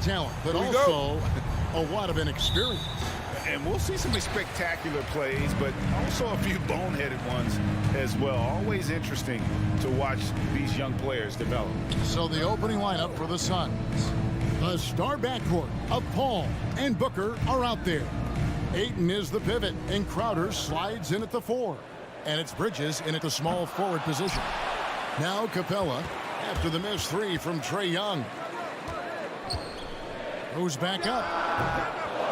talent, but also a lot of inexperience. And we'll see some spectacular plays, but also a few boneheaded ones as well. Always interesting to watch these young players develop. So the opening lineup for the Suns. The star backcourt of Paul and Booker are out there. Ayton is the pivot, and Crowder slides in at the 4. And it's Bridges in at the small forward position. Now Capella after the missed 3 from Trae Young. Goes back up.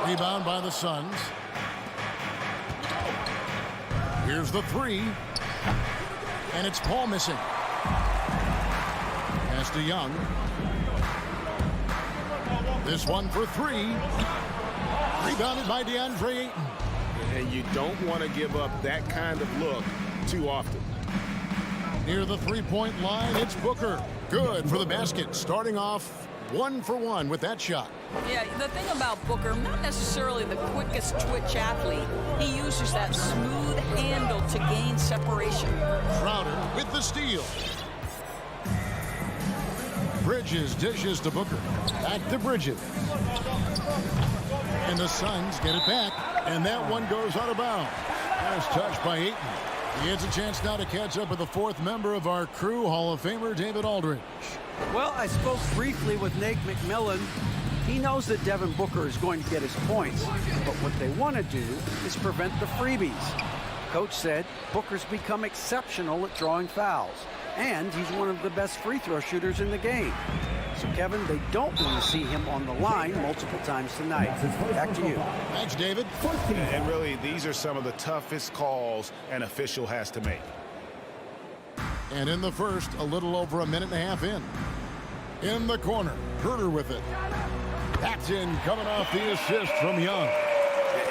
Rebound by the Suns. Here's the 3. And it's Paul missing. Pass to Young. This one for 3. Rebounded by DeAndre Ayton. And you don't want to give up that kind of look too often. Near the three-point line, it's Booker. Good for the basket. Starting off 1 for 1 with that shot. Yeah, the thing about Booker, not necessarily the quickest twitch athlete. He uses that smooth handle to gain separation. Crowder with the steal. Bridges dishes to Booker. Back to Bridges. And the Suns get it back. And that one goes out of bounds. Nice touch by Ayton. He has a chance now to catch up with the 4th member of our crew, Hall of Famer David Aldridge. Well, I spoke briefly with Nate McMillan. He knows that Devin Booker is going to get his points, but what they want to do is prevent the freebies. Coach said Booker's become exceptional at drawing fouls, and he's one of the best free throw shooters in the game. So, Kevin, they don't want to see him on the line multiple times tonight. Back to you. Thanks, David. And really, these are some of the toughest calls an official has to make. And in the first, a little over a minute and a half in. In the corner, Herter with it. That's in, coming off the assist from Young.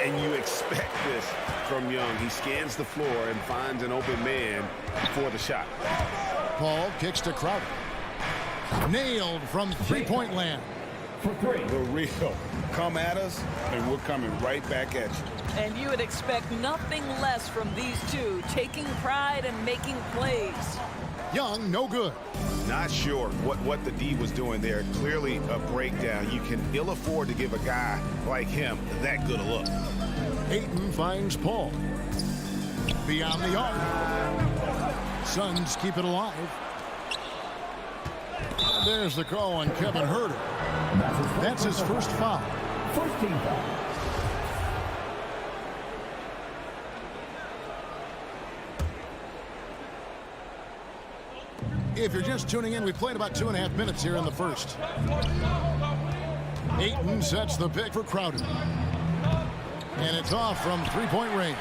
And you expect this from Young. He scans the floor and finds an open man for the shot. Paul kicks to Crowder. Nailed from three-point land. The real. Come at us, and we're coming right back at you. And you would expect nothing less from these two, taking pride and making plays. Young, no good. Not sure what the D was doing there. Clearly a breakdown. You can ill afford to give a guy like him that good a look. Ayton finds Paul. Beyond the arc. Suns keep it alive. And there's the call on Kevin Herter. That's his first foul. First team foul. If you're just tuning in, we played about 2.5 minutes here in the first. Ayton sets the pick for Crowder. And it's off from three-point range.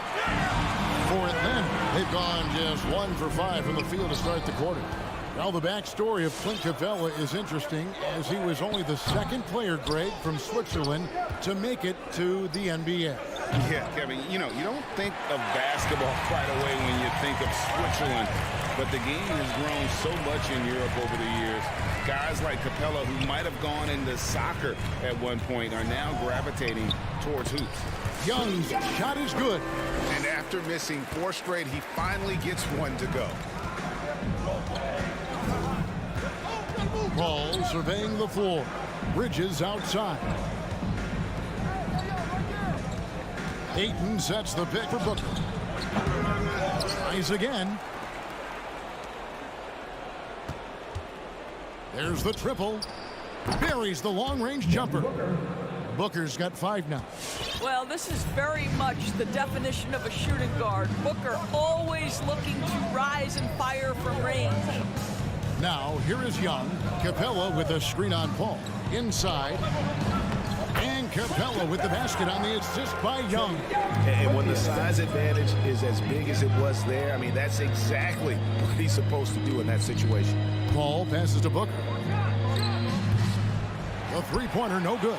For it then, they've gone just 1 for 5 from the field to start the quarter. Now the backstory of Clint Capella is interesting, as he was only the 2nd player, Greg, from Switzerland to make it to the NBA. Yeah, Kevin, you know, you don't think of basketball right away when you think of Switzerland, but the game has grown so much in Europe over the years. Guys like Capella, who might have gone into soccer at one point, are now gravitating towards hoops. Young's shot is good. And after missing 4 straight, he finally gets one to go. Paul surveying the floor. Bridges outside. Ayton sets the pick for Booker. Tries again. There's the triple. Buries the long-range jumper. Booker's got 5 now. Well, this is very much the definition of a shooting guard. Booker always looking to rise and fire from range. Now, here is Young. Capella with a screen on Paul. Inside. And Capella with the basket on the assist by Young. And when the size advantage is as big as it was there, I mean, that's exactly what he's supposed to do in that situation. Paul passes to Booker. The three-pointer, no good.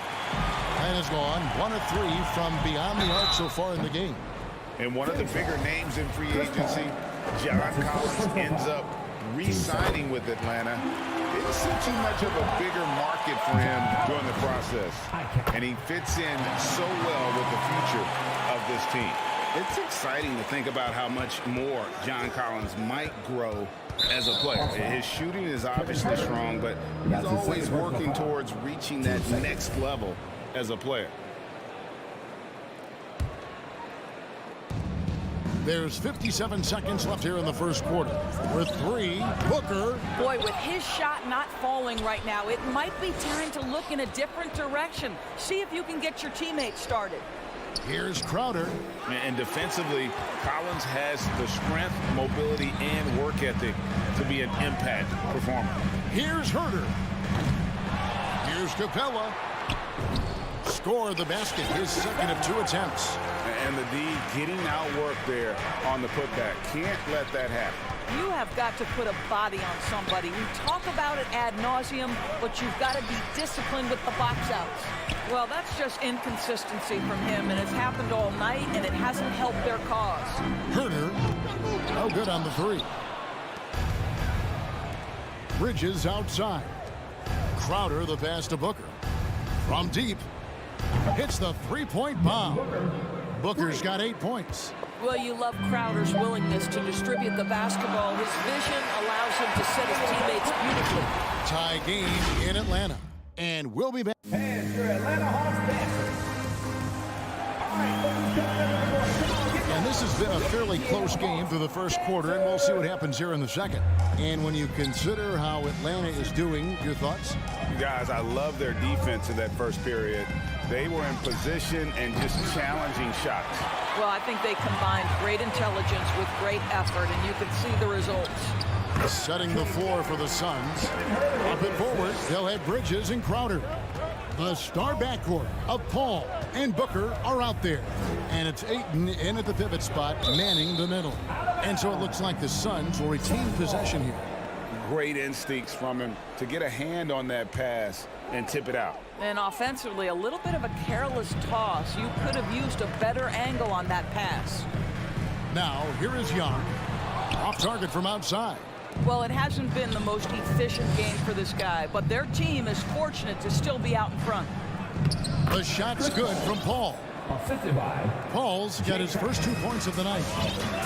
And has gone 1 of 3 from beyond the arc so far in the game. And one of the bigger names in free agency, John Collins, ends up re-signing with Atlanta. Didn't see too much of a bigger market for him during the process. And he fits in so well with the future of this team. It's exciting to think about how much more John Collins might grow as a player. His shooting is obviously strong, but he's always working towards reaching that next level as a player. There's 57 seconds left here in the first quarter. For three, Booker. Boy, with his shot not falling right now, it might be time to look in a different direction. See if you can get your teammates started. Here's Crowder. And defensively, Collins has the strength, mobility, and work ethic to be an impact performer. Here's Herter. Here's Capella. Score the basket, his second of 2 attempts. And the D getting outworked there on the putback. Can't let that happen. You have got to put a body on somebody. We talk about it ad nauseum, but you've got to be disciplined with the box outs. Well, that's just inconsistency from him, and it's happened all night, and it hasn't helped their cause. Herter, no good on the 3. Bridges outside. Crowder, the pass to Booker. From deep, hits the 3-point bomb. Booker's got 8 points. Well, you love Crowder's willingness to distribute the basketball. His vision allows him to set his teammates beautifully. Tie game in Atlanta. And we'll be back. And your Atlanta Hawks And this has been a fairly close game through the first quarter, and we'll see what happens here in the second. And when you consider how Atlanta is doing, your thoughts? Guys, I love their defense in that first period. They were in position and just challenging shots. Well, I think they combined great intelligence with great effort, and you can see the results. Setting the floor for the Suns. Up and forward, they'll have Bridges and Crowder. The star backcourt of Paul and Booker are out there. And it's Ayton in at the pivot spot, manning the middle. And so it looks like the Suns will retain possession here. Great instincts from him to get a hand on that pass and tip it out. And offensively, a little bit of a careless toss. You could have used a better angle on that pass. Now, here is Young. Off target from outside. Well, it hasn't been the most efficient game for this guy, but their team is fortunate to still be out in front. The shot's good from Paul. Paul's got his first 2 points of the night.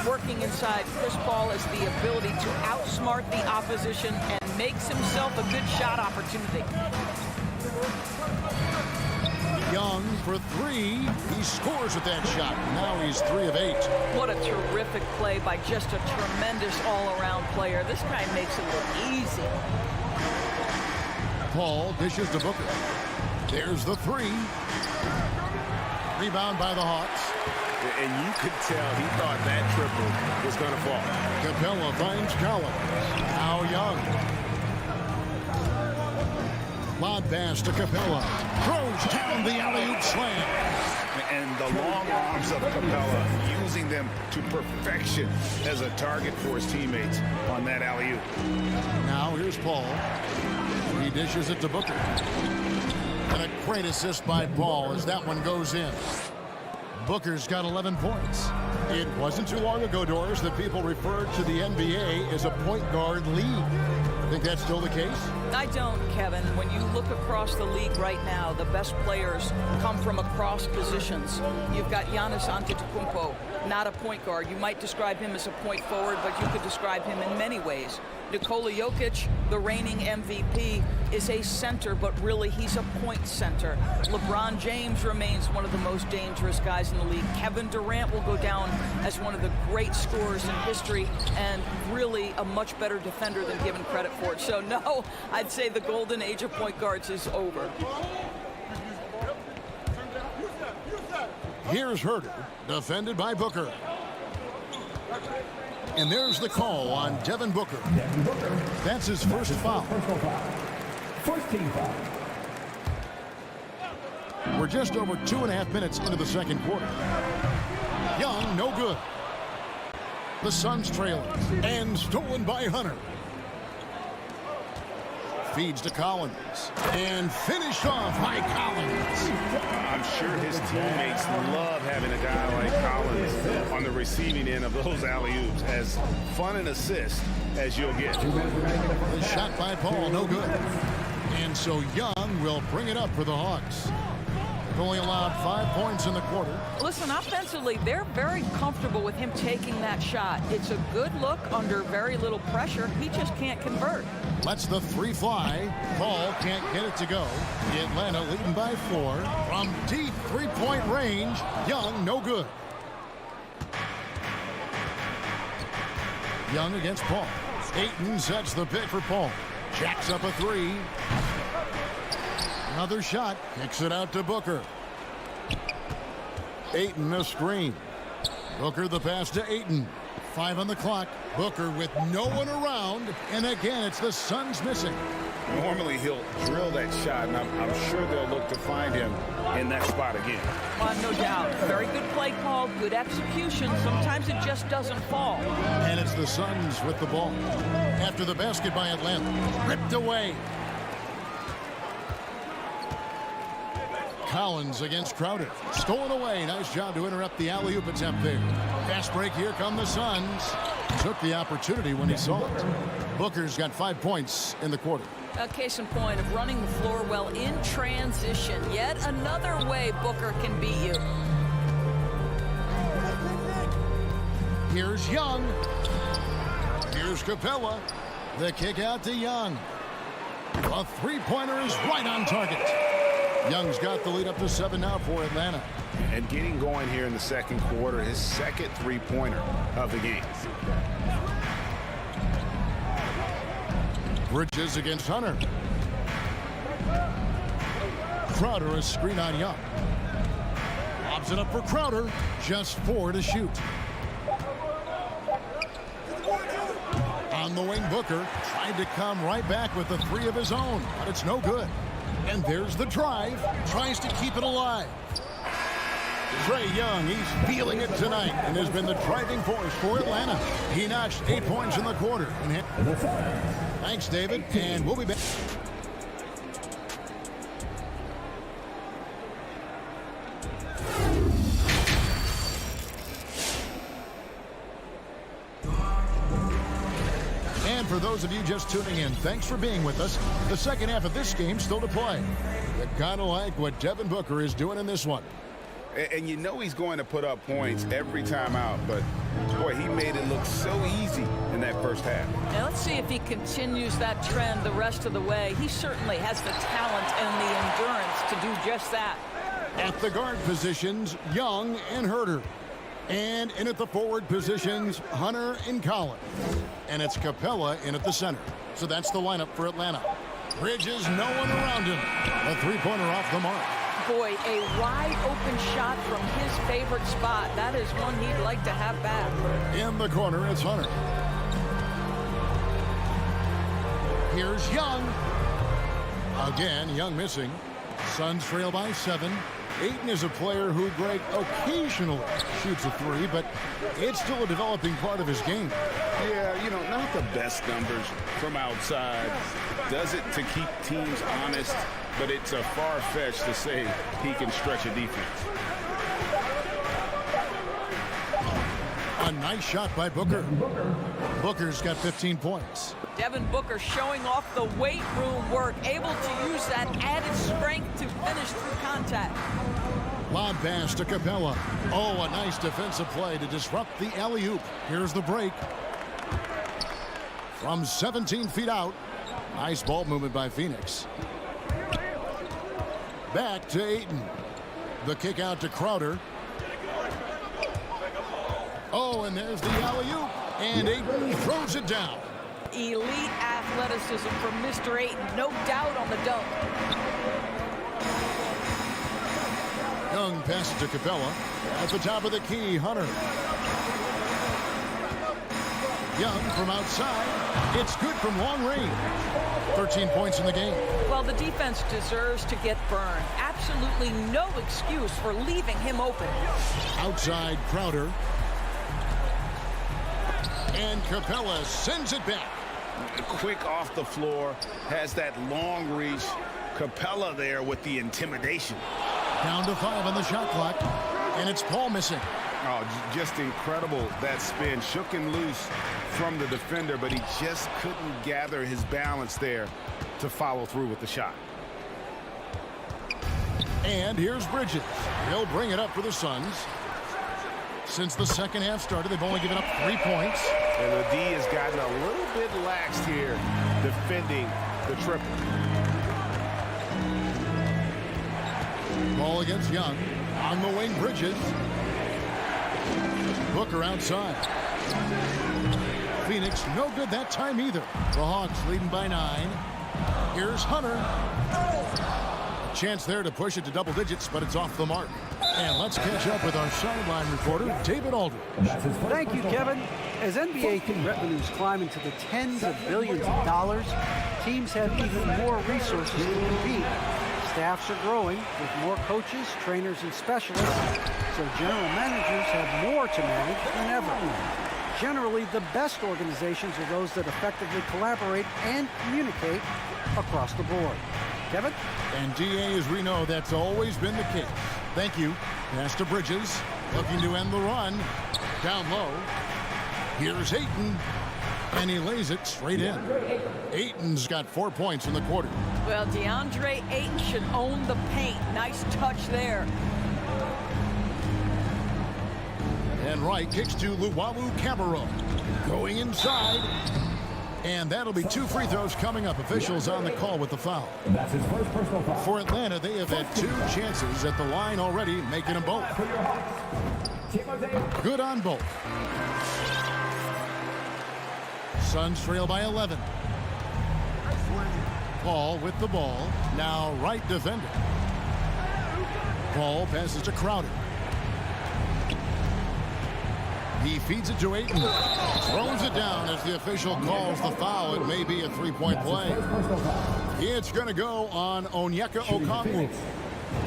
Working inside, Chris Paul has the ability to outsmart the opposition and makes himself a good shot opportunity. Young for 3. He scores with that shot. Now he's 3 of 8. What a terrific play by just a tremendous all-around player. This guy makes it look easy. Paul dishes to Booker. There's the 3. Rebound by the Hawks. And you could tell he thought that triple was going to fall. Capella finds Collins. Now Young. Lob pass to Capella. Throws down the alley-oop slam. And the long arms of Capella, using them to perfection as a target for his teammates on that alley-oop. Now here's Paul. He dishes it to Booker. And a great assist by Paul as that one goes in. Booker's got 11 points. It wasn't too long ago, Doris, that people referred to the NBA as a point guard league. Think that's still the case? I don't, Kevin. When you look across the league right now, the best players come from across positions. You've got Giannis Antetokounmpo, not a point guard. You might describe him as a point forward, but you could describe him in many ways. Nikola Jokic, the reigning MVP, is a center, but really he's a point center. LeBron James remains one of the most dangerous guys in the league. Kevin Durant will go down as one of the great scorers in history and really a much better defender than given credit for it. So no, I'd say the golden age of point guards is over. Here's Herter, defended by Booker. And there's the call on Devin Booker. That's his first foul. First team foul. We're just over 2.5 minutes into the second quarter. Young, no good. The Suns trailing, and stolen by Hunter. Feeds to Collins, and finished off by Collins. I'm sure his teammates love having a guy like Collins on the receiving end of those alley-oops. As fun an assist as you'll get. The shot by Paul, no good. And so Young will bring it up for the Hawks. Only allowed 5 points in the quarter. Listen, offensively, they're very comfortable with him taking that shot. It's a good look under very little pressure. He just can't convert. Lets the three fly. Paul can't get it to go. Atlanta leading by 4. From deep three-point range, Young no good. Young against Paul. Ayton sets the pick for Paul. Jacks up a three. Another shot. Kicks it out to Booker. Ayton a screen. Booker the pass to Ayton. 5 on the clock. Booker with no one around. And again, it's the Suns missing. Normally he'll drill that shot, and I'm sure they'll look to find him in that spot again. No doubt. Very good play call, good execution. Sometimes it just doesn't fall. And it's the Suns with the ball. After the basket by Atlanta. Ripped away. Collins against Crowder. Stolen away. Nice job to interrupt the alley-oop attempt there. Fast break. Here come the Suns. Took the opportunity when he saw it. Booker's got 5 points in the quarter. A case in point of running the floor well in transition. Yet another way Booker can beat you. Here's Young. Here's Capella. The kick out to Young. A three-pointer is right on target. Young's got the lead up to 7 now for Atlanta. And getting going here in the second quarter, his second three-pointer of the game. Bridges against Hunter. Crowder a screen on Young. Lobs it up for Crowder. Just 4 to shoot. On the wing, Booker tried to come right back with the 3 of his own, but it's no good. And there's the drive. Tries to keep it alive. Trae Young, he's feeling it tonight and has been the driving force for Atlanta. He notched 8 points in the quarter. Thanks, David, and we'll be back. And for those of you just tuning in, thanks for being with us. The second half of this game still to play. You kind of like what Devin Booker is doing in this one. And you know he's going to put up points every time out, but boy, he made it look so easy in that first half. Now let's see if he continues that trend the rest of the way. He certainly has the talent and the endurance to do just that. At the guard positions, Young and Herter. And in at the forward positions, Hunter and Collins. And it's Capella in at the center. So that's the lineup for Atlanta. Bridges, no one around him. A three-pointer off the mark. Boy, a wide-open shot from his favorite spot. That is one he'd like to have back. In the corner, it's Hunter. Here's Young. Again, Young missing. Suns trail by 7. Ayton is a player who, Greg, occasionally shoots a 3, but it's still a developing part of his game. Yeah, you know, not the best numbers from outside. Does it to keep teams honest, but it's a far-fetch to say he can stretch a defense. A nice shot by Booker. Booker's got 15 points. Devin Booker showing off the weight room work, able to use that added strength to finish through contact. Lob pass to Capella. Oh, a nice defensive play to disrupt the alley-oop. Here's the break. From 17 feet out. Nice ball movement by Phoenix. Back to Ayton. The kick out to Crowder. Oh, and there's the alley-oop. And Ayton throws it down. Elite athleticism from Mr. Ayton. No doubt on the dunk. Young passes to Capella. At the top of the key, Hunter. Young from outside. It's good from long range. 13 points in the game. Well, the defense deserves to get burned. Absolutely no excuse for leaving him open. Outside, Crowder. And Capella sends it back. Quick off the floor, has that long reach. Capella there with the intimidation. Down to 5 on the shot clock. And it's Paul missing. Oh, just incredible, that spin. Shook him loose from the defender, but he just couldn't gather his balance there to follow through with the shot. And here's Bridges. He'll bring it up for the Suns. Since the second half started, they've only given up 3 points. And the D has gotten a little bit laxed here defending the triple. Ball against Young. On the wing, Bridges. Booker outside. Phoenix, no good that time either. The Hawks leading by 9. Here's Hunter. A chance there to push it to double digits, but it's off the mark. And let's catch up with our sideline reporter, David Aldridge. Thank you, Kevin. As NBA revenues climb into the tens of billions of dollars, teams have even more resources to compete. Staffs are growing with more coaches, trainers, and specialists, so general managers have more to manage than ever. Generally, the best organizations are those that effectively collaborate and communicate across the board. Kevin? And DA, as we know, that's always been the case. Thank you. Pass to Bridges, looking to end the run. Down low. Here's Ayton, and he lays it straight in. Ayton's got 4 points in the quarter. Well, DeAndre Ayton should own the paint. Nice touch there. And Wright kicks to Luwawu Cabarro. Going inside. And that'll be 2 free throws coming up. Officials on the call with the foul. That's his first personal foul. For Atlanta, they have had 2 chances at the line already, making them both. Good on both. Suns trail by 11. Paul with the ball. Now Wright defending. Paul passes to Crowder. He feeds it to Ayton. Throws it down as the official calls the foul. It may be a 3-point play. It's going to go on Onyeka Okongwu.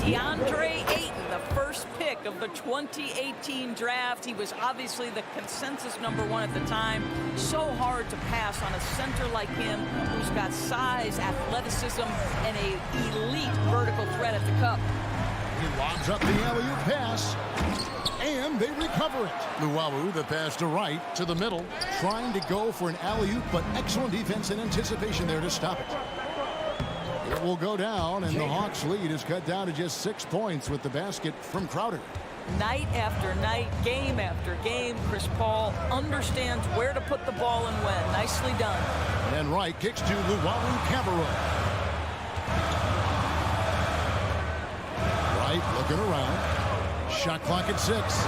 DeAndre Ayton, the first pick of the 2018 draft. He was obviously the consensus #1 at the time. So hard to pass on a center like him who's got size, athleticism, and an elite vertical threat at the cup. He lobs up the alley-oop pass. And they recover it. Luwawu, the pass to Wright, to the middle, trying to go for an alley-oop, but excellent defense and anticipation there to stop it. It will go down, and the Hawks' lead is cut down to just 6 points with the basket from Crowder. Night after night, game after game, Chris Paul understands where to put the ball and when. Nicely done. And Wright kicks to Luwawu Cabarro. Wright looking around. Shot clock at 6.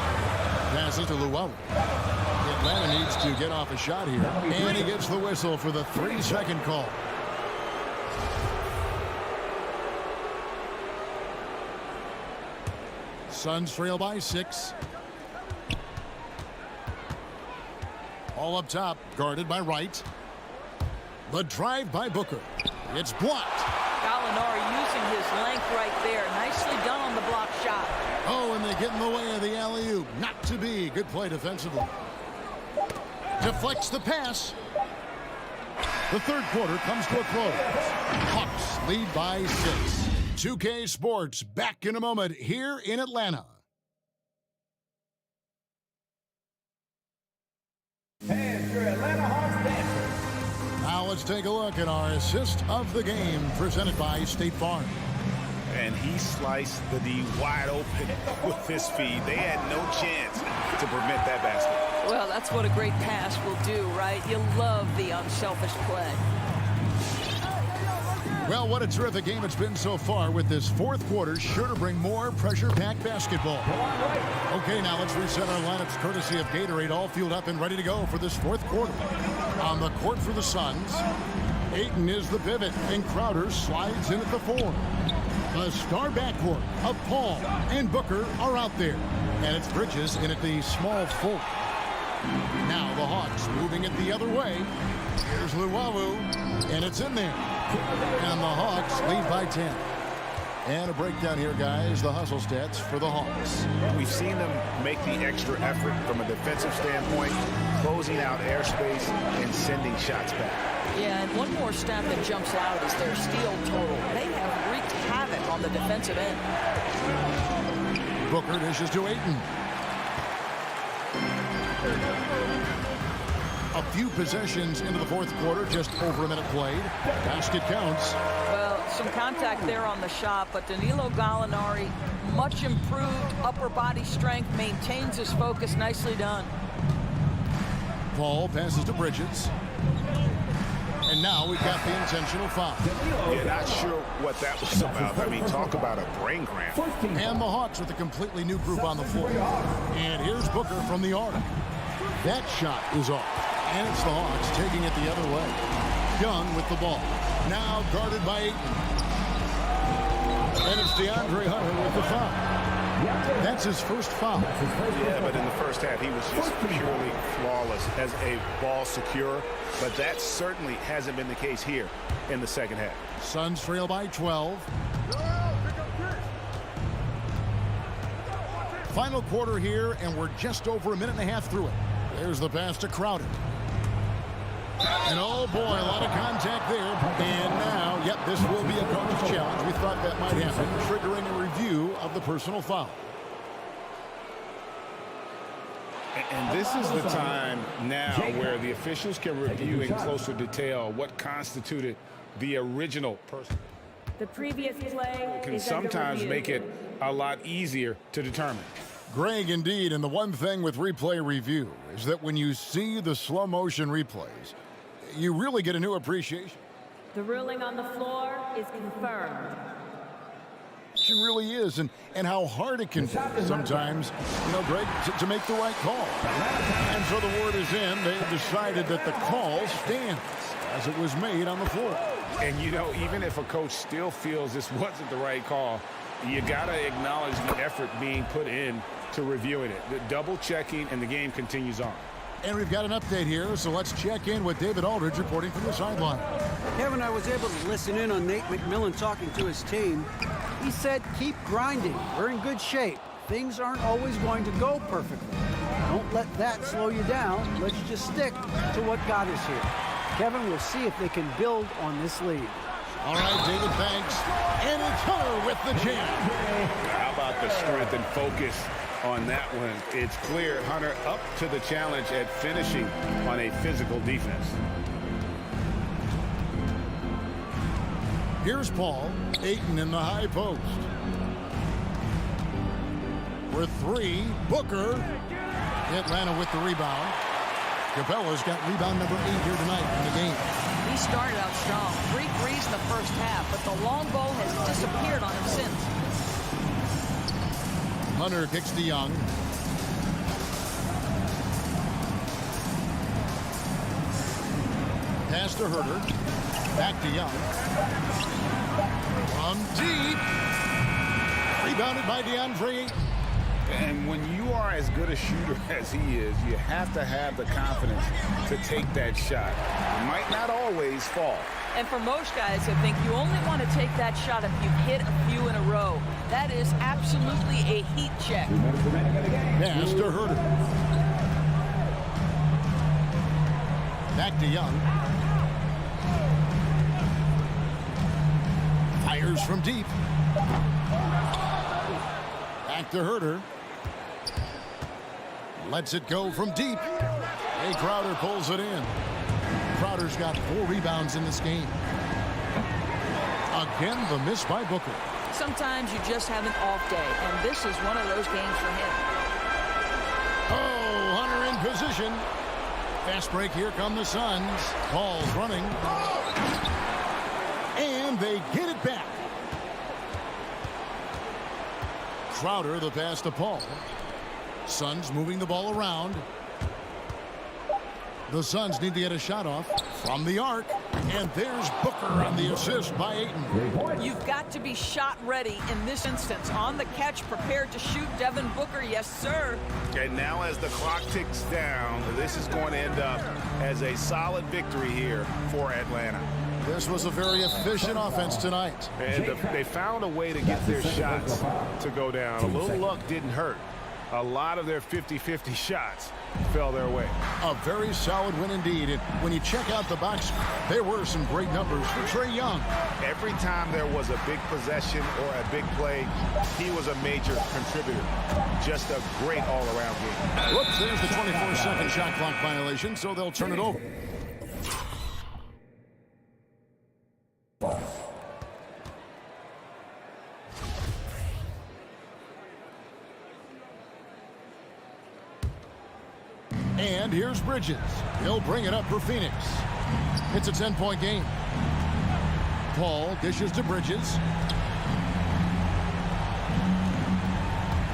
Passes to Luwawu. Atlanta needs to get off a shot here. And he gets the whistle for the 3-second call. Suns trail by 6. All up top, guarded by Wright. The drive by Booker. It's blocked. Gallinari using his length right there. Nicely done on the block shot. Oh, and they get in the way of the alley-oop. Not to be. Good play defensively. Deflects the pass. The third quarter comes to a close. Hawks lead by 6. 2K Sports back in a moment here in Atlanta. And your Atlanta Hawks dancers. Now let's take a look at our assist of the game presented by State Farm. And he sliced the D wide open with his feed. They had no chance to prevent that basket. Well, that's what a great pass will do, right? You love the unselfish play. Well, what a terrific game it's been so far, with this fourth quarter sure to bring more pressure-packed basketball. Okay, now let's reset our lineups courtesy of Gatorade, all fueled up and ready to go for this fourth quarter. On the court for the Suns, Ayton is the pivot, and Crowder slides in at the 4. The star backcourt of Paul and Booker are out there, and it's Bridges in at the small 4. Now the Hawks moving it the other way. Here's Luwawu, and it's in there. And the Hawks lead by 10. And a breakdown here, guys. The hustle stats for the Hawks. We've seen them make the extra effort from a defensive standpoint, closing out airspace and sending shots back. Yeah, and one more stat that jumps out is their steal total. They have wreaked havoc on the defensive end. Booker dishes to Ayton. A few possessions into the fourth quarter, just over a minute played. Basket counts. Well, some contact there on the shot, but Danilo Gallinari, much improved upper body strength, maintains his focus. Nicely done. Paul passes to Bridges. And now we've got the intentional foul. Yeah, not sure what that was about. I mean, talk about a brain cramp. And the Hawks with a completely new group on the floor. And here's Booker from the arc. That shot is off. And it's the Hawks taking it the other way. Young with the ball. Now guarded by Ayton. And it's DeAndre Hunter with the foul. That's his first foul. Yeah, but in the first half, he was just purely flawless as a ball secure. But that certainly hasn't been the case here in the second half. Suns trail by 12. Final quarter here, and we're just over a minute and a half through it. There's the pass to Crowder. And oh boy, a lot of contact there. And now, yep, this will be a coach's challenge. We thought that might happen, triggering a review of the personal foul. And this is the time now where the officials can review in closer detail what constituted the original person. The previous play Can is sometimes under make review. it a lot easier to determine. Greg, indeed, and the one thing with replay review is that when you see the slow motion replays, you really get a new appreciation. The ruling on the floor is confirmed. It really is, and how hard it can be sometimes, Greg, to make the right call. And so the word is in. They've decided that the call stands as it was made on the floor. And, even if a coach still feels this wasn't the right call, you got to acknowledge the effort being put in to reviewing it. The double checking, and the game continues on. And we've got an update here, so let's check in with David Aldridge reporting from the sideline. Kevin, I was able to listen in on Nate McMillan talking to his team. He said, keep grinding. We're in good shape. Things aren't always going to go perfectly. Don't let that slow you down. Let's just stick to what got us here. Kevin, we'll see if they can build on this lead. All right, David, thanks. And it's Hunter with the jam. How about the strength and focus on that one? It's clear Hunter up to the challenge at finishing on a physical defense. Here's Paul. Ayton in the high post. For three, Booker. Atlanta with the rebound. Capella's got rebound number 8 here tonight in the game. He started out strong. 3 threes in the first half, but the long ball has disappeared on him since. Hunter kicks to Young. Pass to Herter. Back to Young. From deep. Rebounded by DeAndre Ayton. And when you are as good a shooter as he is, you have to have the confidence to take that shot. It might not always fall. And for most guys, I think you only want to take that shot if you've hit a few in a row. That is absolutely a heat check. Pass to Herter. Back to Young. Fires from deep. Back to Herter. Lets it go from deep. Hey, Crowder pulls it in. Crowder's got 4 rebounds in this game. Again, the miss by Booker. Sometimes you just have an off day, and this is one of those games for him. Oh, Hunter in position. Fast break, here come the Suns. Paul's running. And they get it back. Crowder, the pass to Paul. Suns moving the ball around. The Suns need to get a shot off from the arc. And there's Booker on the assist by Ayton. You've got to be shot ready in this instance. On the catch, prepared to shoot. Devin Booker, yes, sir. And now as the clock ticks down, this is going to end up as a solid victory here for Atlanta. This was a very efficient offense tonight. And they found a way to get their shots to go down. A little luck didn't hurt. A lot of their 50-50 shots fell their way. A very solid win indeed. And when you check out the box, there were some great numbers for Trae Young. Every time there was a big possession or a big play, he was a major contributor. Just a great all-around game. Whoops, there's the 24-second shot clock violation, so they'll turn it over. And here's Bridges. He'll bring it up for Phoenix. It's a 10-point game. Paul dishes to Bridges.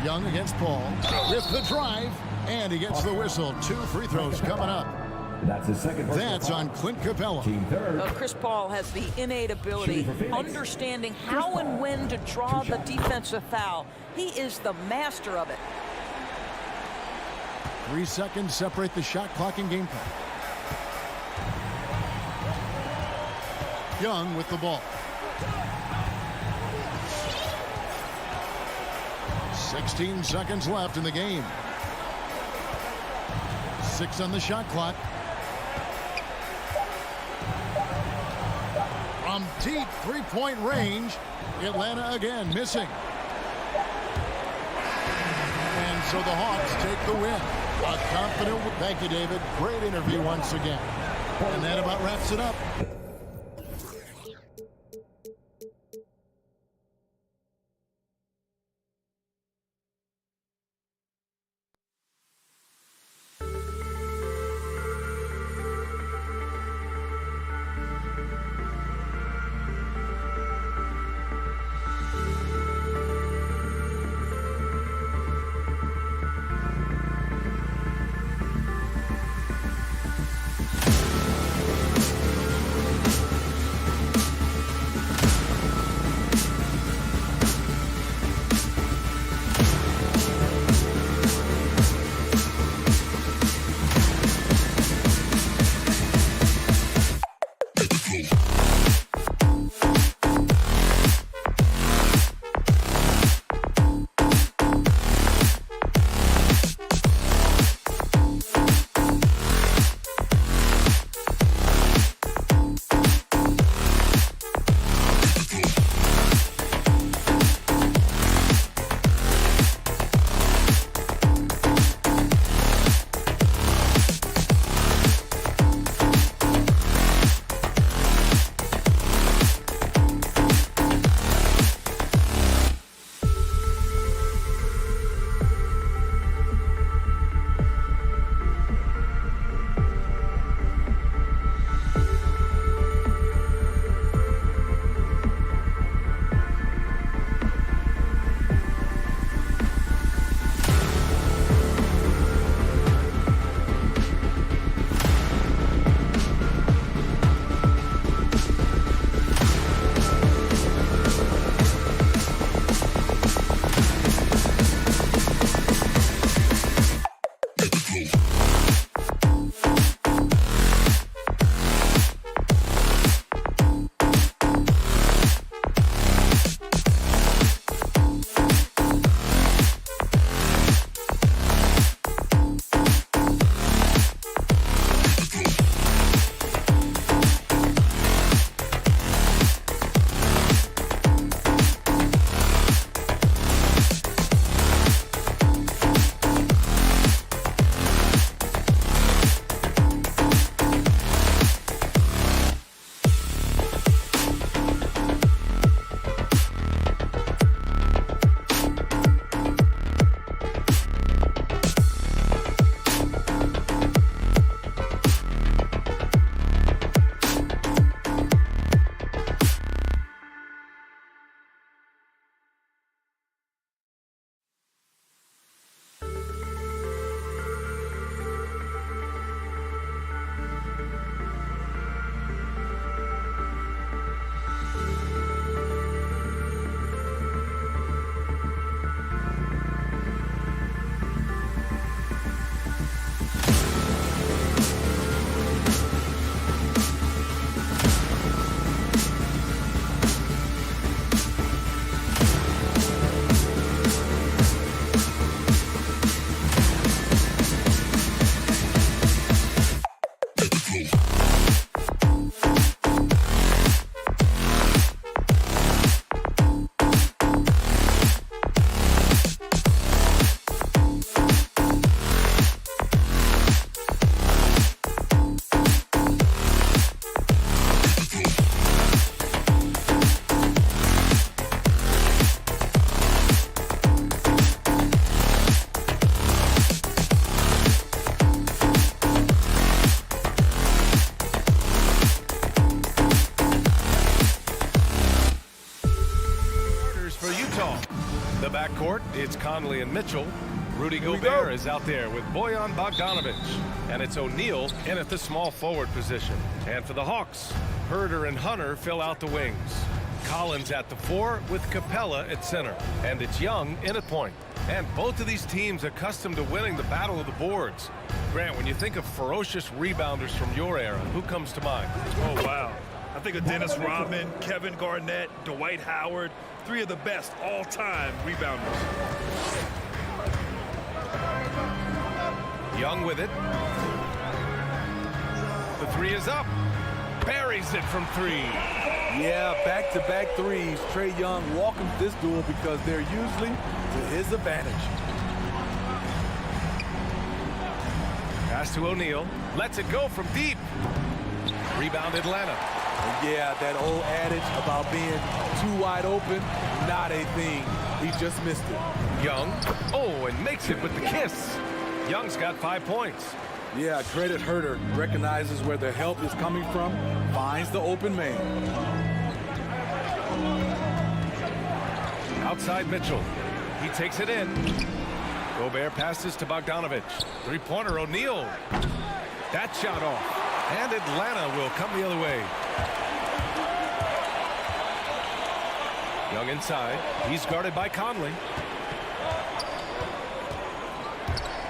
Young against Paul with the drive, and he gets the whistle. 2 free throws coming up. That's his second. That's on Clint Capella. Team third. Chris Paul has the innate ability, understanding how and when to draw the defensive foul. He is the master of it. 3 seconds separate the shot clock and game clock. Young with the ball. 16 seconds left in the game. 6 on the shot clock. From deep 3-point range, Atlanta again missing. And so the Hawks take the win. A confident. Thank you, David. Great interview once again. And that about wraps it up. It's Conley and Mitchell. Rudy Gobert is out there with Bojan Bogdanovic. And it's O'Neal in at the small forward position. And for the Hawks, Herder and Hunter fill out the wings. Collins at the 4 with Capella at center. And it's Young in at point. And both of these teams accustomed to winning the battle of the boards. Grant, when you think of ferocious rebounders from your era, who comes to mind? Oh, wow. I think of Dennis Rodman, Kevin Garnett, Dwight Howard, 3 of the best all-time rebounders. Young with it. The 3 is up. Buries it from 3. Yeah, back-to-back threes. Trae Young welcomes this duel because they're usually to his advantage. Pass to O'Neal. Lets it go from deep. Rebound Atlanta. And yeah, that old adage about being too wide open, not a thing. He just missed it. Young. Oh, and makes it with the kiss. Young's got 5 points. Yeah, credit Herder. Recognizes where the help is coming from, finds the open man. Outside Mitchell. He takes it in. Gobert passes to Bogdanovic. Three-pointer O'Neal. That shot off. And Atlanta will come the other way. Young inside. He's guarded by Conley.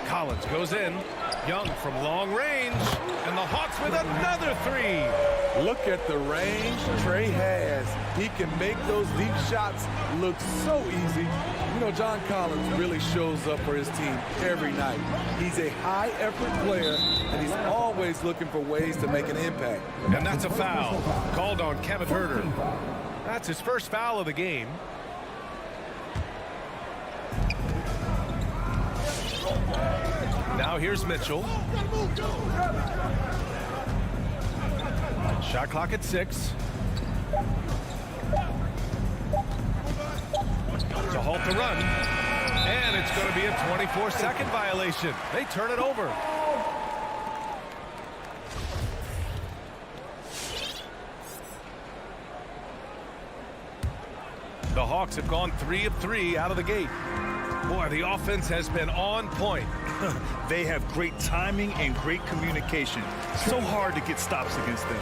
Collins goes in. Young from long range. And the Hawks with another 3. Look at the range Trae has. He can make those deep shots look so easy. You know, John Collins really shows up for his team every night. He's a high-effort player, and he's always looking for ways to make an impact. And that's a foul called on Kevin Herder. That's his first foul of the game. Now here's Mitchell. Shot clock at 6. To halt the run. And it's going to be a 24-second violation. They turn it over. The Hawks have gone 3 of 3 out of the gate. Boy, the offense has been on point. They have great timing and great communication. So hard to get stops against them.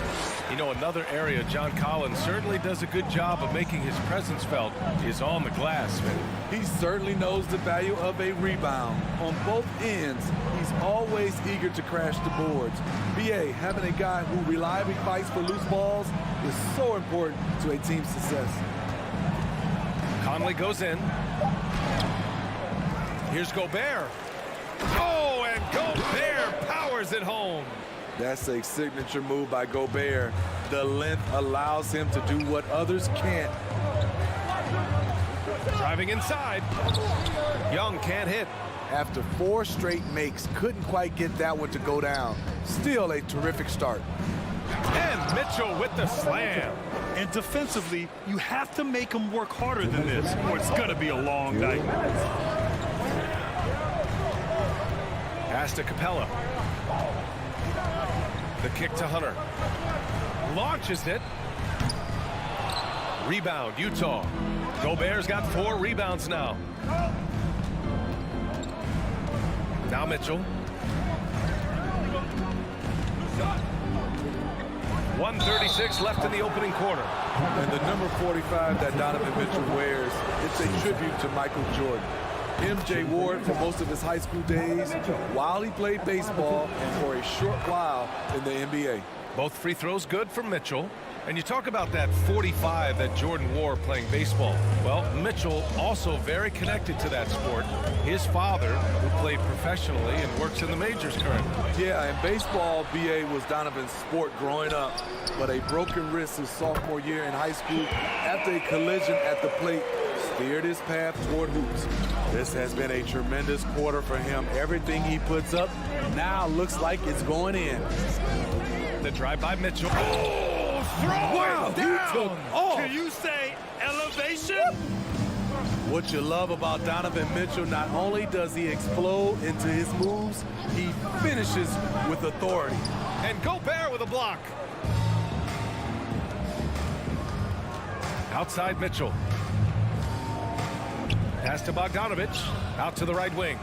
You know, another area John Collins certainly does a good job of making his presence felt is on the glass. He certainly knows the value of a rebound. On both ends, he's always eager to crash the boards. BA, having a guy who reliably fights for loose balls is so important to a team's success. Conley goes in. Here's Gobert. Oh, and Gobert powers it home. That's a signature move by Gobert. The length allows him to do what others can't. Driving inside. Young can't hit. After 4 straight makes, couldn't quite get that one to go down. Still a terrific start. And Mitchell with the slam. And defensively, you have to make them work harder than this, or it's going to be a long night. Pass to Capella. The kick to Hunter. Launches it. Rebound, Utah. Gobert's got 4 rebounds now. Now Mitchell. 1:36 left in the opening quarter. And the number 45 that Donovan Mitchell wears, it's a tribute to Michael Jordan. MJ wore it for most of his high school days while he played baseball and for a short while in the NBA. Both free throws good for Mitchell. And you talk about that 45 that Jordan wore playing baseball. Well, Mitchell also very connected to that sport. His father, who played professionally and works in the majors currently. Yeah, and baseball, BA, was Donovan's sport growing up. But a broken wrist his sophomore year in high school after a collision at the plate steered his path toward hoops. This has been a tremendous quarter for him. Everything he puts up now looks like it's going in. The drive by Mitchell. Oh, throw it down. Can you say elevation? What you love about Donovan Mitchell, not only does he explode into his moves, he finishes with authority. And Gobert with a block. Outside Mitchell. Pass to Bogdanovich. Out to the right wing.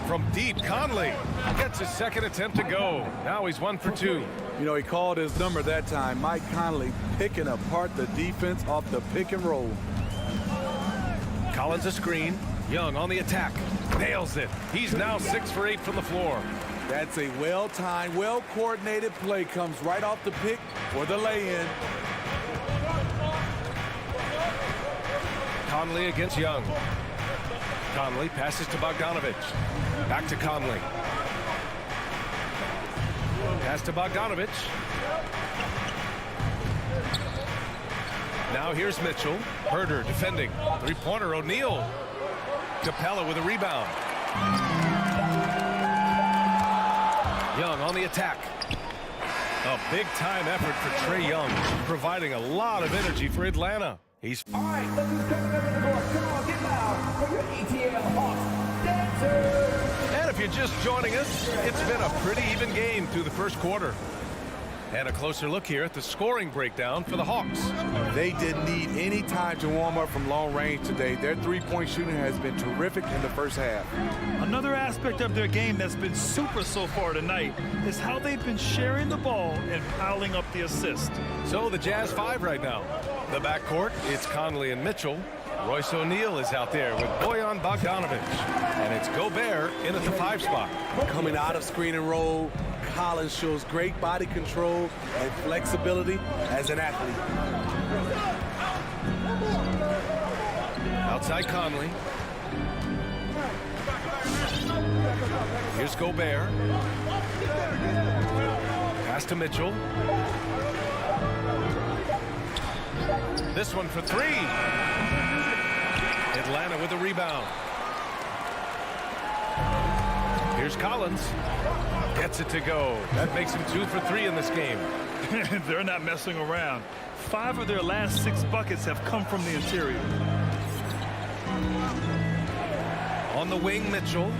From deep, Conley gets his second attempt to go. Now he's 1 for 2. You know, he called his number that time. Mike Conley picking apart the defense off the pick and roll. Collins a screen. Young on the attack. Nails it. He's now 6 for 8 from the floor. That's a well-timed, well-coordinated play. Comes right off the pick for the lay-in. Conley against Young. Conley passes to Bogdanovich. Back to Conley. Pass to Bogdanovich. Now here's Mitchell. Herder defending. Three-pointer, O'Neal. Capella with a rebound. Young on the attack. A big-time effort for Trae Young, providing a lot of energy for Atlanta. He's... All right, let's just go to the door. Come on, get loud for your ETL Hawks dancers. And if you're just joining us, it's been a pretty even game through the first quarter. And a closer look here at the scoring breakdown for the Hawks. They didn't need any time to warm up from long range today. Their three-point shooting has been terrific in the first half. Another aspect of their game that's been super so far tonight is how they've been sharing the ball and piling up the assist. So the Jazz 5 right now. The backcourt, it's Conley and Mitchell. Royce O'Neal is out there with Bojan Bogdanovich. And it's Gobert in at the 5 spot. Coming out of screen and roll, Collins shows great body control and flexibility as an athlete. Outside Conley. Here's Gobert. Pass to Mitchell. This one for 3. Atlanta with a rebound. Here's Collins. Gets it to go. That makes him 2 for 3 in this game. They're not messing around. 5 of their last 6 buckets have come from the interior. On the wing, Mitchell.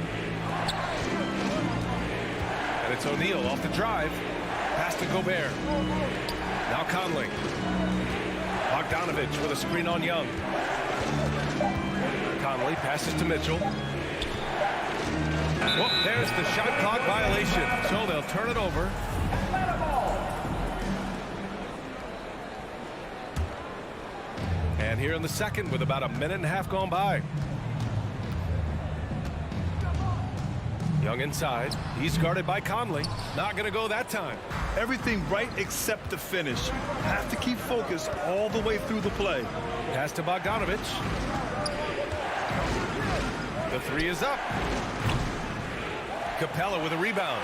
And it's O'Neal off the drive. Pass to Gobert. Now Conley. Bogdanovich with a screen on Young. Conley passes to Mitchell. Well, there's the shot clock violation, so they'll turn it over. And here in the second with about a minute and a half gone by. Young inside. He's guarded by Conley. Not going to go that time. Everything right except the finish. Have to keep focused all the way through the play. Pass to Bogdanovich. The 3 is up. Capella with a rebound.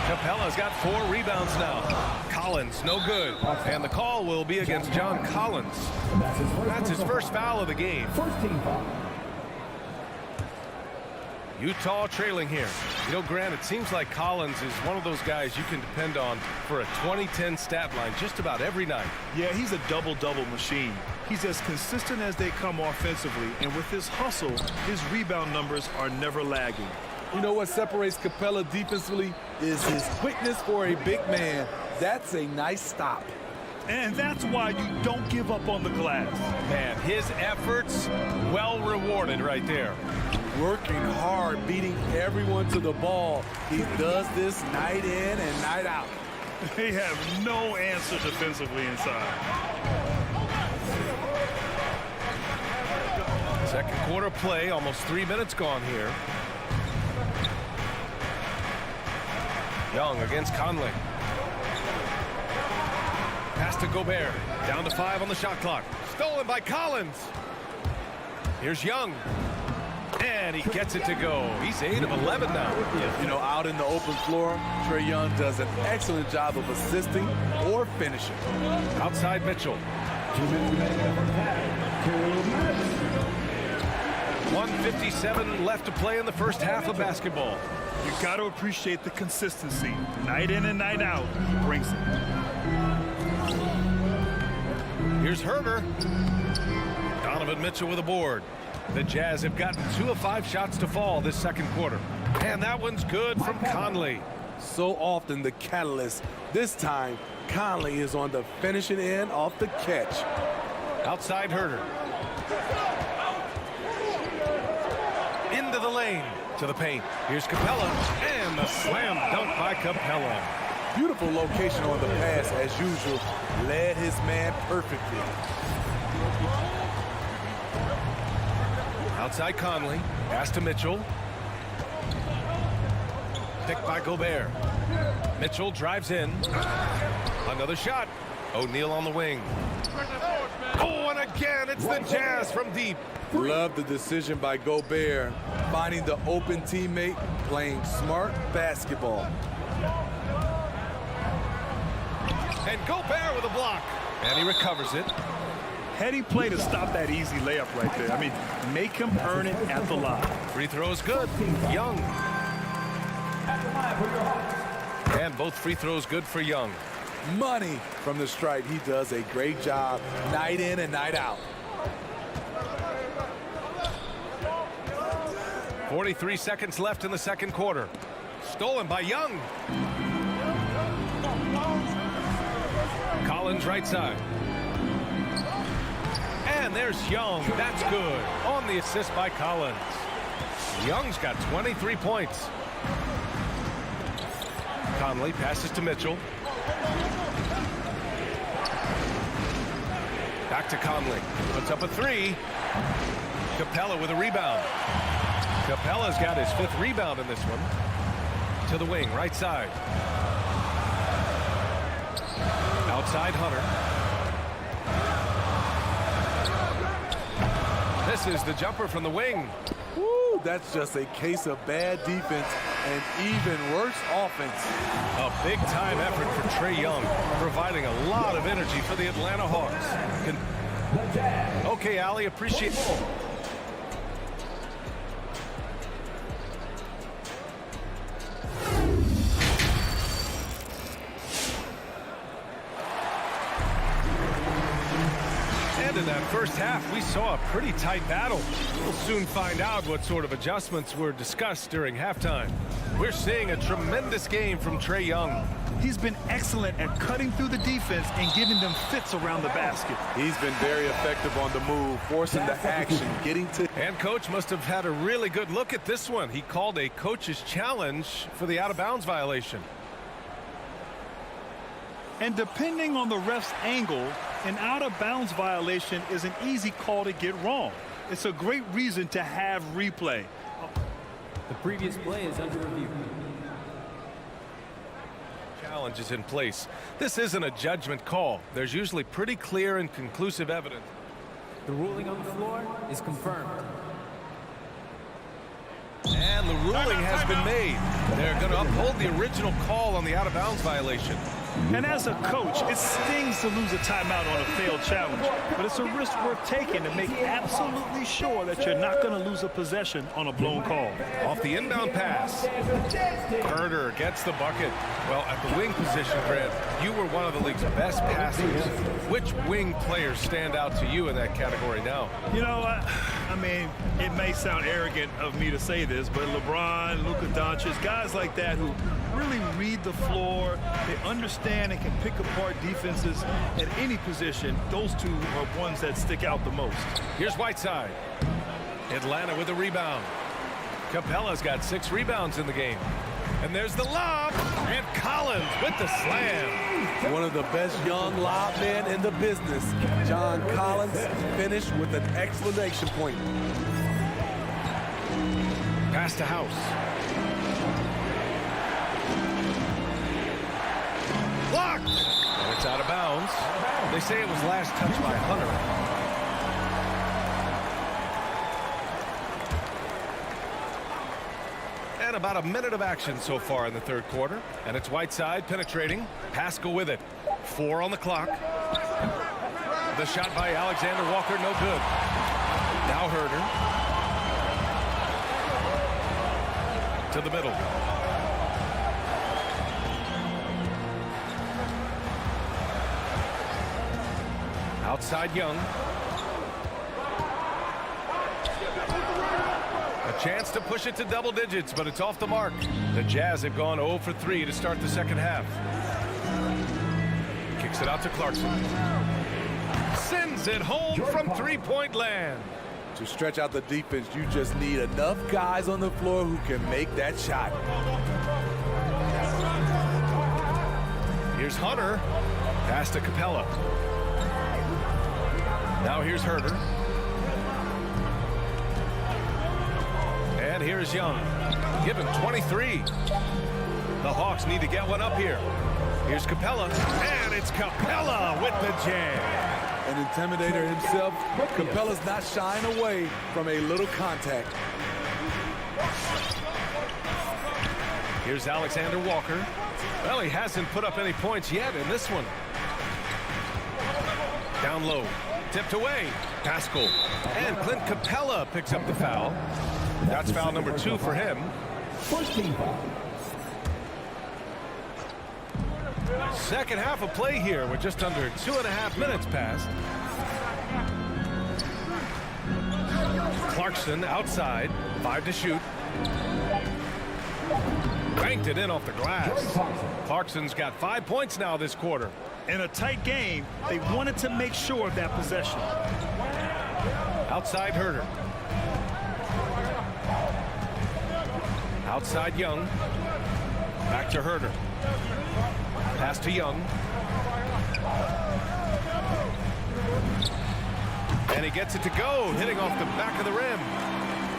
Capella's got 4 rebounds now. Collins, no good. And the call will be against John Collins. That's his first foul of the game. First team foul. Utah trailing here. You know, Grant, it seems like Collins is one of those guys you can depend on for a 2010 stat line just about every night. Yeah, he's a double-double machine. He's as consistent as they come offensively, and with his hustle, his rebound numbers are never lagging. You know what separates Capella defensively is his quickness for a big man. That's a nice stop. And that's why you don't give up on the glass. Man, his efforts well rewarded right there. Working hard, beating everyone to the ball. He does this night in and night out. They have no answer defensively inside. Second quarter play, almost 3 minutes gone here. Young against Conley. Pass to Gobert. Down to 5 on the shot clock. Stolen by Collins. Here's Young. And he gets it to go. He's 8 of 11 now. You know, out in the open floor, Trae Young does an excellent job of assisting or finishing. Outside Mitchell. 1:57 left to play in the first half of basketball. You got to appreciate the consistency. Night in and night out, he brings it. Here's Herder. Donovan Mitchell with a board. The Jazz have gotten 2 of 5 shots to fall this second quarter. And that one's good from Conley. So often the catalyst. This time, Conley is on the finishing end off the catch. Outside Herder. Into the lane, to the paint. Here's Capella, and the slam dunk by Capella. Beautiful location on the pass, as usual. Led his man perfectly. Outside Conley, pass to Mitchell. Picked by Gobert. Mitchell drives in. Another shot. O'Neal on the wing. Oh, and again, it's the Jazz from deep. Love the decision by Gobert, finding the open teammate, playing smart basketball. And Gobert with a block. And he recovers it. Heady play to stop that easy layup right there. I mean, make him earn it at the line. Free throws good. Young. And both free throws good for Young. Money from the stripe. He does a great job night in and night out. 43 seconds left in the second quarter. Stolen by Young. Collins right side. And there's Young. That's good. On the assist by Collins. Young's got 23 points. Conley passes to Mitchell. Back to Conley. Puts up a three. Capella with a rebound. Capella's got his 5th rebound in this one. To the wing, right side. Outside Hunter. This is the jumper from the wing. Woo, that's just a case of bad defense and even worse offense. A big-time effort for Trae Young, providing a lot of energy for the Atlanta Hawks. Okay, Ali, appreciate it. In that first half, we saw a pretty tight battle. We'll soon find out what sort of adjustments were discussed during halftime. We're seeing a tremendous game from Trae Young. He's been excellent at cutting through the defense and giving them fits around the basket. He's been very effective on the move, forcing the action, getting to... And coach must have had a really good look at this one. He called a coach's challenge for the out-of-bounds violation. And depending on the ref's angle, an out-of-bounds violation is an easy call to get wrong. It's a great reason to have replay. The previous play is under review. Challenge is in place. This isn't a judgment call. There's usually pretty clear and conclusive evidence. The ruling on the floor is confirmed. And the ruling has been made. They're going to uphold the original call on the out-of-bounds violation. And as a coach, it stings to lose a timeout on a failed challenge, but it's a risk worth taking to make absolutely sure that you're not going to lose a possession on a blown call. Off the inbound pass. Herder gets the bucket. Well, at the wing position, Grant, you were one of the league's best passers. Which wing players stand out to you in that category now? You know, I mean, it may sound arrogant of me to say this, but LeBron, Luka Doncic, guys like that who really read the floor, they understand and can pick apart defenses at any position. Those two are ones that stick out the most. Here's Whiteside. Atlanta with a rebound. Capella's got 6 rebounds in the game. And there's the lob, and Collins with the slam. One of the best young lob men in the business. John Collins finished with an exclamation point. Pass to House. Blocked! And it's out of bounds. They say it was last touched by Hunter. And about a minute of action so far in the third quarter. And it's Whiteside penetrating. Pascal with it. 4 on the clock. The shot by Alexander Walker, no good. Now Herder. To the middle. Outside Young. A chance to push it to double digits, but it's off the mark. The Jazz have gone 0 for 3 to start the second half. Kicks it out to Clarkson. Sends Drives it home from three-point land. To stretch out the defense, you just need enough guys on the floor who can make that shot. Here's Hunter. Pass to Capella. Now here's Herder. And here's Young. Given 23. The Hawks need to get one up here. Here's Capella. And it's Capella with the jam. An intimidator himself, Capella's not shying away from a little contact. Here's Alexander Walker. Well, he hasn't put up any points yet in this one. Down low. Tipped away. Pascal. And Clint Capella picks up the foul. That's foul number 2 for him. First team foul. Second half of play here with just under 2.5 minutes passed. Clarkson outside. 5 to shoot. Banked it in off the glass. Clarkson's got 5 points now this quarter. In a tight game, they wanted to make sure of that possession. Outside Herder. Outside Young. Back to Herder. Pass to Young. And he gets it to go, hitting off the back of the rim.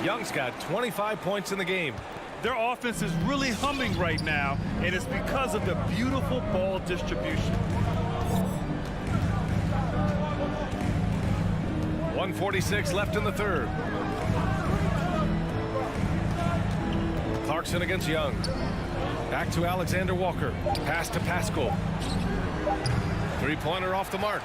Young's got 25 points in the game. Their offense is really humming right now, and it's because of the beautiful ball distribution. 1:46 left in the third. Clarkson against Young. Back to Alexander Walker. Pass to Pascal. Three-pointer off the mark.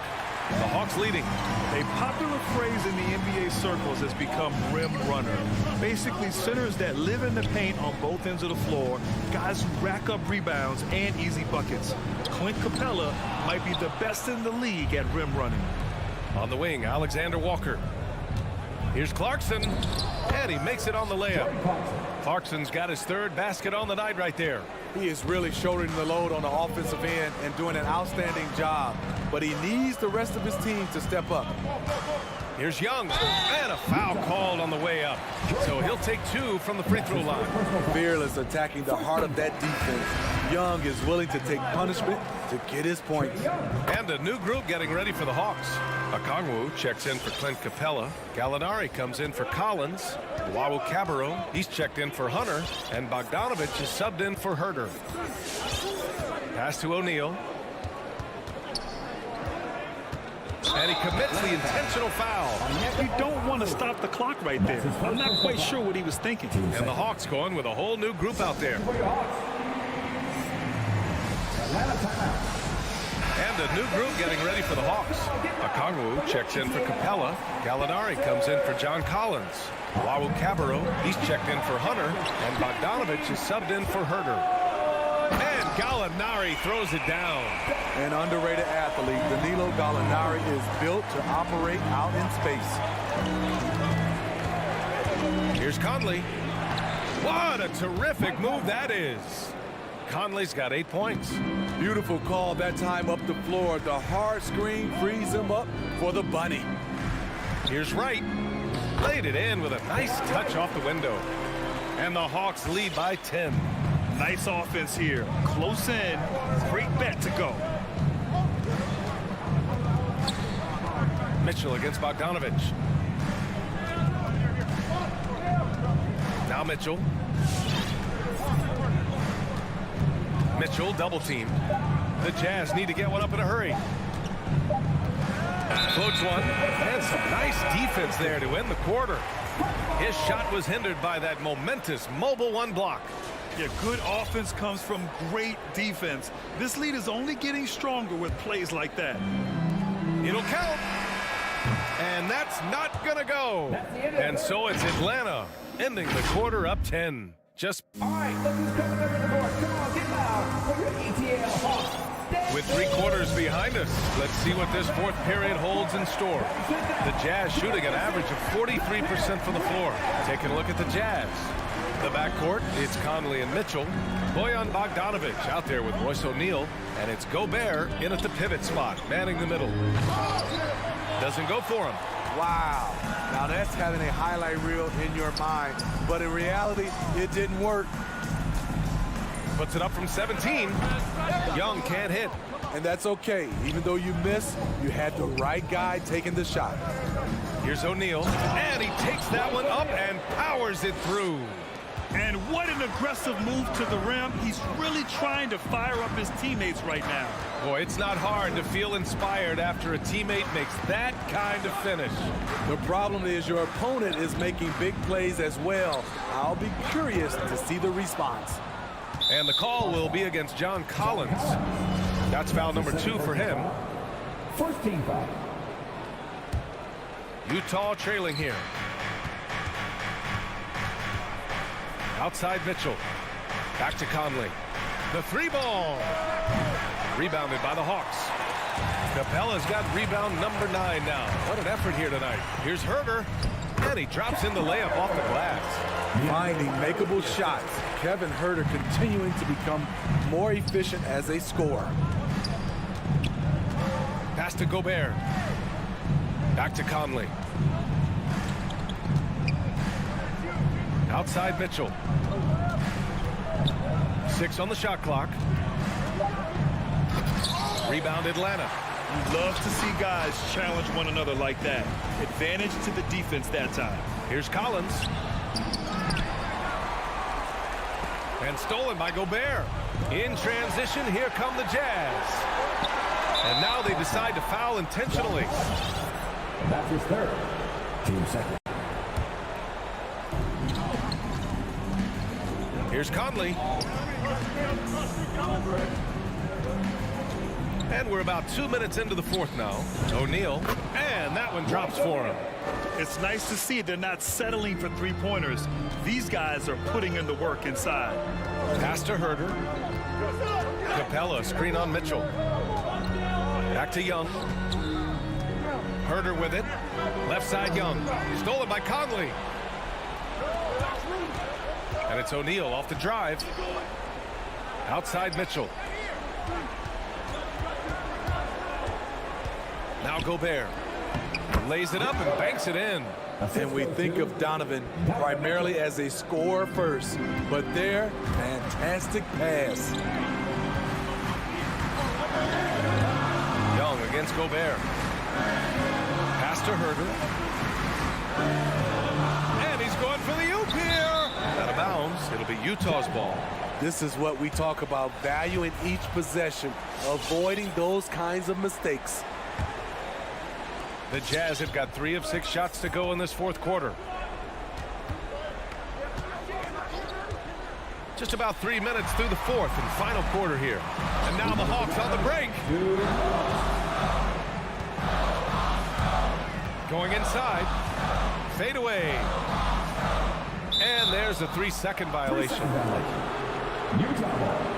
The Hawks leading. A popular phrase in the NBA circles has become rim runner. Basically, centers that live in the paint on both ends of the floor, guys who rack up rebounds and easy buckets. Clint Capella might be the best in the league at rim running. On the wing, Alexander Walker. Here's Clarkson, and he makes it on the layup. Clarkson's got his third basket on the night right there. He is really shouldering the load on the offensive end and doing an outstanding job, but he needs the rest of his team to step up. Here's Young, and a foul called on the way up. So he'll take 2 from the free throw line. Fearless attacking the heart of that defense. Young is willing to take punishment to get his points. And a new group getting ready for the Hawks. Okongwu checks in for Clint Capella. Gallinari comes in for Collins. Wawu Cabarro, he's checked in for Hunter. And Bogdanovich is subbed in for Herder. Pass to O'Neal. And he commits the intentional foul. You don't want to stop the clock right there. I'm not quite sure what he was thinking. And the Hawks going with a whole new group out there. And a new group getting ready for the Hawks. Okongwu checks in for Capella. Gallinari comes in for John Collins. Wawu Cabarro, he's checked in for Hunter. And Bogdanovich is subbed in for Herder. And Gallinari throws it down. An underrated athlete, Danilo Gallinari is built to operate out in space. Here's Conley. What a terrific move that is. Conley's got 8 points. Beautiful call that time up the floor. The hard screen frees him up for the bunny. Here's Wright. Laid it in with a nice touch off the window. And the Hawks lead by 10. Nice offense here. Close in. Great bet to go. Mitchell against Bogdanovich. Now Mitchell. Mitchell double teamed. The Jazz need to get one up in a hurry. Floats one. And some nice defense there to end the quarter. His shot was hindered by that momentous mobile one block. Yeah, good offense comes from great defense. This lead is only getting stronger with plays like that. It'll count. And that's not gonna go. And so it's Atlanta ending the quarter up 10. Just All right, look who's coming over the board. Come on, get loud for your ETL Hawks. with 3 quarters behind us, let's see what this fourth period holds in store. The Jazz shooting an average of 43% from the floor. Taking a look at the Jazz. The backcourt, it's Conley and Mitchell. Bojan Bogdanovich out there with Royce O'Neal. And it's Gobert in at the pivot spot, manning the middle. Doesn't go for him. Wow. Now that's having a highlight reel in your mind. But in reality, it didn't work. Puts it up from 17. Young can't hit. And that's okay. Even though you missed, you had the right guy taking the shot. Here's O'Neal, and he takes that one up and powers it through. And what an aggressive move to the rim. He's really trying to fire up his teammates right now. Boy, it's not hard to feel inspired after a teammate makes that kind of finish. The problem is your opponent is making big plays as well. I'll be curious to see the response. And the call will be against John Collins. That's foul number 2 for him. First team foul. Utah trailing here. Outside Mitchell. Back to Conley. The 3-ball. Rebounded by the Hawks. Capella's got rebound number 9 now. What an effort here tonight. Here's Herder. And he drops in the layup off the glass. Finding makeable shots. Kevin Herder continuing to become more efficient as a scorer. Pass to Gobert. Back to Conley. Outside Mitchell. 6 on the shot clock. Rebound Atlanta. You love to see guys challenge one another like that. Advantage to the defense that time. Here's Collins. And stolen by Gobert. In transition, here come the Jazz. And now they decide to foul intentionally. That's his third. Team second. Here's Conley. And we're about 2 minutes into the fourth now. O'Neal. And that one drops for him. It's nice to see they're not settling for three-pointers. These guys are putting in the work inside. Pass to Herder. Capella, screen on Mitchell. Back to Young. Herder with it. Left side Young. Stolen by Conley. And it's O'Neal off the drive. Outside Mitchell. Now Gobert. Lays it up and banks it in. And we think of Donovan primarily as a scorer first, but there, fantastic pass. Young against Gobert. Pass to Herder. And he's going for the oop here. Out of bounds. It'll be Utah's ball. This is what we talk about, valuing each possession, avoiding those kinds of mistakes. The Jazz have got 3 of 6 shots to go in this fourth quarter. Just about 3 minutes through the fourth and final quarter here. And now the Hawks on the break. Going inside. Fade away. And there's a 3-second violation. Utah ball.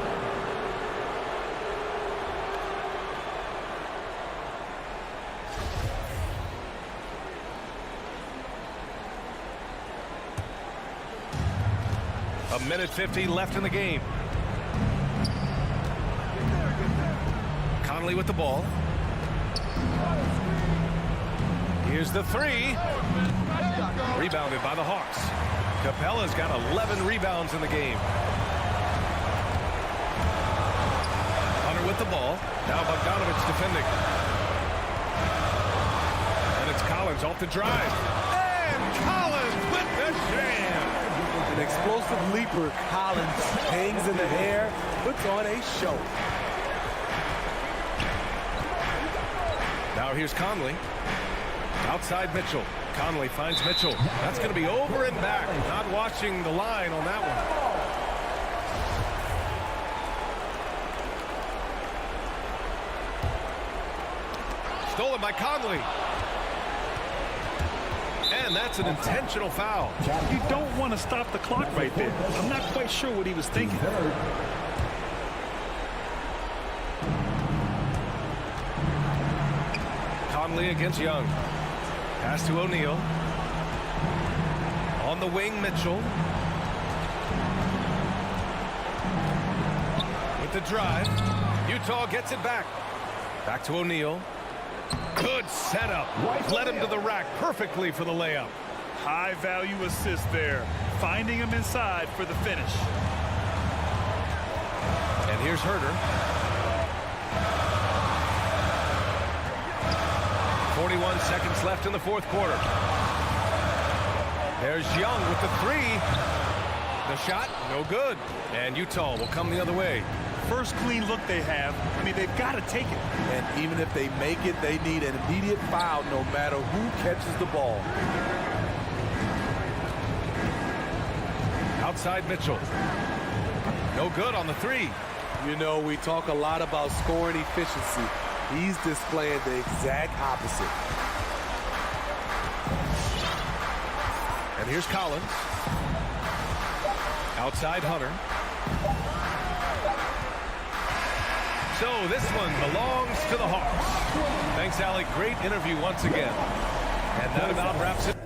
A minute 50 left in the game. Conley with the ball. Here's the 3. Rebounded by the Hawks. Capella's got 11 rebounds in the game. Hunter with the ball. Now Bogdanovich defending. And it's Collins off the drive. And Collins with the jam. An explosive leaper, Collins hangs in the air, puts on a show. Now here's Conley. Outside Mitchell. Conley finds Mitchell. That's going to be over and back. Not watching the line on that one. Stolen by Conley. And that's an intentional foul. You don't want to stop the clock right there. I'm not quite sure what he was thinking. Conley against Young. Pass to O'Neal. On the wing, Mitchell. With the drive. Utah gets it back. Back to O'Neal. Good setup. Led him to the rack perfectly for the layup. High value assist there. Finding him inside for the finish. And here's Herder. 41 seconds left in the fourth quarter. There's Young with the three. The shot, no good. And Utah will come the other way. First clean look they have. I mean, they've got to take it. And even if they make it, they need an immediate foul no matter who catches the ball. Outside Mitchell. No good on the three. You know, we talk a lot about scoring efficiency. He's displaying the exact opposite. And here's Collins. Outside Hunter. So this one belongs to the Hawks. Thanks, Alec. Great interview once again. And that about wraps it.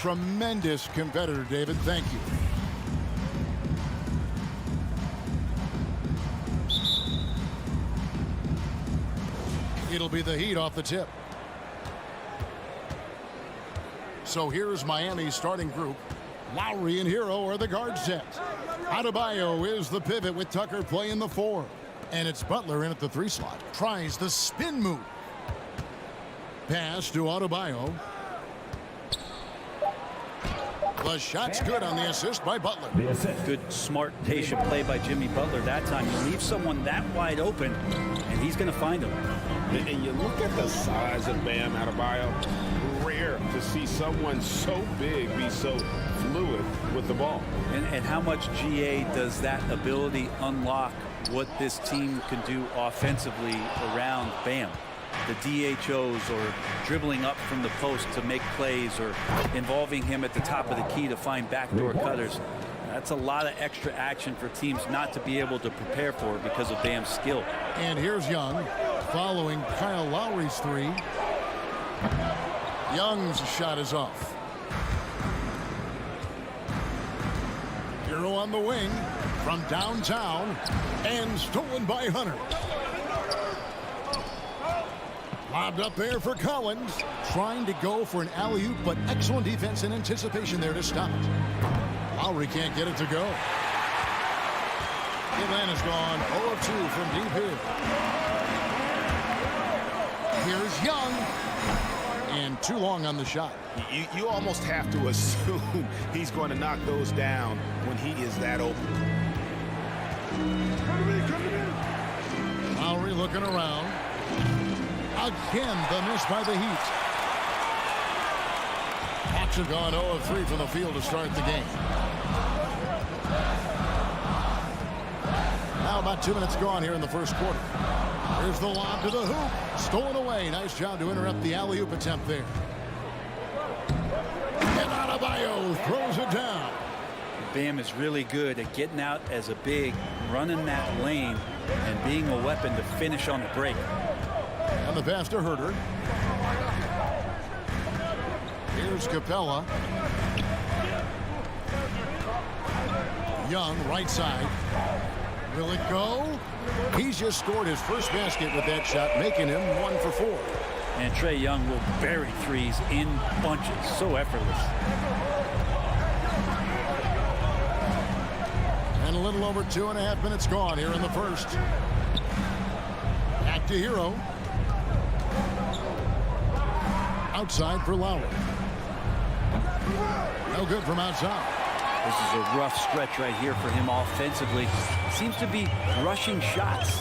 Tremendous competitor, David. Thank you. It'll be the Heat off the tip. So here's Miami's starting group. Lowry and Hero are the guard set. Adebayo is the pivot with Tucker playing the 4. And it's Butler in at the 3 slot. Tries the spin move. Pass to Adebayo. The shot's good on the assist by Butler. Good, smart, patient play by Jimmy Butler that time. You leave someone that wide open, and he's going to find him. And you look at the size of Bam Adebayo. Rare to see someone so big be so fluid with the ball. And how much GA does that ability unlock what this team can do offensively around Bam? The DHOs or dribbling up from the post to make plays or involving him at the top of the key to find backdoor cutters. That's a lot of extra action for teams not to be able to prepare for because of Bam's skill. And here's Young following Kyle Lowry's 3. Young's shot is off. Hero on the wing from downtown and stolen by Hunter. Lobbed up there for Collins, trying to go for an alley-oop, but excellent defense and anticipation there to stop it. Lowry can't get it to go. Atlanta's gone 0 of 2 from deep here. Here's Young, and too long on the shot. You almost have to assume he's going to knock those down when he is that open. Lowry looking around. Again, the miss by the Heat. Hawks have gone 0 of 3 from the field to start the game. Now about 2 minutes gone here in the first quarter. Here's the lob to the hoop. Stolen away. Nice job to interrupt the alley-oop attempt there. And Adebayo throws it down. Bam is really good at getting out as a big, running that lane, and being a weapon to finish on the break. And the pass to Herter. Here's Capella. Young, right side. Will it go? He's just scored his first basket with that shot, making him 1 for 4. And Trae Young will bury threes in bunches. So effortless. And a little over 2.5 minutes gone here in the first. Back to Hero. Outside for Lowry. No good from outside. This is a rough stretch right here for him offensively. Seems to be rushing shots.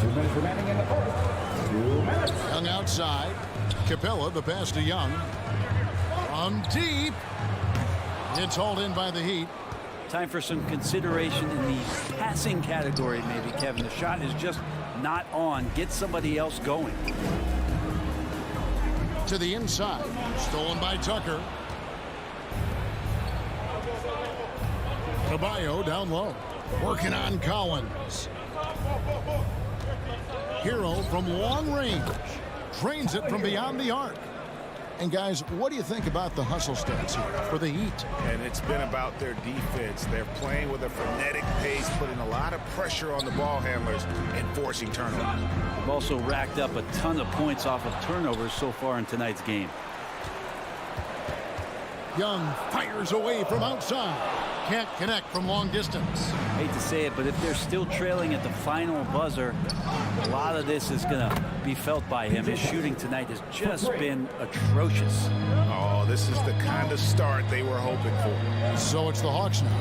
2 minutes remaining in the first. 2 minutes. Young outside. Capella, the pass to Young. From deep. It's hauled in by the Heat. Time for some consideration in the passing category, maybe, Kevin. The shot is just not on. Get somebody else going. To the inside. Stolen by Tucker. Adebayo down low. Working on Collins. Hero from long range. Trains it from beyond the arc. And guys, what do you think about the hustle stats here for the Heat? And it's been about their defense. They're playing with a frenetic pace, putting a lot of pressure on the ball handlers and forcing turnovers. They've also racked up a ton of points off of turnovers so far in tonight's game. Young fires away from outside. Can't connect from long distance. Hate to say it, but if they're still trailing at the final buzzer, a lot of this is going to be felt by him. His shooting tonight has just been atrocious. Oh, this is the kind of start they were hoping for. So it's the Hawks now,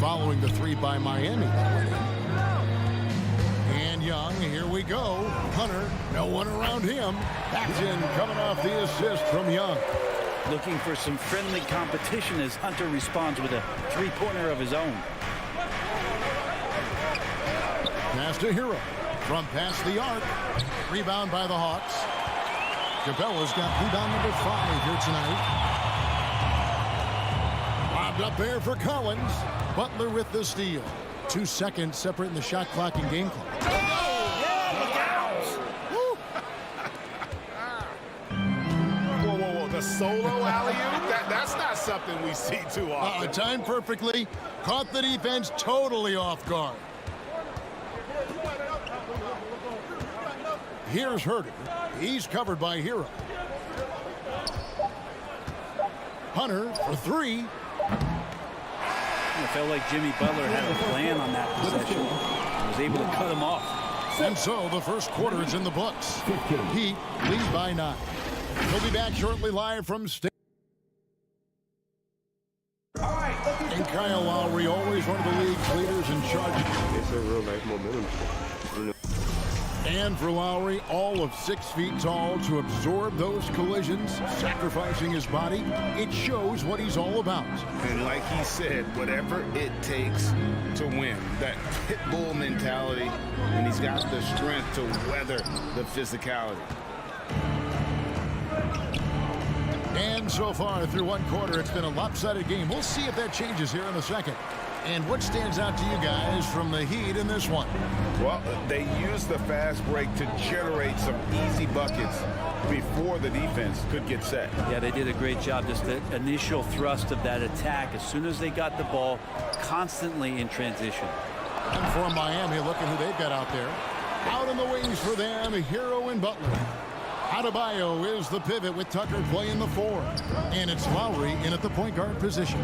following the 3 by Miami. And Young, here we go. Hunter, no one around him. That's in, coming off the assist from Young. Looking for some friendly competition as Hunter responds with a three-pointer of his own. Pass to Hero. From past the arc. Rebound by the Hawks. Capella's got rebound number 5 here tonight. Lobbed up there for Collins. Butler with the steal. 2 seconds separating the shot clock and game clock. The solo alley-oop? something we see too often. Timed perfectly. Caught the defense totally off guard. Here's Herder. He's covered by Hero. Hunter for three. It felt like Jimmy Butler had a plan on that possession. He was able to cut him off. And so the first quarter is in the books. Heat lead by 9. He'll be back shortly live from State. And Kyle Lowry, always one of the league's leaders in charge. It's a real nice momentum. And for Lowry, all of 6 feet tall to absorb those collisions, sacrificing his body, it shows what he's all about. And like he said, whatever it takes to win, that pit bull mentality, and he's got the strength to weather the physicality. And so far through one quarter, it's been a lopsided game. We'll see if that changes here in the second. And what stands out to you guys from the Heat in this one? Well, they used the fast break to generate some easy buckets before the defense could get set. Yeah, they did a great job. Just the initial thrust of that attack, as soon as they got the ball, constantly in transition. And for Miami, look at who they've got out there. Out in the wings for them, Hero and Butler. Adebayo is the pivot with Tucker playing the 4. And it's Lowry in at the point guard position.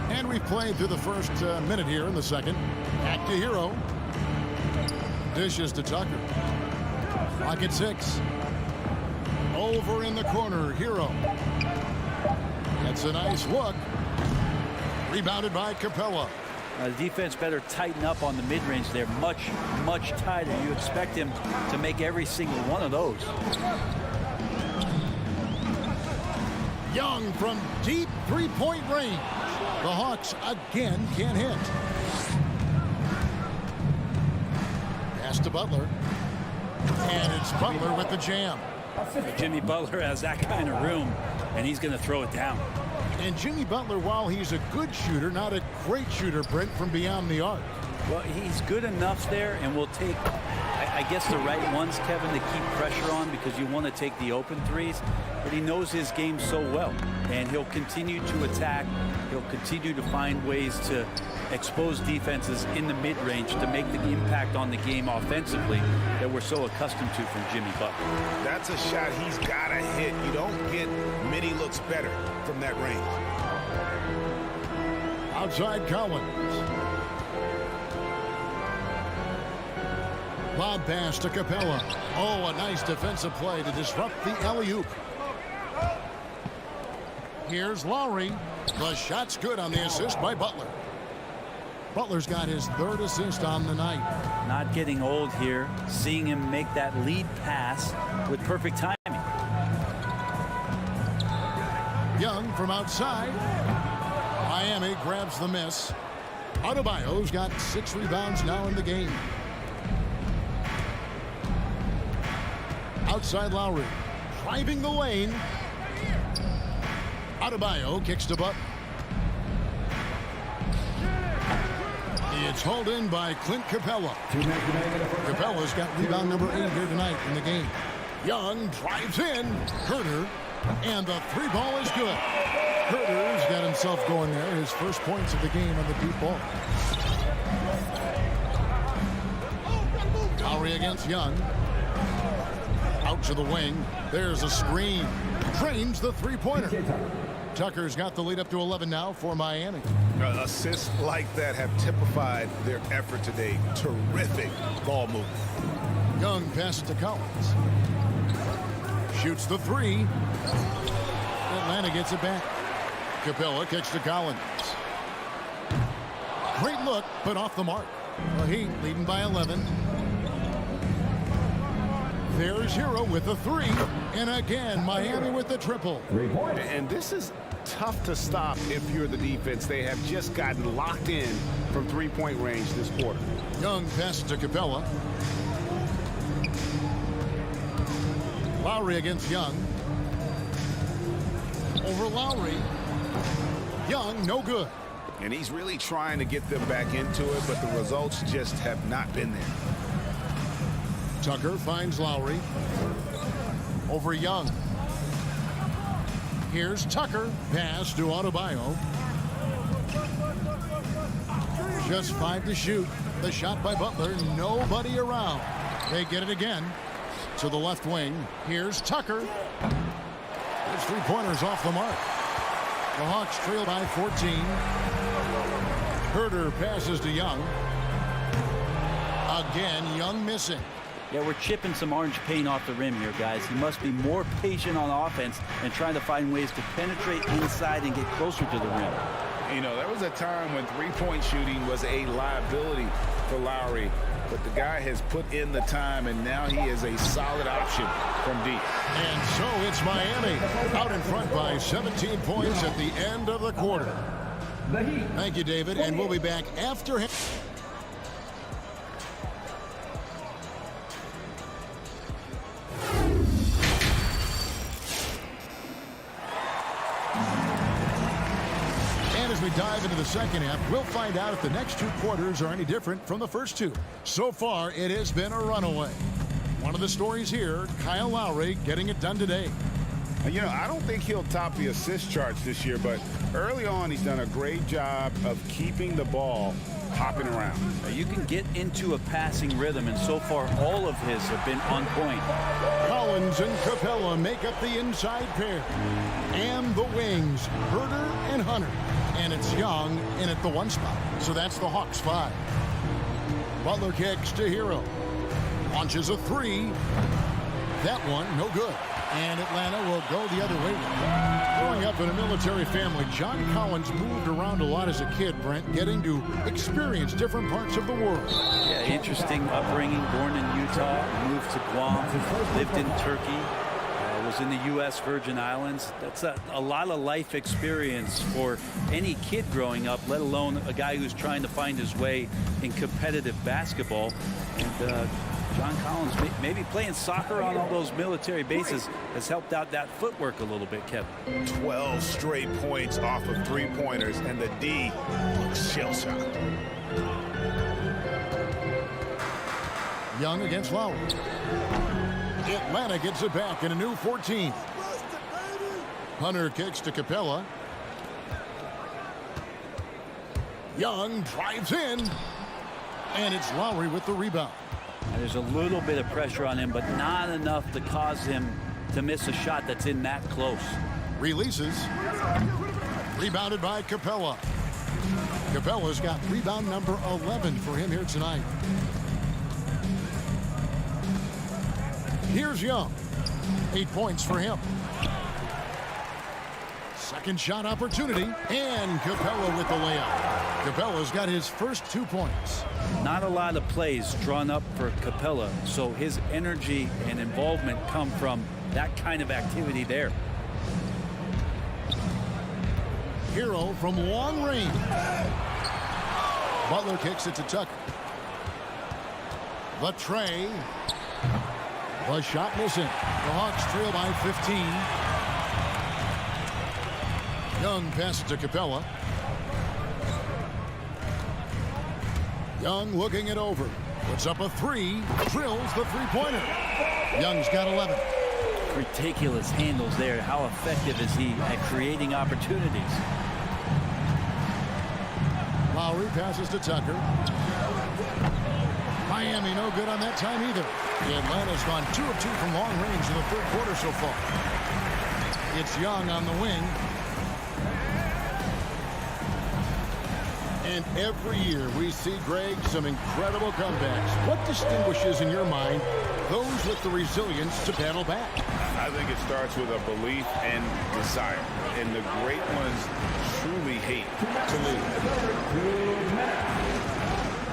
And we've played through the first minute here in the second. Back to Hero. Dishes to Tucker. Clock at 6. Over in the corner, Hero. That's a nice look. Rebounded by Capella. The defense better tighten up on the mid-range. They're much, much tighter. You expect him to make every single one of those. Young from deep three-point range. The Hawks again can't hit. Pass to Butler. And it's Butler with the jam. Jimmy Butler has that kind of room, and he's going to throw it down. And Jimmy Butler, while he's a good shooter, not a great shooter, Brent, from beyond the arc. Well, he's good enough there, and will take, I guess, the right ones, Kevin, to keep pressure on, because you want to take the open threes. But he knows his game so well, and he'll continue to attack. He'll continue to find ways to expose defenses in the mid-range to make the impact on the game offensively that we're so accustomed to from Jimmy Butler. That's a shot he's got to hit. You don't get many looks better from that range. Outside Collins. Lob pass to Capella. Oh, a nice defensive play to disrupt the alley-oop. Here's Lowry. The shot's good on the assist by Butler. Butler's got his 3rd assist on the night. Not getting old here. Seeing him make that lead pass with perfect timing. Young from outside. Miami grabs the miss. Adebayo's got 6 rebounds now in the game. Outside Lowry. Driving the lane. Adebayo kicks to Butler. It's hauled in by Clint Capella. Capella's got rebound number 8 here tonight in the game. Young drives in. Herder. And the 3 ball is good. Herder's got himself going there. His first points of the game on the deep ball. Lowry against Young. Out to the wing. There's a screen. Drains the 3-pointer. Tucker's got the lead up to 11 now for Miami. Assists like that have typified their effort today. Terrific ball movement. Young passes to Collins. Shoots the 3. Atlanta gets it back. Capella kicks to Collins. Great look, but off the mark. The Heat leading by 11. There's Hero with the 3. And again, Miami with the triple. And this is tough to stop if you're the defense. They have just gotten locked in from 3-point range this quarter. Young passes to Capella. Lowry against Young. Over Lowry. Young, no good. And he's really trying to get them back into it, but the results just have not been there. Tucker finds Lowry. Over Young. Here's Tucker. Pass to Adebayo. Just 5 to shoot. The shot by Butler. Nobody around. They get it again to the left wing. Here's Tucker. His three-pointers off the mark. The Hawks trail by 14. Herter passes to Young. Again, Young missing. Yeah, we're chipping some orange paint off the rim here, guys. He must be more patient on offense and trying to find ways to penetrate inside and get closer to the rim. You know, there was a time when three-point shooting was a liability for Lowry, but the guy has put in the time, and now he is a solid option from deep. And so it's Miami out in front by 17 points at the end of the quarter. Thank you, David, and we'll be back after him. As we dive into the second half, we'll find out if the next 2 quarters are any different from the first 2. So far, it has been a runaway. One of the stories here, Kyle Lowry getting it done today. You know, I don't think he'll top the assist charts this year, but early on, he's done a great job of keeping the ball hopping around. You can get into a passing rhythm, and so far, all of his have been on point. Collins and Capella make up the inside pair. And the wings, Herter and Hunter. And it's Young in at the 1 spot. So that's the Hawks 5. Butler kicks to Hero. Launches a 3. That one, no good. And Atlanta will go the other way. Growing up in a military family, John Collins moved around a lot as a kid, Brent, getting to experience different parts of the world. Yeah, interesting upbringing. Born in Utah, moved to Guam, lived in Turkey. Was in the U.S. Virgin Islands. That's a lot of life experience for any kid growing up, let alone a guy who's trying to find his way in competitive basketball. And John Collins, maybe playing soccer on all those military bases has helped out that footwork a little bit, Kevin. 12 straight points off of three-pointers, and the D looks shell-shocked. Young against Lowry. Atlanta gets it back in a new 14. Hunter kicks to Capella. Young drives in. And it's Lowry with the rebound. And there's a little bit of pressure on him, but not enough to cause him to miss a shot that's in that close. Releases. Rebounded by Capella. Capella's got rebound number 11 for him here tonight. Here's Young. 8 points for him. Second shot opportunity. And Capella with the layup. Capella's got his first 2 points. Not a lot of plays drawn up for Capella, so his energy and involvement come from that kind of activity there. Hero from long range. Butler kicks it to Tucker. The tray. The shot missing. The Hawks trail by 15. Young passes to Capella. Young looking it over. Puts up a 3. Drills the three-pointer. Young's got 11. Ridiculous handles there. How effective is he at creating opportunities? Lowry passes to Tucker. Miami no good on that time either. Atlanta's gone 2 of 2 from long range in the third quarter so far. It's Young on the wing. And every year we see, Greg, some incredible comebacks. What distinguishes, in your mind, those with the resilience to battle back? I think it starts with a belief and desire. And the great ones truly hate to lose.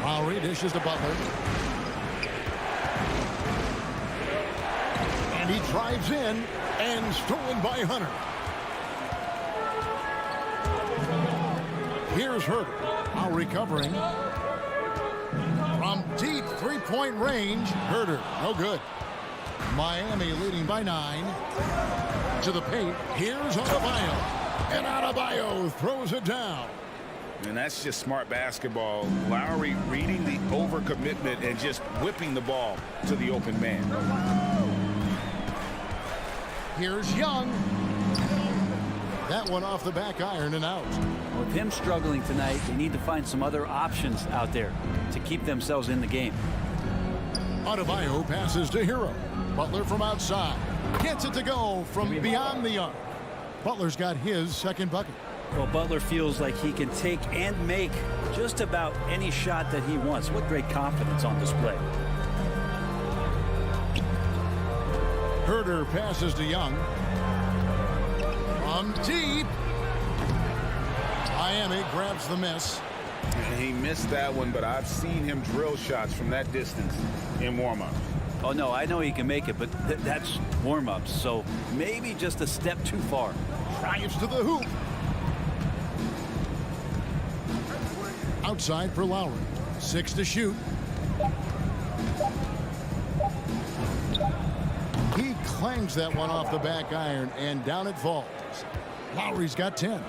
Lowry dishes to Butler. And he drives in and stolen by Hunter. Here's Herter. Now recovering. From deep three-point range, Herter, no good. Miami leading by 9. To the paint. Here's Adebayo. And Adebayo throws it down. And that's just smart basketball. Lowry reading the overcommitment and just whipping the ball to the open man. Here's Young. That one off the back iron and out. With him struggling tonight, they need to find some other options out there to keep themselves in the game. Adebayo passes to Hero. Butler from outside. Gets it to go from beyond the arc. Butler's got his second bucket. Well, Butler feels like he can take and make just about any shot that he wants. What great confidence on display. Herder passes to Young. From deep. Miami grabs the miss. And he missed that one, but I've seen him drill shots from that distance in warm-up. Oh, no, I know he can make it, but that's warm-ups, so maybe just a step too far. Drives to the hoop. Outside for Lowry. 6 to shoot. He clangs that one off the back iron, and down it falls. Lowry's got 10.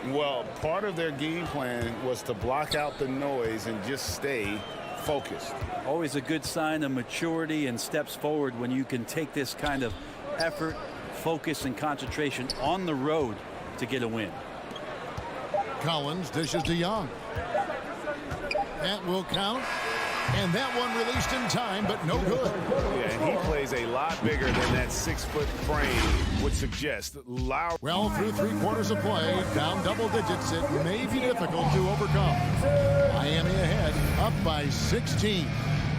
Well, part of their game plan was to block out the noise and just stay focused. Always a good sign of maturity and steps forward when you can take this kind of effort, focus, and concentration on the road to get a win. Collins dishes to Young. That will count. And that one released in time, but no good. Yeah, and he plays a lot bigger than that 6-foot frame would suggest. Lowry. Well, through 3/4 of play, down double digits, it may be difficult to overcome. Miami ahead, up by 16.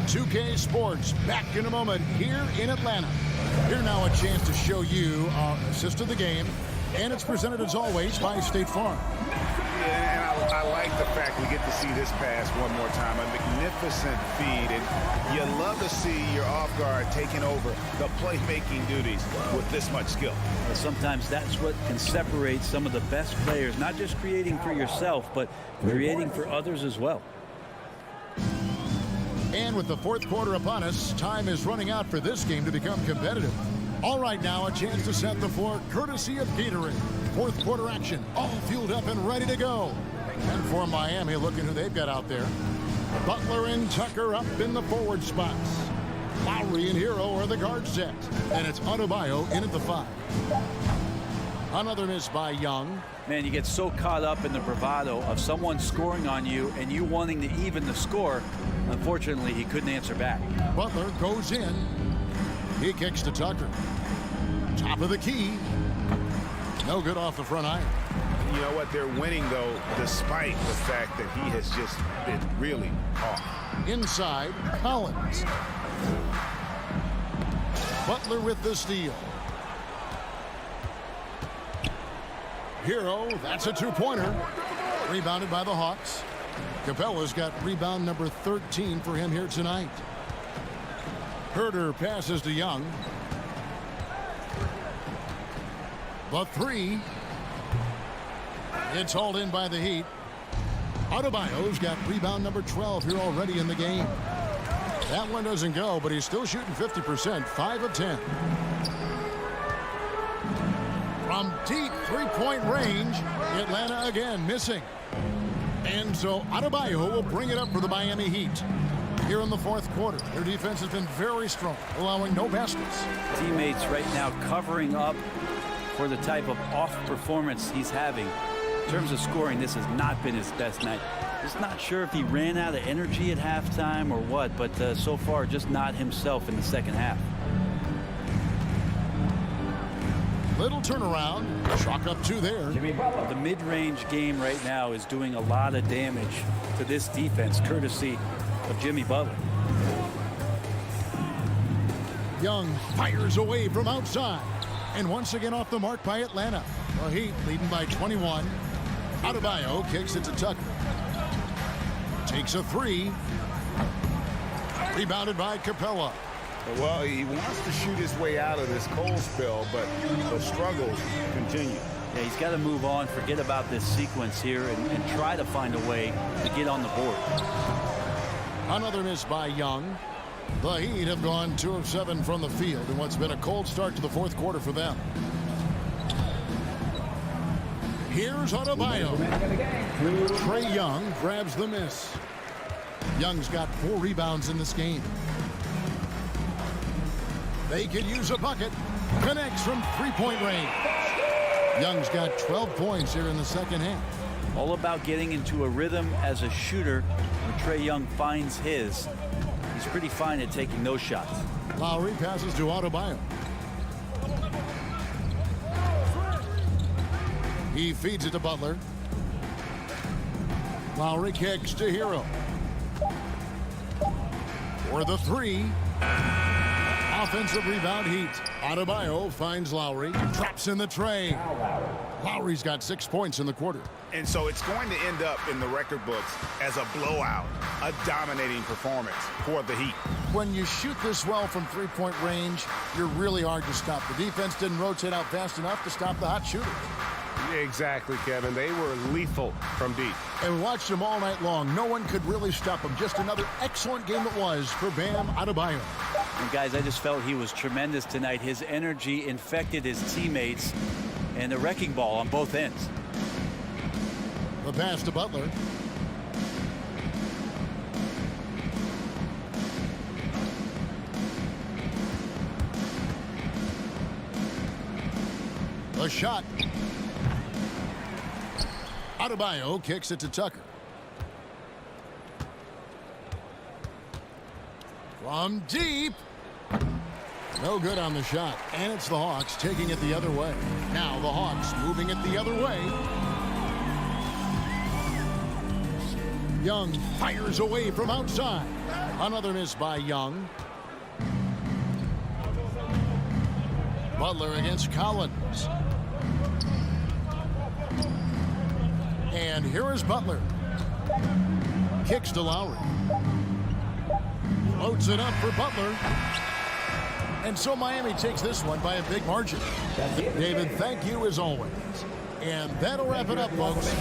2K Sports back in a moment here in Atlanta. Here now a chance to show you our assist of the game, and it's presented as always by State Farm. Yeah, and I like the fact we get to see this pass one more time. A magnificent feed, and you love to see your off guard taking over the playmaking duties with this much skill. Well, sometimes that's what can separate some of the best players, not just creating for yourself, but creating for others as well. And with the fourth quarter upon us, time is running out for this game to become competitive. All right, now a chance to set the floor courtesy of Gatorade. Fourth quarter action, all fueled up and ready to go. And for Miami, looking who they've got out there. Butler and Tucker up in the forward spots. Lowry and Hero are the guard set. And it's Adebayo in at the 5. Another miss by Young. Man, you get so caught up in the bravado of someone scoring on you and you wanting to even the score. Unfortunately, he couldn't answer back. Butler goes in. He kicks to Tucker. Top of the key. No good off the front iron. You know what? They're winning, though, despite the fact that he has just been really off. Inside, Collins. Butler with the steal. Hero, that's a two-pointer. Rebounded by the Hawks. Capella's got rebound number 13 for him here tonight. Herder passes to Young. The 3. It's hauled in by the Heat. Adebayo's got rebound number 12 here already in the game. That one doesn't go, but he's still shooting 50%, 5 of 10. From deep three-point range, Atlanta again missing. And so Adebayo will bring it up for the Miami Heat. Here in the fourth quarter, their defense has been very strong, allowing no baskets. Teammates right now covering up for the type of off performance he's having. In terms of scoring, this has not been his best night. Just not sure if he ran out of energy at halftime or what, but so far just not himself in the second half. Little turnaround, chalk up 2 there. The mid-range game right now is doing a lot of damage to this defense, courtesy of Jimmy Butler. Young fires away from outside. And once again off the mark by Atlanta. The Heat leading by 21. Adebayo kicks it to Tucker. Takes a 3. Rebounded by Capella. Well, he wants to shoot his way out of this cold spell, but the struggles continue. Yeah, he's got to move on, forget about this sequence here, and try to find a way to get on the board. Another miss by Young. The Heat have gone 2 of 7 from the field in what's been a cold start to the fourth quarter for them. Here's Adebayo. Trae Young grabs the miss. Young's got 4 rebounds in this game. They could use a bucket. Connects from three-point range. Young's got 12 points here in the second half. All about getting into a rhythm as a shooter. When Trae Young finds his, he's pretty fine at taking those shots. Lowry passes to Adebayo. He feeds it to Butler. Lowry kicks to Hero. For the three. Offensive rebound Heat. Adebayo finds Lowry. Traps in the tray. Lowry's got 6 points in the quarter. And so it's going to end up in the record books as a blowout, a dominating performance for the Heat. When you shoot this well from three-point range, you're really hard to stop. The defense didn't rotate out fast enough to stop the hot shooter. Exactly, Kevin. They were lethal from deep. And we watched them all night long. No one could really stop them. Just another excellent game it was for Bam Adebayo. And guys, I just felt he was tremendous tonight. His energy infected his teammates, and the wrecking ball on both ends. The pass to Butler. A shot. Adebayo kicks it to Tucker. From deep. No good on the shot. And it's the Hawks taking it the other way. Now the Hawks moving it the other way. Young fires away from outside. Another miss by Young. Butler against Collins. And here is Butler. Kicks to Lowry. Loads it up for Butler. And so Miami takes this one by a big margin. David, thank you as always. And that'll wrap it up, folks.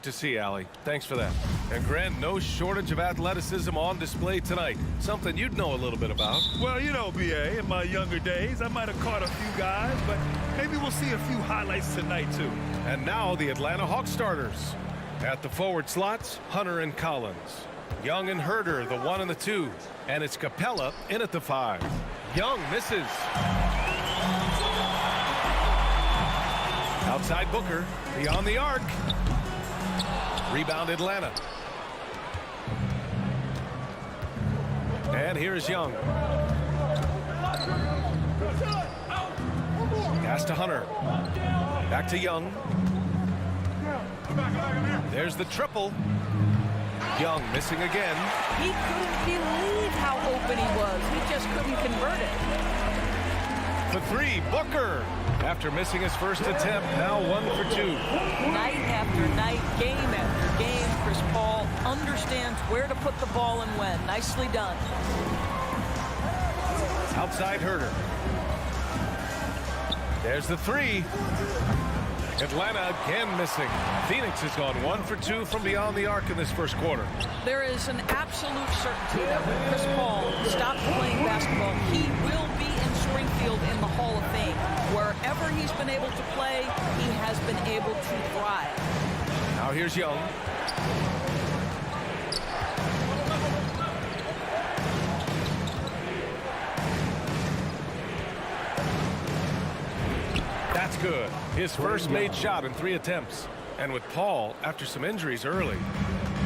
To see, Allie. Thanks for that. And Grant, no shortage of athleticism on display tonight. Something you'd know a little bit about. Well, you know, BA, in my younger days, I might have caught a few guys, but maybe we'll see a few highlights tonight, too. And now the Atlanta Hawks starters. At the forward slots, Hunter and Collins. Young and Herder, the 1 and the 2. And it's Capella in at the 5. Young misses. Outside Booker, beyond the arc. Rebound Atlanta. And here's Young. Pass to Hunter. Back to Young. There's the triple. Young missing again. He couldn't believe how open he was. He just couldn't convert it. The 3, Booker. After missing his first attempt, now 1 for 2. Night after night, game after game, Chris Paul understands where to put the ball and when. Nicely done. Outside Herder. There's the 3. Atlanta again missing. Phoenix has gone 1 for 2 from beyond the arc in this first quarter. There is an absolute certainty that when Chris Paul stops playing basketball, he will be in Springfield in the Hall of Fame. Wherever he's been able to play, he has been able to thrive. Now here's Young. That's good. His first made shot in 3 attempts. And with Paul, after some injuries early,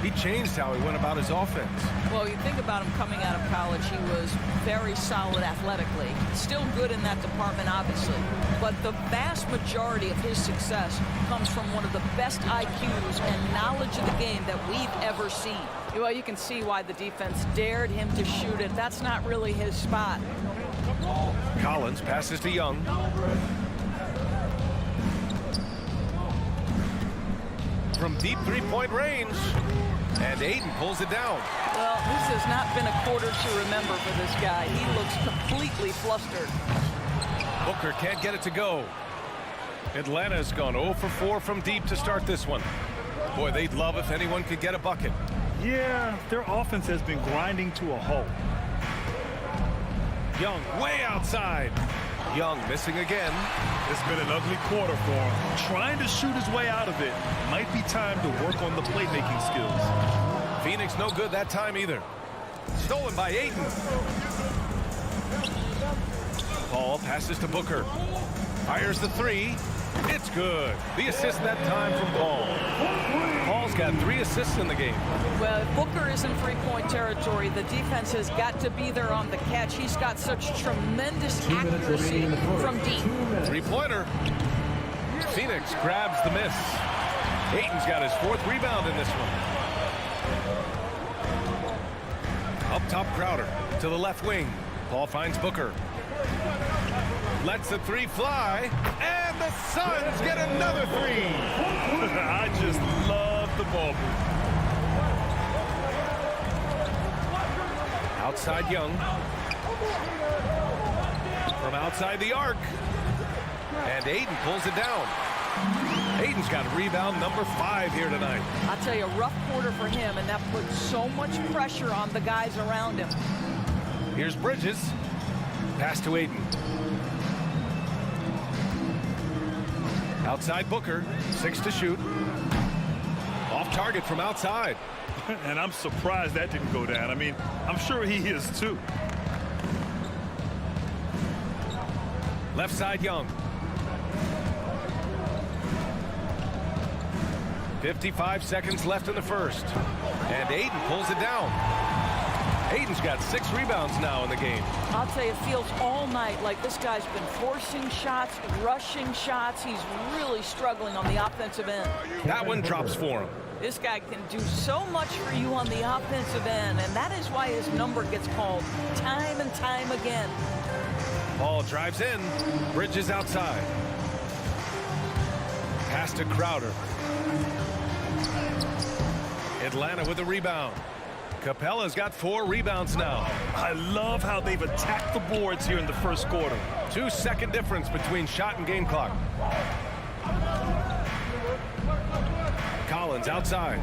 he changed how he went about his offense. Well, you think about him coming out of college, he was very solid athletically. Still good in that department, obviously. But the vast majority of his success comes from one of the best IQs and knowledge of the game that we've ever seen. Well, you can see why the defense dared him to shoot it. That's not really his spot. Collins passes to Young. From deep 3-point range. And Ayton pulls it down. Well, this has not been a quarter to remember for this guy. He looks completely flustered. Booker can't get it to go. Atlanta's gone 0 for 4 from deep to start this one. Boy, they'd love if anyone could get a bucket. Yeah, their offense has been grinding to a halt. Young way outside. Young missing again. It's been an ugly quarter for him. Trying to shoot his way out of it. Might be time to work on the playmaking skills. Phoenix no good that time either. Stolen by Ayton. Paul passes to Booker. Fires the 3. It's good. The assist that time from Paul. Paul's got 3 assists in the game. Well, if Booker is in 3-point territory, the defense has got to be there on the catch. He's got such tremendous accuracy from deep. 3-pointer. Phoenix grabs the miss. Ayton's got his 4th rebound in this one. top Crowder to the left wing. Paul finds Booker. Lets the three fly, and the Suns get another three. I just love the ball move. Outside Young. From outside the arc. And Ayton pulls it down. Ayton's got rebound number 5 here tonight. I'll tell you, a rough quarter for him, and that puts so much pressure on the guys around him. Here's Bridges. Pass to Ayton. Outside Booker. 6 to shoot. Off target from outside. And I'm surprised that didn't go down. I mean, I'm sure he is too. Left side Young. 55 seconds left in the first. And Ayton pulls it down. Ayton's got 6 rebounds now in the game. I'll tell you, it feels all night like this guy's been forcing shots, rushing shots. He's really struggling on the offensive end. That one drops for him. This guy can do so much for you on the offensive end, and that is why his number gets called time and time again. Paul drives in. Bridges outside. Pass to Crowder. Atlanta with the rebound. Capella's got 4 rebounds now. I love how they've attacked the boards here in the first quarter. 2-second difference between shot and game clock. Collins outside.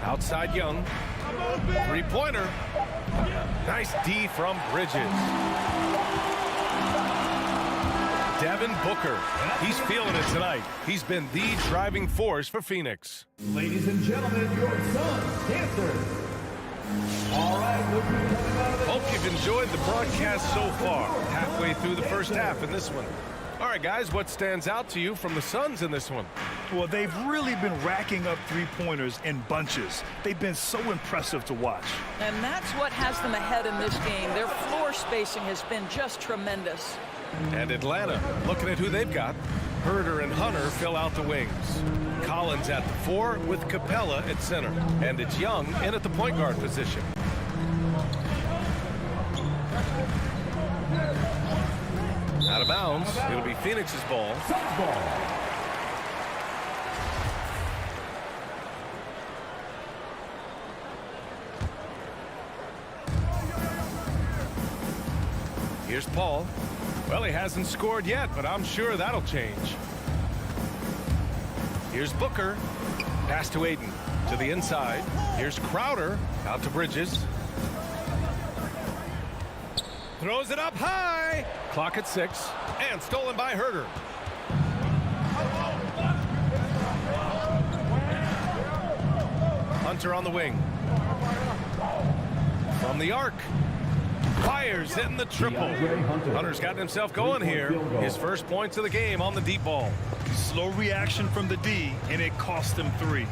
Outside Young. 3-pointer. Nice D from Bridges. Devin Booker. He's feeling it tonight. He's been the driving force for Phoenix. Ladies and gentlemen, your Suns dancers. All right, hope you've enjoyed the broadcast so far. Halfway through the first half in this one. All right, guys, what stands out to you from the Suns in this one? Well, they've really been racking up 3-pointers in bunches. They've been so impressive to watch. And that's what has them ahead in this game. Their floor spacing has been just tremendous. And Atlanta, looking at who they've got. Herder and Hunter fill out the wings. Collins at the 4 with Capella at center. And it's Young in at the point guard position. Out of bounds. It'll be Phoenix's ball. Here's Paul. Well, he hasn't scored yet, but I'm sure that'll change. Here's Booker. Pass to Ayton. To the inside. Here's Crowder. Out to Bridges. Throws it up high. Clock at 6. And stolen by Herder. Hunter on the wing. From the arc. Fires in the triple. Hunter's gotten himself going here. His first points of the game on the deep ball. Slow reaction from the D, and it cost him 3.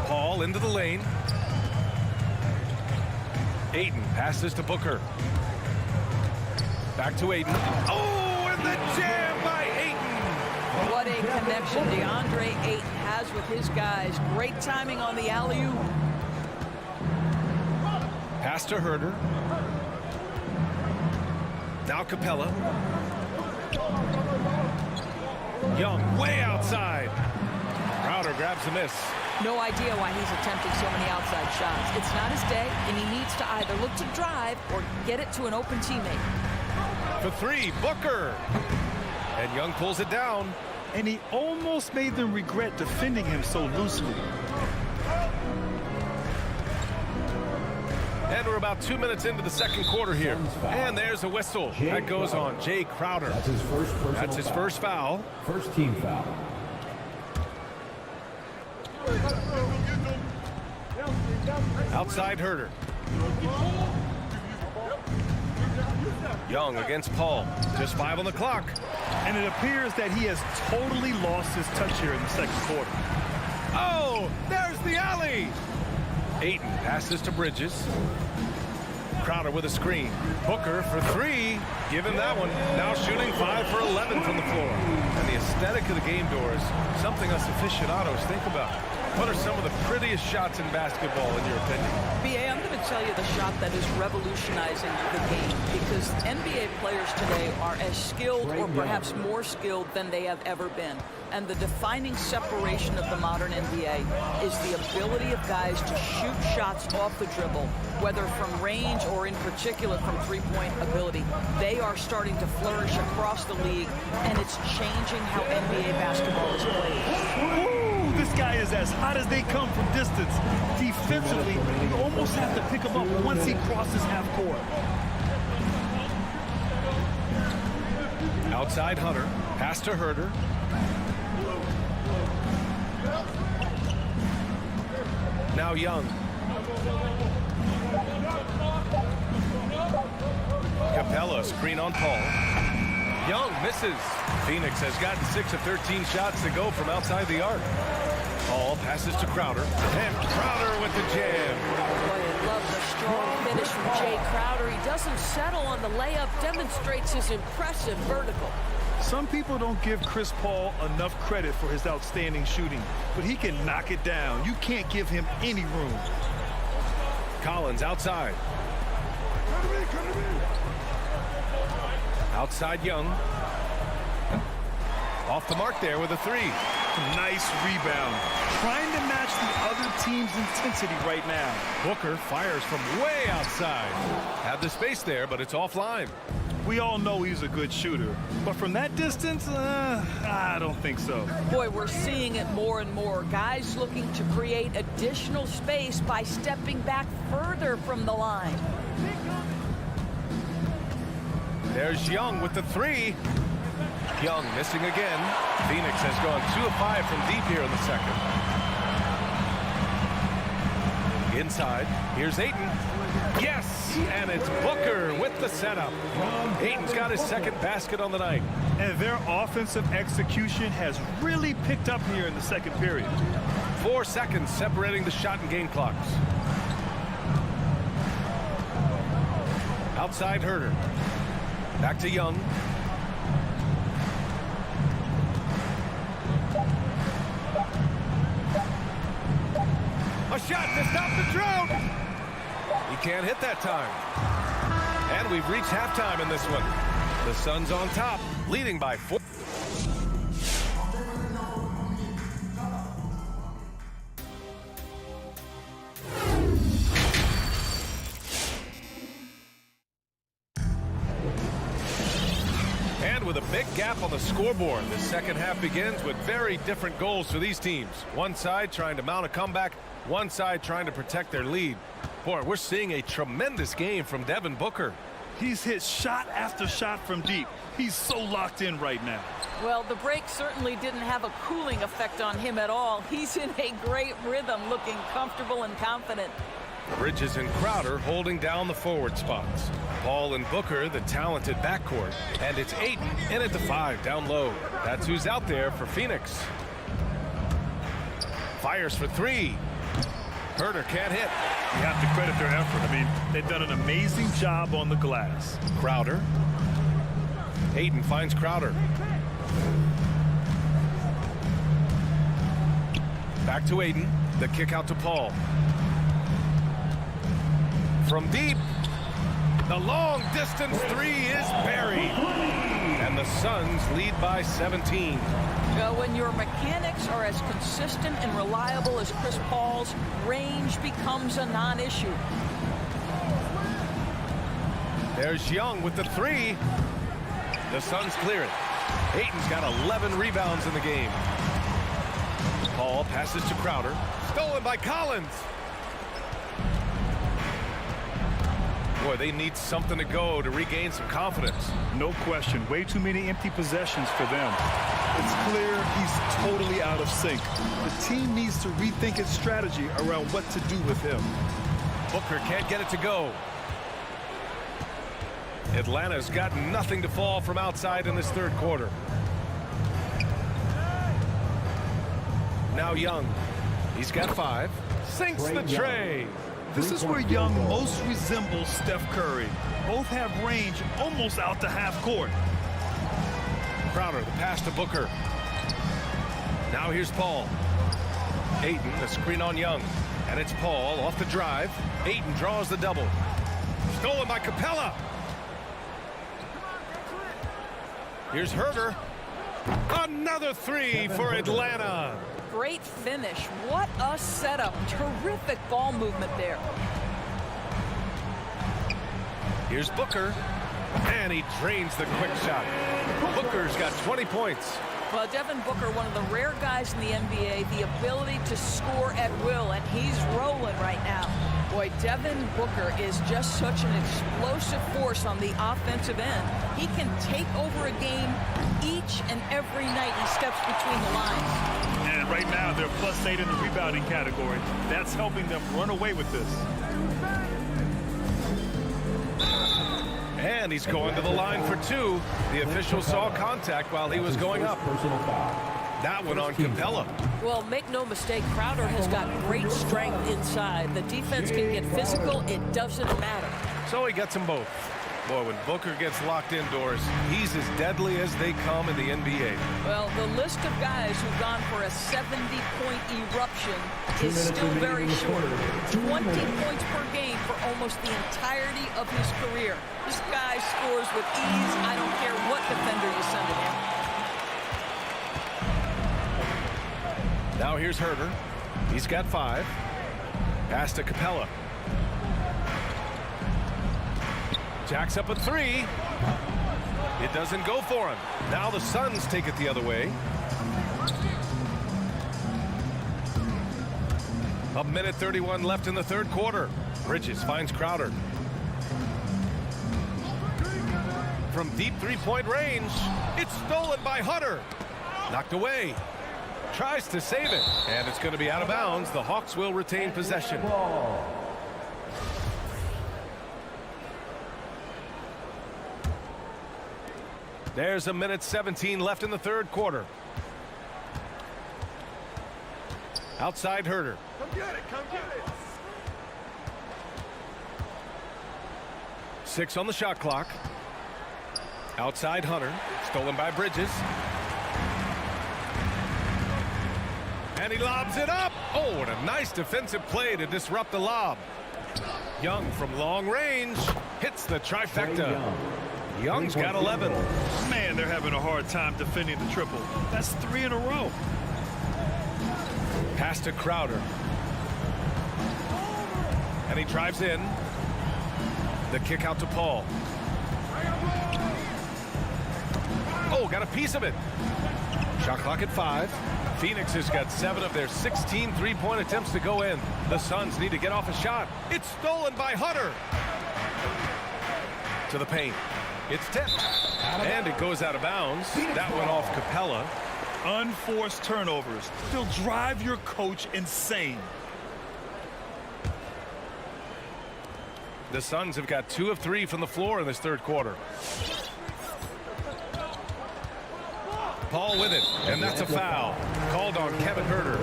Paul into the lane. Ayton passes to Booker. Back to Ayton. Oh, and the jam by Ayton. What a connection DeAndre Ayton has with his guys. Great timing on the alley-oop. Pass to Herder. Now Capella. Young way outside. Crowder grabs the miss. No idea why he's attempting so many outside shots. It's not his day, and he needs to either look to drive or get it to an open teammate. For 3, Booker. And Young pulls it down. And he almost made them regret defending him so loosely. And we're about 2 minutes into the second quarter here. And there's a whistle. That goes on Jay Crowder. That's his first foul. First team foul. Outside Herder. Young against Paul. Just 5 on the clock. And it appears that he has totally lost his touch here in the second quarter. Oh, there's the alley. Ayton passes to Bridges. Crowder with a screen. Booker for 3. Give him that one. Now shooting 5 for 11 from the floor. And the aesthetic of the game, Doors, something us aficionados think about. What are some of the prettiest shots in basketball, in your opinion? BA, I'm going to tell you the shot that is revolutionizing the game, because NBA players today are as skilled or perhaps more skilled than they have ever been. And the defining separation of the modern NBA is the ability of guys to shoot shots off the dribble, whether from range or in particular from three-point ability. They are starting to flourish across the league, and it's changing how NBA basketball is played. Ooh, this guy is as hot as they come from distance. Defensively, you almost have to pick him up once he crosses half court. Outside Hunter, pass to Herder. Now Young. Capella, screen on Paul. Young misses. Phoenix has gotten 6 of 13 shots to go from outside the arc. Paul passes to Crowder, and Crowder with the jam. Boy, I love the strong finish from Jay Crowder. He doesn't settle on the layup, demonstrates his impressive vertical. Some people don't give Chris Paul enough credit for his outstanding shooting, but he can knock it down. You can't give him any room. Collins outside. Outside Young. Off the mark there with a 3. Nice rebound. Trying to match the other team's intensity right now. Booker fires from way outside. Had the space there, but it's offline. We all know he's a good shooter, but from that distance, I don't think so. Boy, we're seeing it more and more. Guys looking to create additional space by stepping back further from the line. There's Young with the 3. Young missing again. Phoenix has gone 2 of 5 from deep here in the second. Inside, here's Ayton. Yes, and it's Booker with the setup. Ayton's got his second basket on the night. And their offensive execution has really picked up here in the second period. 4 seconds separating the shot and game clocks. Outside Herder. Back to Young. A shot to stop the drought. He can't hit that time. And we've reached halftime in this one. The Suns on top, leading by 4. And with a big gap on the scoreboard, the second half begins with very different goals for these teams. One side trying to mount a comeback, one side trying to protect their lead. Boy, we're seeing a tremendous game from Devin Booker. He's hit shot after shot from deep. He's so locked in right now. Well, the break certainly didn't have a cooling effect on him at all. He's in a great rhythm, looking comfortable and confident. Bridges and Crowder holding down the forward spots. Paul and Booker, the talented backcourt. And it's Ayton in at the 5 down low. That's who's out there for Phoenix. Fires for 3. Herder can't hit. You have to credit their effort. I mean, they've done an amazing job on the glass. Crowder. Ayton finds Crowder. Back to Ayton. The kick out to Paul. From deep. The long distance 3 is buried. And the Suns lead by 17. When your mechanics are as consistent and reliable as Chris Paul's, range becomes a non-issue. There's Young with the 3. The Suns clear it. Ayton's got 11 rebounds in the game. Paul passes to Crowder. Stolen by Collins. Boy, they need something to go to regain some confidence. No question. Way too many empty possessions for them. It's clear he's totally out of sync. The team needs to rethink its strategy around what to do with him. Booker can't get it to go. Atlanta's got nothing to fall from outside in this third quarter. Now Young. He's got 5. Sinks the tray. This is where Young most resembles Steph Curry. Both have range almost out to half court. Crowder, the pass to Booker. Now here's Paul. Ayton, the screen on Young. And it's Paul off the drive. Ayton draws the double. Stolen by Capella. Here's Herder. Another three for Atlanta. Great finish. What a setup. Terrific ball movement there. Here's Booker. And he drains the quick shot. Booker's got 20 points. Well, Devin Booker, one of the rare guys in the NBA, the ability to score at will, and he's rolling right now. Boy, Devin Booker is just such an explosive force on the offensive end. He can take over a game each and every night he steps between the lines. And right now, they're +8 in the rebounding category. That's helping them run away with this. And he's going to the line for two. The official saw contact while he was going up. That one on Capella. Well, make no mistake, Crowder has got great strength inside. The defense can get physical. It doesn't matter. So he gets them both. Boy, when Booker gets locked indoors, he's as deadly as they come in the NBA. Well, the list of guys who've gone for a 70-point eruption is still very short. 20 points per game for almost the entirety of his career. This guy scores with ease. I don't care what defender you send at him. Now here's Herder. He's got 5. Pass to Capella. Jacks up a 3. It doesn't go for him. Now the Suns take it the other way. A minute 31 left in the third quarter. Bridges finds Crowder. From deep three-point range, it's stolen by Hunter. Knocked away. Tries to save it, and it's going to be out of bounds. The Hawks will retain possession. There's a minute 17 left in the third quarter. Outside Herder. Come get it, come get it. 6 on the shot clock. Outside Hunter. Stolen by Bridges. And he lobs it up. Oh, what a nice defensive play to disrupt the lob. Young from long range hits the trifecta. Young's got 11. Man, they're having a hard time defending the triple. That's 3 in a row. Pass to Crowder. And he drives in. The kick out to Paul. Oh, got a piece of it. Shot clock at 5. Phoenix has got 7 of their 16 three-point attempts to go in. The Suns need to get off a shot. It's stolen by Hunter. To the paint. It's tipped. And it goes out of bounds. That went off Capella. Unforced turnovers. They'll drive your coach insane. The Suns have got 2 of 3 from the floor in this third quarter. Paul with it, and that's a foul. Called on Kevin Herder.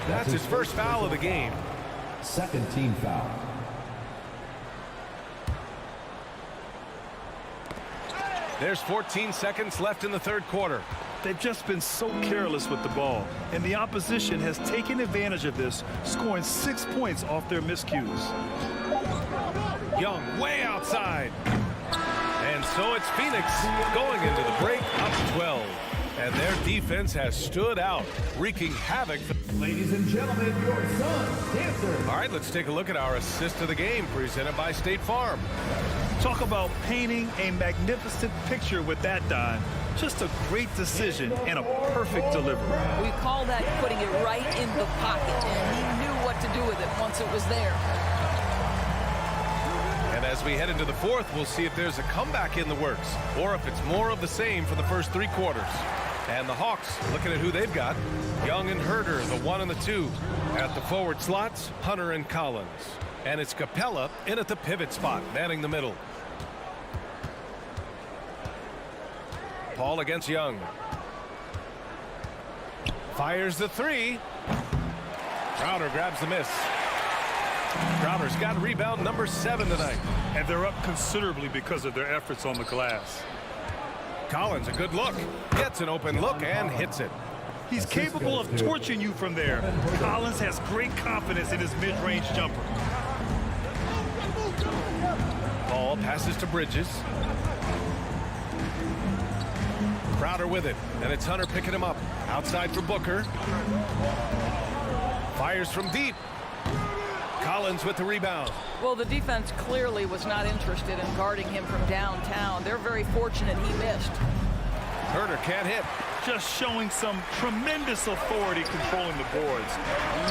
That's his first foul of the game. Second team foul. There's 14 seconds left in the third quarter. They've just been so careless with the ball, and the opposition has taken advantage of this, scoring 6 points off their miscues. Young way outside. And so it's Phoenix going into the break up 12. And their defense has stood out, wreaking havoc. Ladies and gentlemen, your Suns dancers. All right, let's take a look at our assist of the game presented by State Farm. Talk about painting a magnificent picture with that dime. Just a great decision and a perfect delivery. We call that putting it right in the pocket, and he knew what to do with it once it was there. And as we head into the fourth, we'll see if there's a comeback in the works or if it's more of the same for the first 3 quarters. And the Hawks, looking at who they've got, Young and Herder, the 1 and the 2. At the forward slots, Hunter and Collins. And it's Capella in at the pivot spot, manning the middle. Paul against Young. Fires the 3. Crowder grabs the miss. Crowder's got rebound number 7 tonight. And they're up considerably because of their efforts on the glass. Collins, a good look. Gets an open look and hits it. He's capable of torching you from there. Collins has great confidence in his mid-range jumper. Ball passes to Bridges. Crowder with it, and it's Hunter picking him up. Outside for Booker. Fires from deep. Collins with the rebound. Well, the defense clearly was not interested in guarding him from downtown. They're very fortunate he missed. Herder can't hit. Just showing some tremendous authority controlling the boards.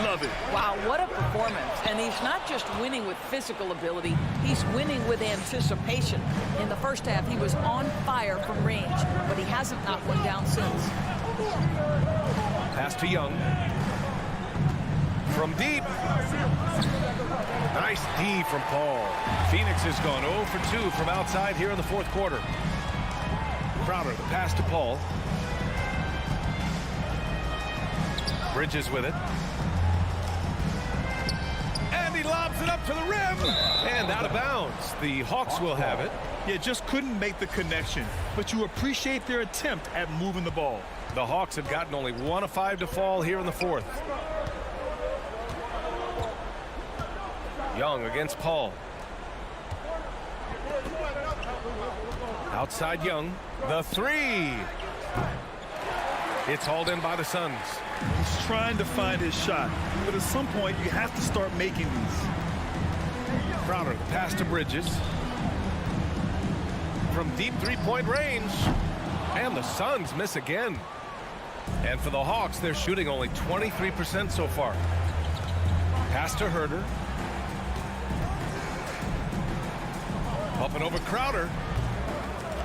Love it. Wow, what a performance. And he's not just winning with physical ability, he's winning with anticipation. In the first half, he was on fire from range, but he hasn't knocked one down since. Pass to Young. From deep. Nice D from Paul. Phoenix has gone 0 for 2 from outside here in the fourth quarter. Crowder, the pass to Paul. Bridges with it. And he lobs it up to the rim. And out of bounds. The Hawks will have it. Yeah, just couldn't make the connection. But you appreciate their attempt at moving the ball. The Hawks have gotten only 1 of 5 to fall here in the fourth. Young against Paul. Outside Young. The three. It's hauled in by the Suns. He's trying to find his shot, but at some point you have to start making these. Crowder, the pass to Bridges. From deep three-point range. And the Suns miss again. And for the Hawks, they're shooting only 23% so far. Pass to Herder. Up and over Crowder.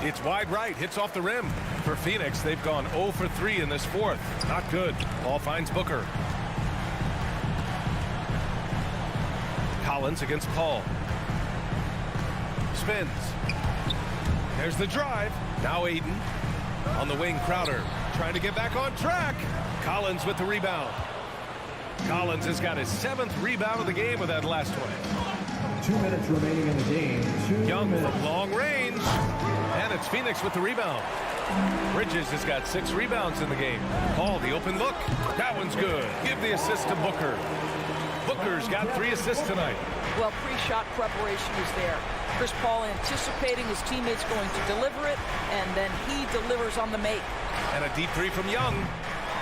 It's wide right, hits off the rim. For Phoenix, they've gone 0 for 3 in this fourth. Not good. Ball finds Booker. Collins against Paul. Spins. There's the drive. Now Aiden. On the wing, Crowder. Trying to get back on track. Collins with the rebound. Collins has got his 7th rebound of the game with that last one. 2 minutes remaining in the game. Young from long range. And it's Phoenix with the rebound. Bridges has got 6 rebounds in the game. Paul, the open look. That one's good. Give the assist to Booker. Booker's got 3 assists tonight. Well, pre-shot preparation is there. Chris Paul anticipating his teammates going to deliver it, and then he delivers on the make. And a deep three from Young.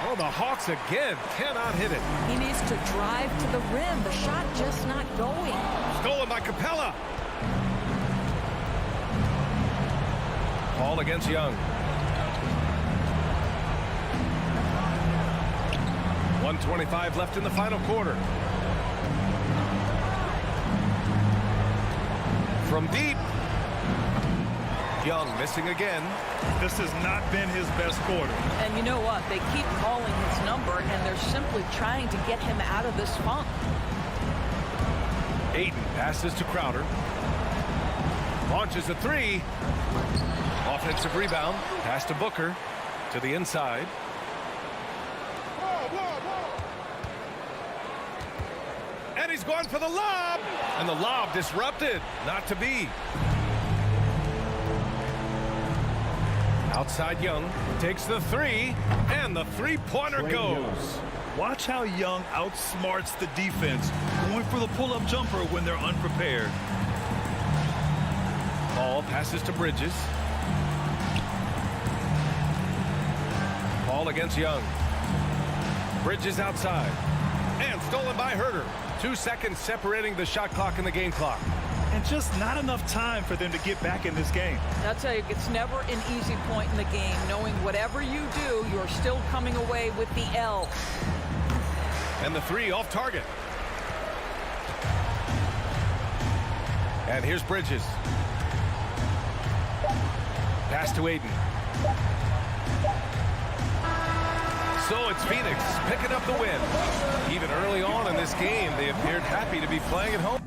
Oh, the Hawks again cannot hit it. He needs to drive to the rim. The shot just not going. Stolen by Capella. Paul against Young. 1:25 left in the final quarter. From deep. Young missing again. This has not been his best quarter. And you know what? They keep calling his number, and they're simply trying to get him out of this funk. Aiden passes to Crowder. Launches a three. Offensive rebound. Pass to Booker. To the inside. And he's going for the lob. And the lob disrupted. Not to be. Outside Young. Takes the three. And the three-pointer goes. Watch how Young outsmarts the defense, going for the pull-up jumper when they're unprepared. Ball passes to Bridges. Ball against Young. Bridges outside. And stolen by Herder. 2 seconds separating the shot clock and the game clock. And just not enough time for them to get back in this game. I'll tell you, it's never an easy point in the game, knowing whatever you do, you're still coming away with the L. And the three off target. And here's Bridges. Pass to Aiden. So it's Phoenix picking up the win. Even early on in this game, they appeared happy to be playing at home.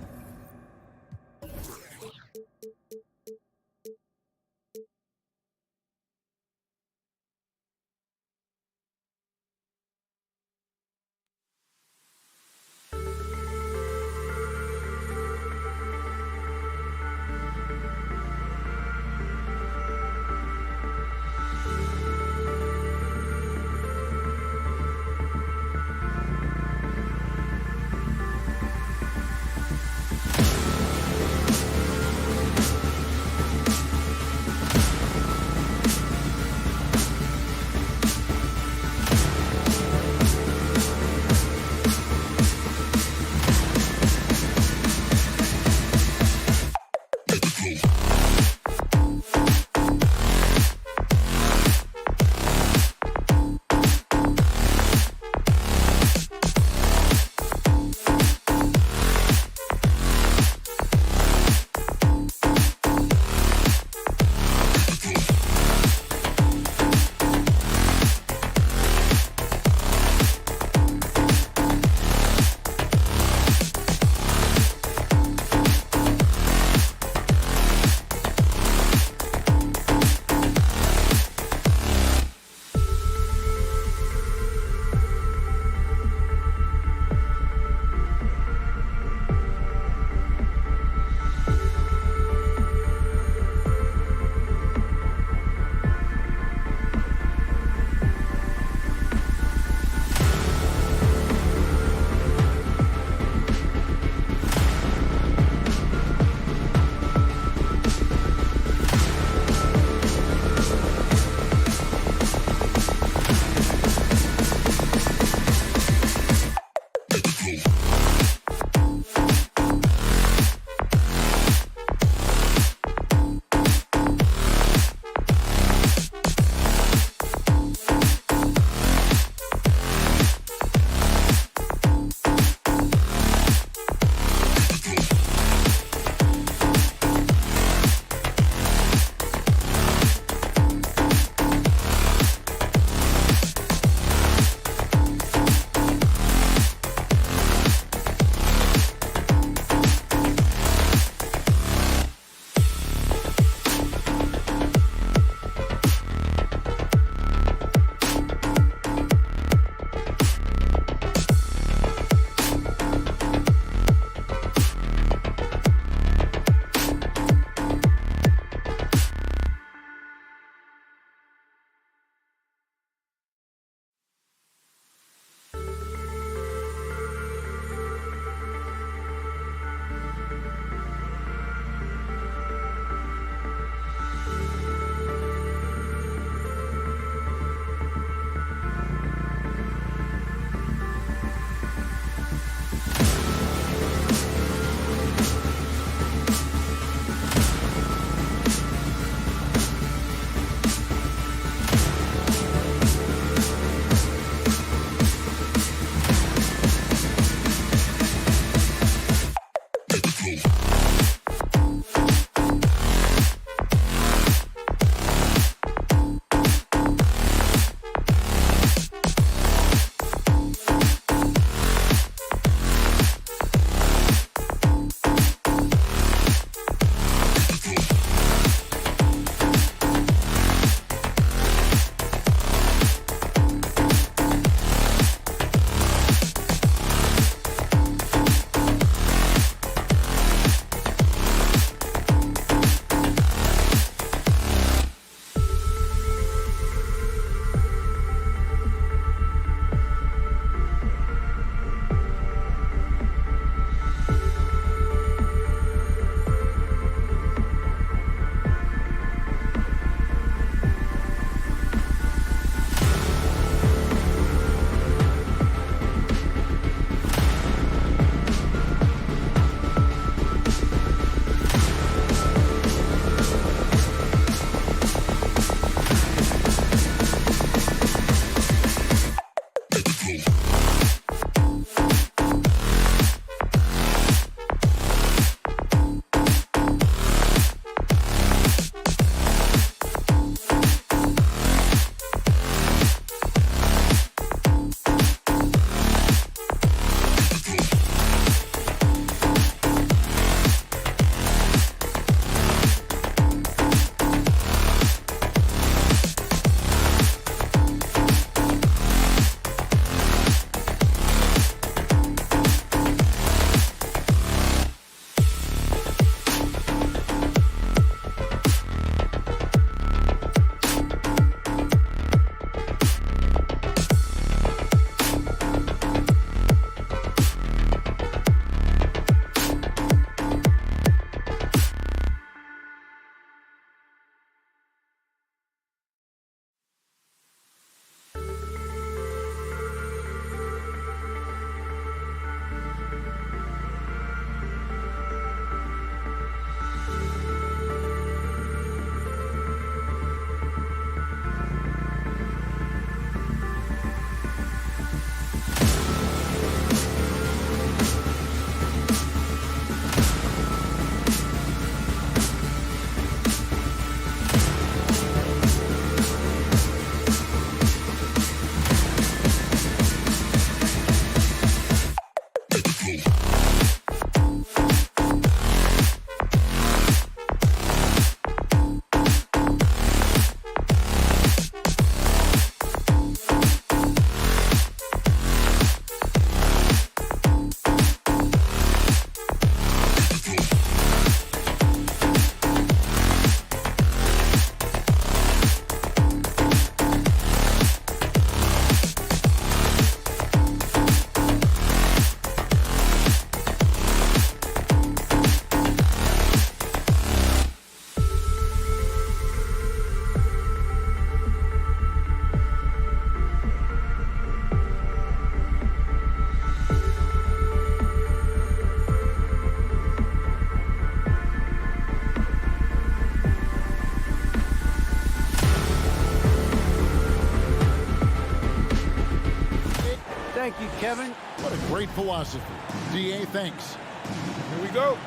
Kevin. What a great philosophy. DA, thanks. Here we go.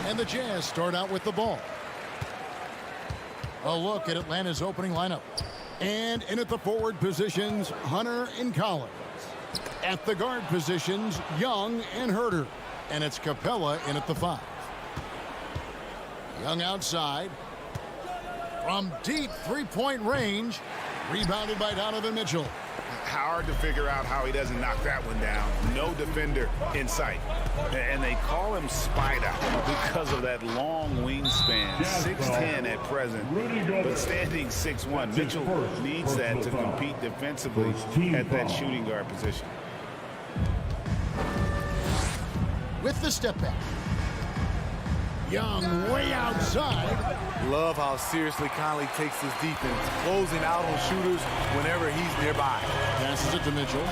And the Jazz start out with the ball. A look at Atlanta's opening lineup. And in at the forward positions, Hunter and Collins. At the guard positions, Young and Herter. And it's Capella in at the 5. Young outside. From deep three-point range. Rebounded by Donovan Mitchell. Hard to figure out how he doesn't knock that one down. No defender in sight. And they call him Spider because of that long wingspan. 6'10" at present, but standing 6'1". Mitchell needs that to compete defensively at that shooting guard position. With the step back. Young way outside. Love how seriously Conley takes his defense, closing out on shooters whenever he's nearby. Passes it to Mitchell.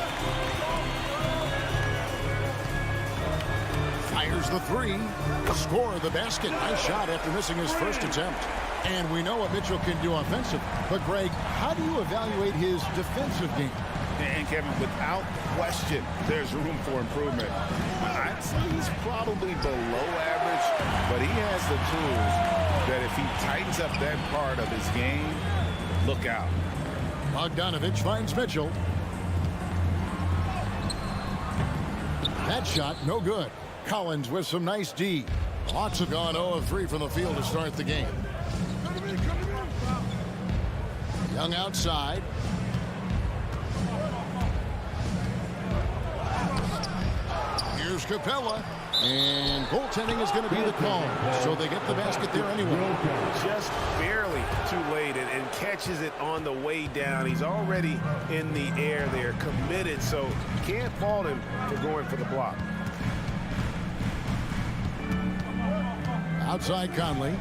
Fires the 3. Score the basket. Nice shot after missing his first attempt. And we know what Mitchell can do offensively. But, Greg, how do you evaluate his defensive game? And, Kevin, without question, there's room for improvement. I'd say he's probably below average, but he has the tools that if he tightens up that part of his game, look out. Bogdanovich finds Mitchell. That shot, no good. Collins with some nice D. Hawks have gone 0 of 3 from the field to start the game. Young outside. Here's Capella. And goaltending is going to be the call. So they get the basket there anyway. Just barely too late and catches it on the way down. He's already in the air there, committed, so can't fault him for going for the block. Outside Conley.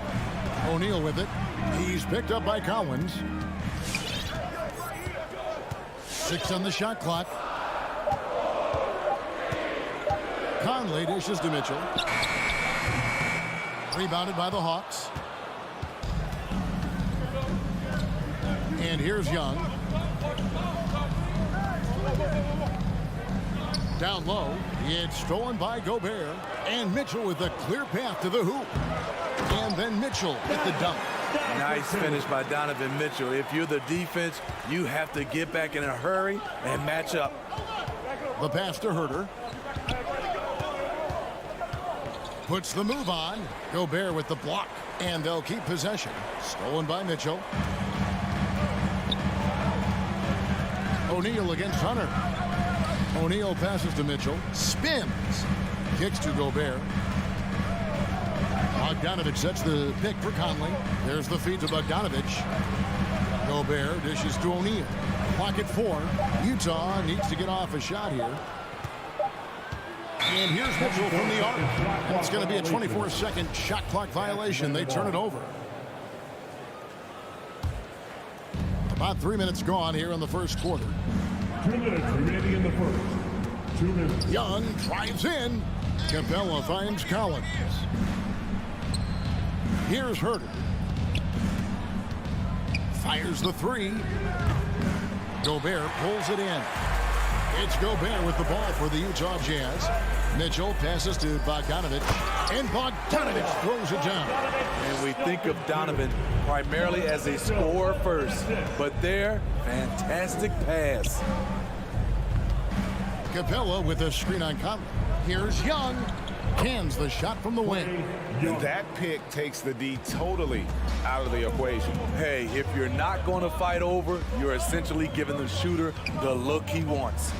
O'Neal with it. He's picked up by Collins. 6 on the shot clock. Conley dishes to Mitchell. Rebounded by the Hawks. And here's Young. Down low. It's stolen by Gobert. And Mitchell with a clear path to the hoop. And then Mitchell with the dunk. Nice finish by Donovan Mitchell. If you're the defense, you have to get back in a hurry and match up. The pass to Herter. Puts the move on. Gobert with the block. And they'll keep possession. Stolen by Mitchell. O'Neal against Hunter. O'Neal passes to Mitchell. Spins. Kicks to Gobert. Bogdanovich sets the pick for Conley. There's the feed to Bogdanovich. Gobert dishes to O'Neal. Clock at 4. Utah needs to get off a shot here. And here's Mitchell from the arc. And it's going to be a 24-second shot clock violation. They turn it over. About 3 minutes gone here in the first quarter. 2 minutes remaining in the first. 2 minutes. Young drives in. Capella finds Collins. Here's Herter. Fires the 3. Gobert pulls it in. It's Gobert with the ball for the Utah Jazz. Mitchell passes to Bogdanovich. And Bogdanovich throws it down. And we think of Donovan primarily as a scorer first. But there, fantastic pass. Capella with a screen on Conley. Here's Young. Cans the shot from the wing. That pick takes the D totally out of the equation. Hey, if you're not going to fight over, you're essentially giving the shooter the look he wants.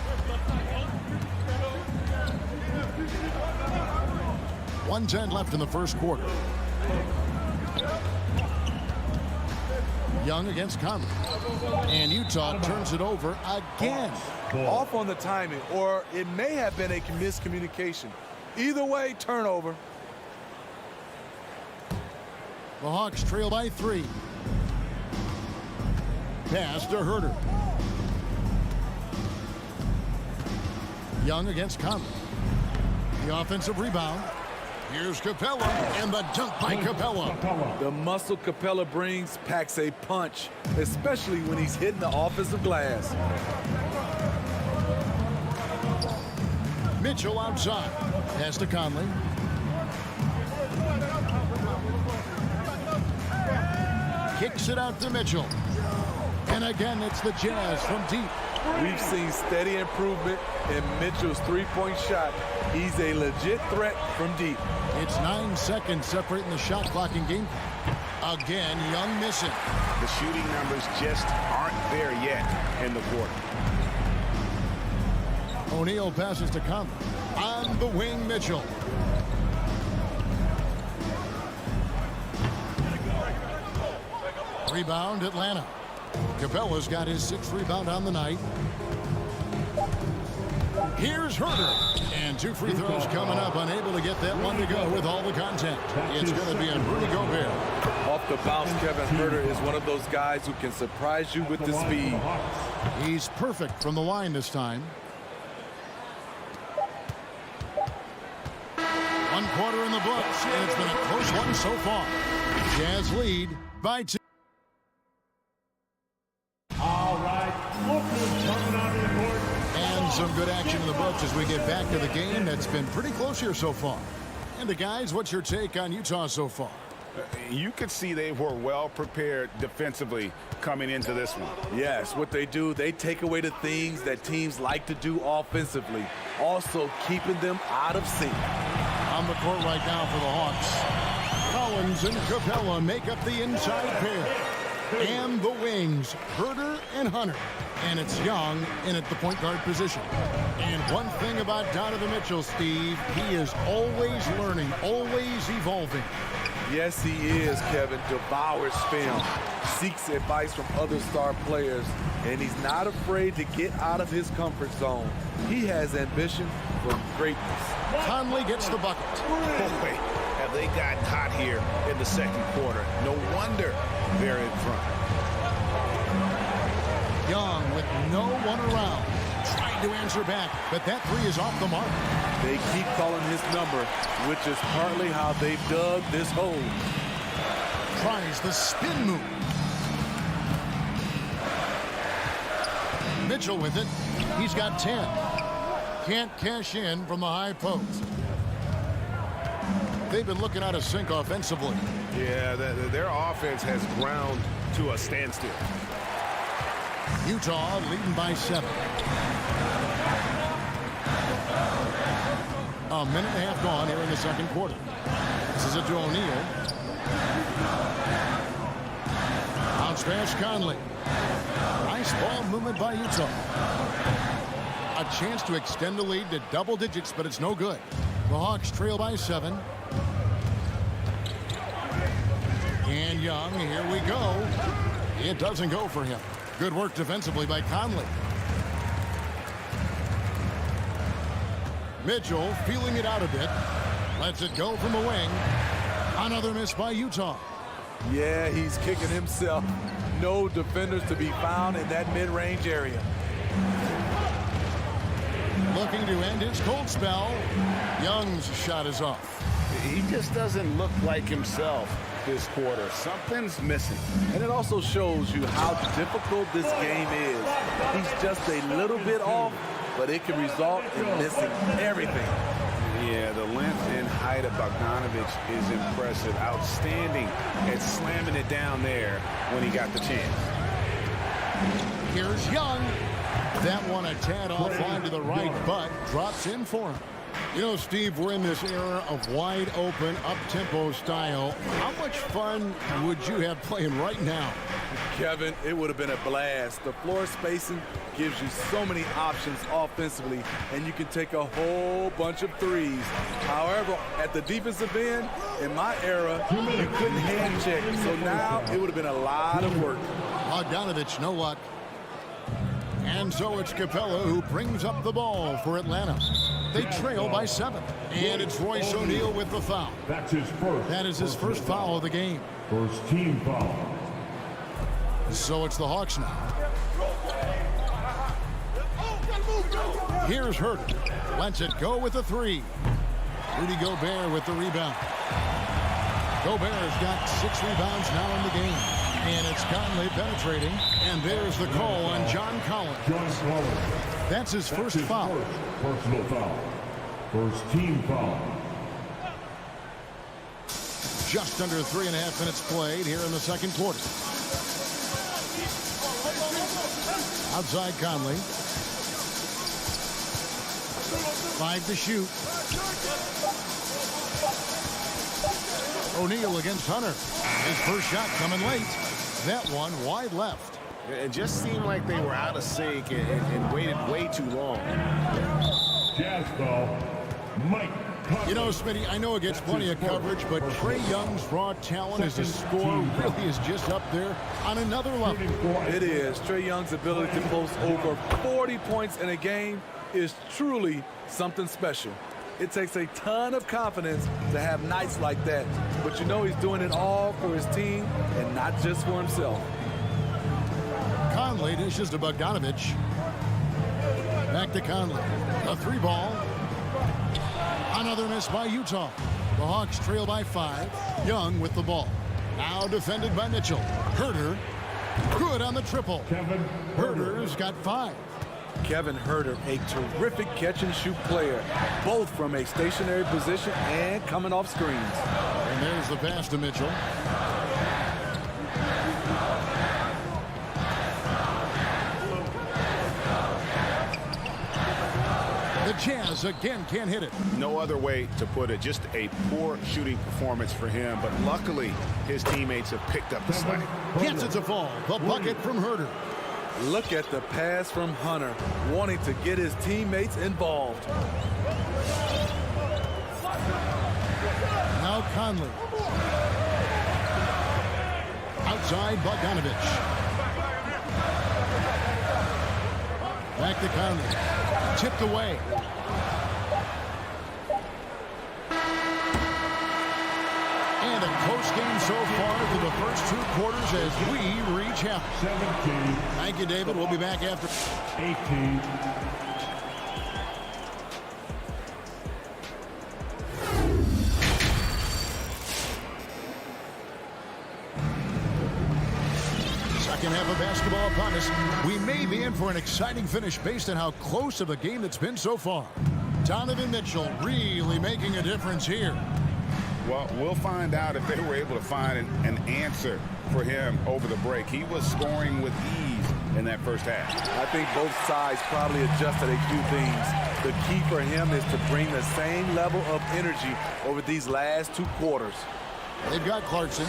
.110 left in the first quarter. Young against Conley. And Utah turns it over again. Off on the timing, or it may have been a miscommunication. Either way, turnover. The Hawks trail by 3. Pass to Herter. Young against Conley. The offensive rebound. Here's Capella, and the dunk by Capella. The muscle Capella brings packs a punch, especially when he's hitting the offensive glass. Mitchell outside. Pass to Conley. Kicks it out to Mitchell. And again, it's the Jazz from deep. We've seen steady improvement in Mitchell's three-point shot. He's a legit threat from deep. It's 9 seconds separating the shot clock in game. Again, Young missing. The shooting numbers just aren't there yet in the quarter. O'Neal passes to Conley. On the wing, Mitchell. Rebound, Atlanta. Capella's got his 6th rebound on the night. Here's Herter. And 2 free throws coming up. Unable to get that one to go with all the contact. It's going to be on Rudy Gobert. Off the bounce, Kevin Herter is one of those guys who can surprise you with the speed. He's perfect from the line this time. 1 quarter in the books, and it's been a close one so far. Jazz lead by 2. All right, Booker's coming out of the court. And some good action in the books as we get back to the game that's been pretty close here so far. And the guys, what's your take on Utah so far? You could see they were well prepared defensively coming into this one. Yes, what they do, they take away the things that teams like to do offensively, also keeping them out of sync. On the court right now for the Hawks. Collins and Capella make up the inside pair. And the wings, Herter and Hunter. And it's Young in at the point guard position. And one thing about Donovan Mitchell, Steve, he is always learning, always evolving. Yes, he is, Kevin. Devours film, seeks advice from other star players, and he's not afraid to get out of his comfort zone. He has ambition for greatness. Conley gets the bucket. Boy, have they gotten hot here in the second quarter. No wonder they're in front. Young with no one around. Trying to answer back, but that 3 is off the mark. They keep calling his number, which is partly how they dug this hole. Tries the spin move. Mitchell with it. He's got 10. Can't cash in from the high post. They've been looking out of sync offensively. Yeah, their offense has ground to a standstill. Utah leading by 7. A minute and a half gone here in the second quarter. This is it to O'Neal. Bounce pass, Conley. Nice ball movement by Utah. A chance to extend the lead to double digits, but it's no good. The Hawks trail by 7. And Young, here we go. It doesn't go for him. Good work defensively by Conley. Mitchell feeling it out a bit. Lets it go from the wing. Another miss by Utah. Yeah, he's kicking himself. No defenders to be found in that mid-range area. Looking to end his cold spell. Young's shot is off. He just doesn't look like himself this quarter. Something's missing. And it also shows you how difficult this game is. He's just a little bit off, but it can result in missing everything. Yeah, the length and height of Bogdanovich is impressive. Outstanding at slamming it down there when he got the chance. Here's Young. That one a tad offline to the right, but drops in for him. You know, Steve, we're in this era of wide open, up-tempo style. How much fun would you have playing right now? Kevin, it would have been a blast. The floor spacing gives you so many options offensively, and you can take a whole bunch of threes. However, at the defensive end, in my era, you couldn't hand check. So now it would have been a lot of work. Bogdanovich, no luck. And so it's Capella who brings up the ball for Atlanta. They trail by 7. And it's Royce O'Neal with the foul. That's his first. That is his first foul of the game. First team foul. So it's the Hawks now. Here's Herter. Lets it go with a 3. Rudy Gobert with the rebound. Gobert's got 6 rebounds now in the game. And it's Conley penetrating. And there's the call on John Collins. That's his first foul. Personal foul. First team foul. Just under 3.5 minutes played here in the second quarter. Outside Conley. 5 to shoot. O'Neal against Hunter. His first shot coming late. That one wide left. It just seemed like they were out of sync and waited way too long. Jazz foul. Mike. You know, Smitty, I know it gets plenty of coverage, but Trae Young's raw talent as a scorer really is just up there on another level. It is. Trae Young's ability to post over 40 points in a game is truly something special. It takes a ton of confidence to have nights like that, but you know he's doing it all for his team and not just for himself. Conley dishes to Bogdanovich. Back to Conley. A 3-ball. Another miss by Utah. The Hawks trail by 5. Young with the ball. Now defended by Mitchell. Huerter. Good on the triple. Huerter's got 5. Kevin Huerter, a terrific catch-and-shoot player, both from a stationary position and coming off screens. And there's the pass to Mitchell. The Jazz again can't hit it. No other way to put it. Just a poor shooting performance for him, but luckily his teammates have picked up the slack. Gets it to fall. The bucket from Huerter. Look at the pass from Hunter, wanting to get his teammates involved. Now Conley. Outside Bogdanovich. Back to Conley. Tipped away. And a close game so far through the first 2 quarters as we reach half. 17. Thank you, David. We'll be back after. 18. Second half of basketball upon us. We may be in for an exciting finish based on how close of a game it's been so far. Donovan Mitchell really making a difference here. Well, we'll find out if they were able to find an answer for him over the break. He was scoring with ease in that first half. I think both sides probably adjusted a few things. The key for him is to bring the same level of energy over these last 2 quarters. They've got Clarkson.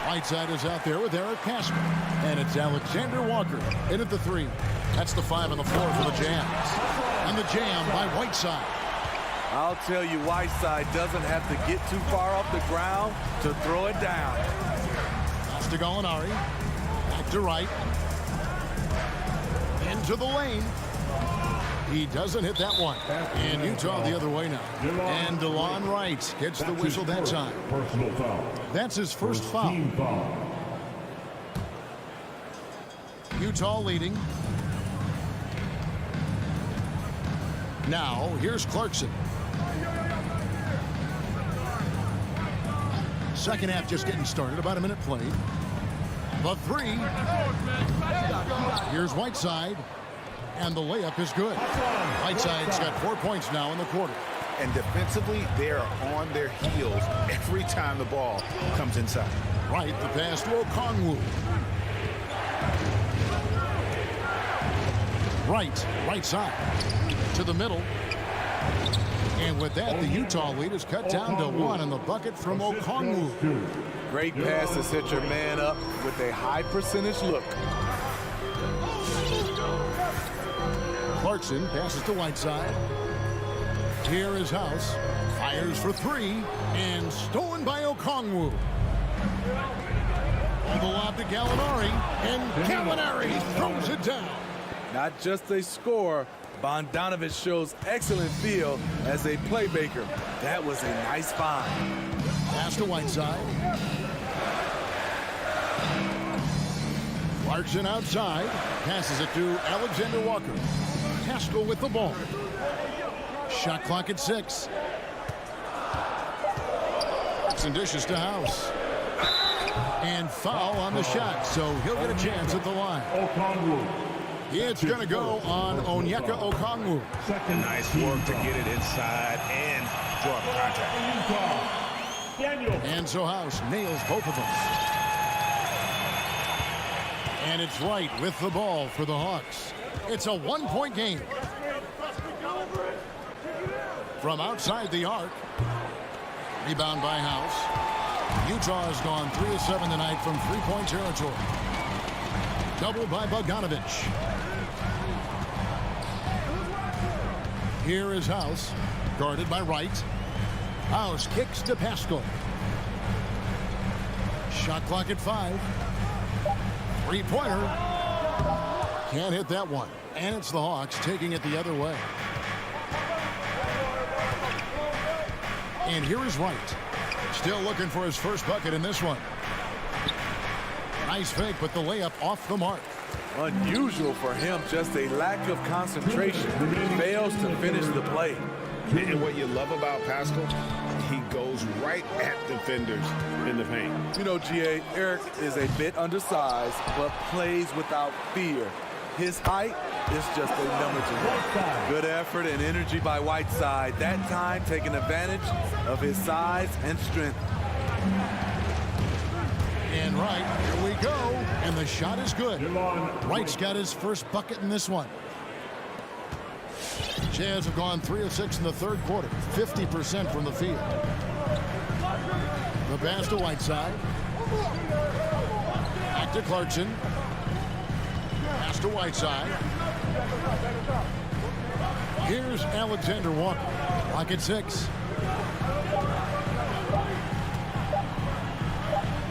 Whiteside is out there with Eric Casper. And it's Alexander Walker in at the 3. That's the 5 on the floor for the Jazz. And the jam by Whiteside. I'll tell you, Whiteside doesn't have to get too far off the ground to throw it down. Pass to Gallinari. Back to Wright. Into the lane. He doesn't hit that one. And Utah the other way now. And DeLon Wright gets the whistle that time. Personal foul. That's his first foul. Team foul. Utah leading. Now, here's Clarkson. Second half just getting started. About a minute played. The 3. Here's Whiteside. And the layup is good. Whiteside's got 4 points now in the quarter. And defensively, they are on their heels every time the ball comes inside. Right, the pass to Okongwu. Right side. To the middle. And with that, the Utah lead is cut down to 1 on the bucket from Okongwu. Great pass to set your man up with a high percentage look. Clarkson passes to Whiteside. Here is House. Fires for 3. And stolen by Okongwu. On the lob to Gallinari. And Gallinari throws it down. Not just a scorer, Bogdanovich shows excellent feel as a playmaker. That was a nice find. Pass to Whiteside. Clarkson outside. Passes it to Alexander Walker. Haskell with the ball. Shot clock at 6. Clarkson dishes to House. And foul on the shot, so he'll get a chance at the line. It's going to go on Onyeka Okongwu. Nice work to get it inside and draw up contact. And so House nails both of them. And it's Wright with the ball for the Hawks. It's a one-point game. From outside the arc. Rebound by House. Utah has gone 3 of 7 tonight from three-point territory. Doubled by Bogdanovich. Here is House, guarded by Wright. House kicks to Pascal. Shot clock at 5. Three-pointer. Can't hit that one. And it's the Hawks taking it the other way. And here is Wright. Still looking for his first bucket in this one. Nice fake, but the layup off the mark. Unusual for him, just a lack of concentration. Fails to finish the play. And what you love about Pascal, he goes right at defenders in the paint. You know, G.A., Eric is a bit undersized, but plays without fear. His height is just a number to him. Good effort and energy by Whiteside. That time taking advantage of his size and strength. And Wright, here we go. And the shot is good. Wright's got his first bucket in this one. Jazz have gone 3 of 6 in the third quarter. 50% from the field. The pass to Whiteside. Back to Clarkson. Pass to Whiteside. Here's Alexander Walker. Clock at 6.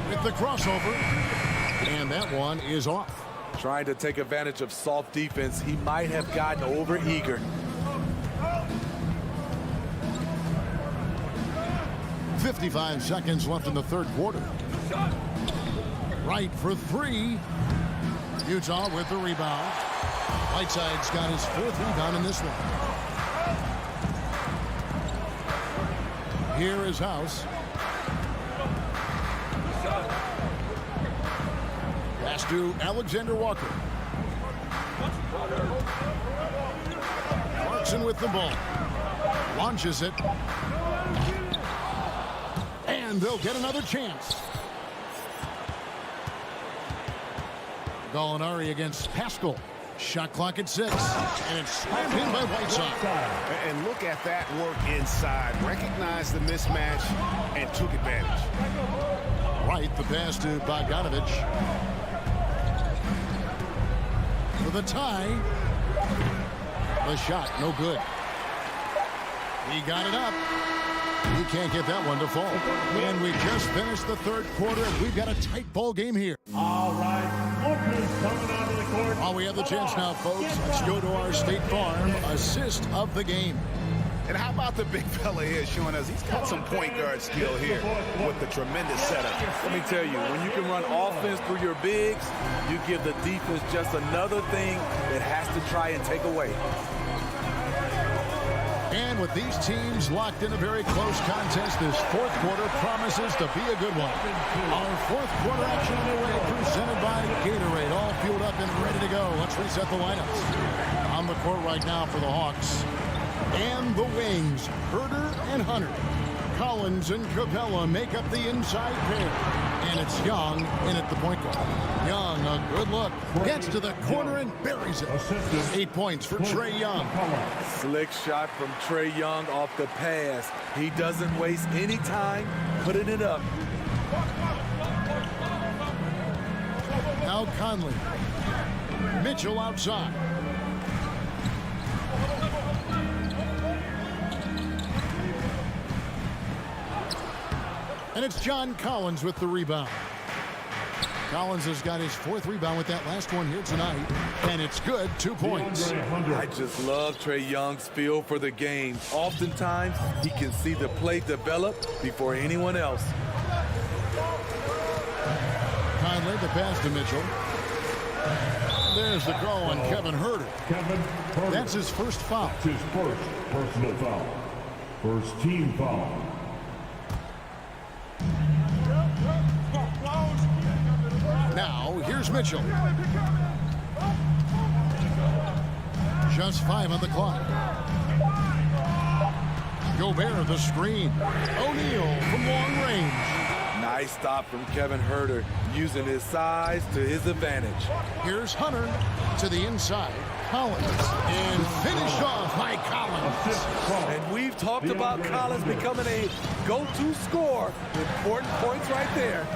With the crossover. And that one is off. Trying to take advantage of soft defense. He might have gotten over-eager. 55 seconds left in the third quarter. Wright for 3. Utah with the rebound. Whiteside's got his 4th rebound in this one. Here is House. Pass to Alexander Walker. Clarkson with the ball. Launches it. And they'll get another chance. Gallinari against Pascal. Shot clock at 6. And it's slammed in by Whiteside. And look at that work inside. Recognized the mismatch and took advantage. Wright, the pass to Bogdanovich. For the tie. The shot, no good. He got it up. He can't get that one to fall. And we just finished the third quarter, and we've got a tight ball game here. All right, Oakland's coming out of the court. While we have the chance now, folks, let's go to our State Farm assist of the game. And how about the big fella here showing us he's got some point guard skill here with the tremendous setup. Let me tell you, when you can run offense through your bigs, you give the defense just another thing it has to try and take away. And with these teams locked in a very close contest, this fourth quarter promises to be a good one. Our fourth quarter action underway, presented by Gatorade. All fueled up and ready to go. Let's reset the lineups. On the court right now for the Hawks. And the wings, Herder and Hunter. Collins and Capella make up the inside pair. And it's Young in at the point guard. Young, a good look. Gets to the corner and buries it. 8 points for Trae Young. Slick shot from Trae Young off the pass. He doesn't waste any time putting it up. Now Conley. Mitchell outside. And it's John Collins with the rebound. Collins has got his 4th rebound with that last one here tonight. And it's good, 2 points. I just love Trae Young's feel for the game. Oftentimes, he can see the play develop before anyone else. Conley, the pass to Mitchell. There's the call on Kevin Herder. That's his first foul. That's his first personal foul. First team foul. Now, here's Mitchell. Just 5 on the clock. Gobert the screen. O'Neal from long range. Nice stop from Kevin Huerter, using his size to his advantage. Here's Hunter to the inside. Collins. And finished off by Collins. And we've talked about Collins becoming a go-to scorer. Important points right there.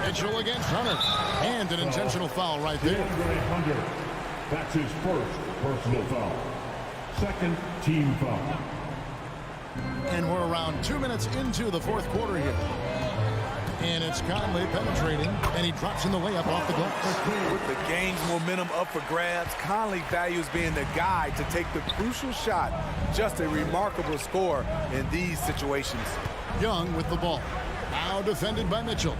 Mitchell against Hunter. And an intentional foul right there. Hunter. That's his first personal foul. Second team foul. And we're around 2 minutes into the fourth quarter here. And it's Conley penetrating, and he drops in the layup off the glass. With the game's momentum up for grabs, Conley values being the guy to take the crucial shot. Just a remarkable score in these situations. Young with the ball. Now defended by Mitchell.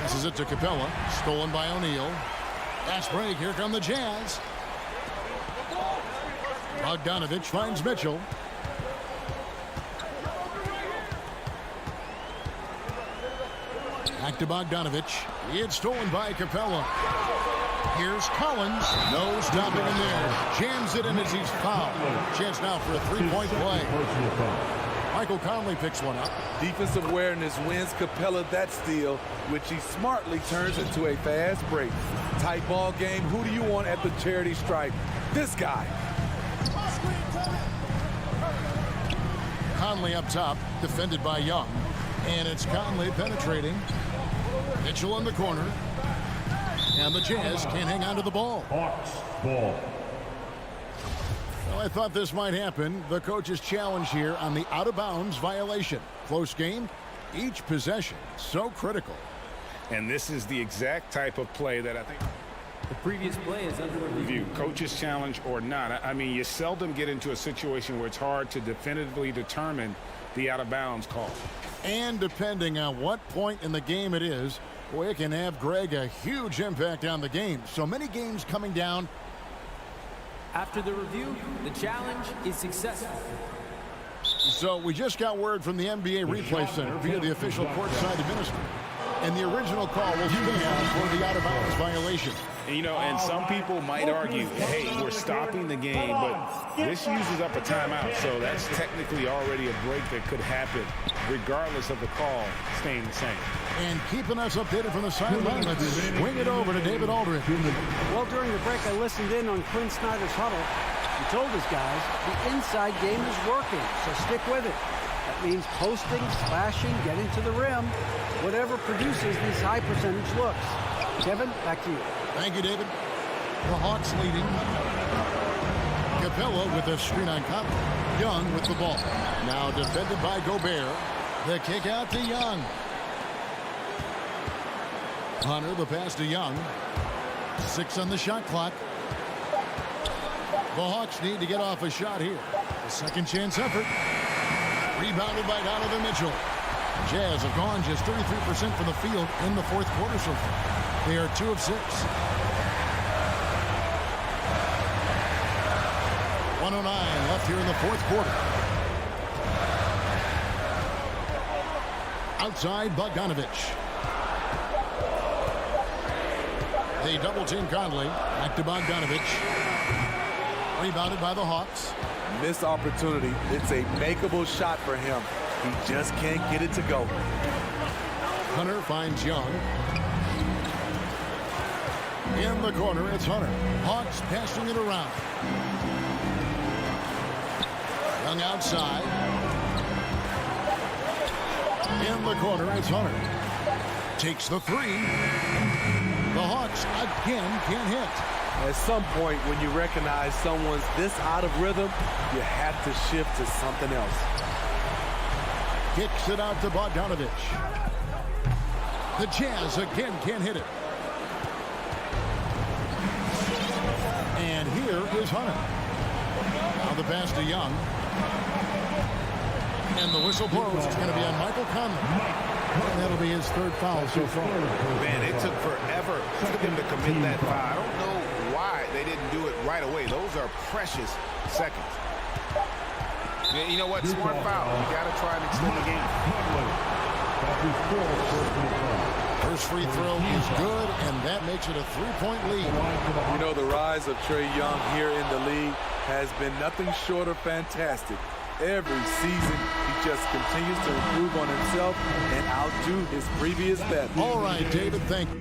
Passes it to Capella. Stolen by O'Neal. Fast break. Here come the Jazz. Bogdanovich finds Mitchell. Back to Bogdanovich. It's stolen by Capella. Here's Collins. No stopping him there. Jams it in as he's fouled. Chance now for a three-point play. Michael Conley picks one up. Defensive awareness wins Capella that steal, which he smartly turns into a fast break. Tight ball game. Who do you want at the charity stripe? This guy. Conley up top, defended by Young. And it's Conley penetrating. Mitchell in the corner. And the Jazz can't hang on to the ball. Hawks ball. Well, I thought this might happen. The coach's challenge here on the out-of-bounds violation. Close game, each possession so critical. And this is the exact type of play that I think the previous play is under review. Coach's challenge or not. I mean, you seldom get into a situation where it's hard to definitively determine the out-of-bounds call. And depending on what point in the game it is, boy, it can have, Greg, a huge impact on the game. So many games coming down. After the review, the challenge is successful. So we just got word from the NBA Replay Center via the official courtside administrator. And the original call will stand for the out-of-bounds violation. You know, and some people might argue, hey, we're stopping the game, but this uses up a timeout, so that's technically already a break that could happen, regardless of the call staying the same. And keeping us updated from the sideline, let's swing it over to David Aldridge. Well, during the break, I listened in on Quinn Snyder's huddle. He told his guys the inside game is working, so stick with it. That means posting, slashing, getting to the rim, whatever produces these high percentage looks. Kevin, back to you. Thank you, David. The Hawks leading. Capella with a screen on Conley. Young with the ball. Now defended by Gobert. The kick out to Young. Hunter, the pass to Young. 6 on the shot clock. The Hawks need to get off a shot here. A second chance effort. Rebounded by Donovan Mitchell. Jazz have gone just 33% from the field in the fourth quarter so far. They are 2 of 6. 1:09 left here in the fourth quarter. Outside Bogdanovich. They double team Conley. Back to Bogdanovich. Rebounded by the Hawks. Missed opportunity. It's a makeable shot for him. He just can't get it to go. Hunter finds Young. In the corner, it's Hunter. Hawks passing it around. Young outside. In the corner, it's Hunter. Takes the 3. The Hawks again can't hit. At some point, when you recognize someone's this out of rhythm, you have to shift to something else. Kicks it out to Bogdanovich. The Jazz again can't hit it. And here is Hunter. Now the pass to Young. And the whistle blows. It's going to be on Michael Conley. And that'll be his 3rd foul so far. Man, it took forever for them to commit that foul. I don't know why they didn't do it right away. Those are precious seconds. Yeah, you know what? Smart foul. You got to try and extend the game. That's his fourth personal foul. First free throw is good, and that makes it a 3-point lead. You know, the rise of Trae Young here in the league has been nothing short of fantastic. Every season, he just continues to improve on himself and outdo his previous bet. All right, David, thank you.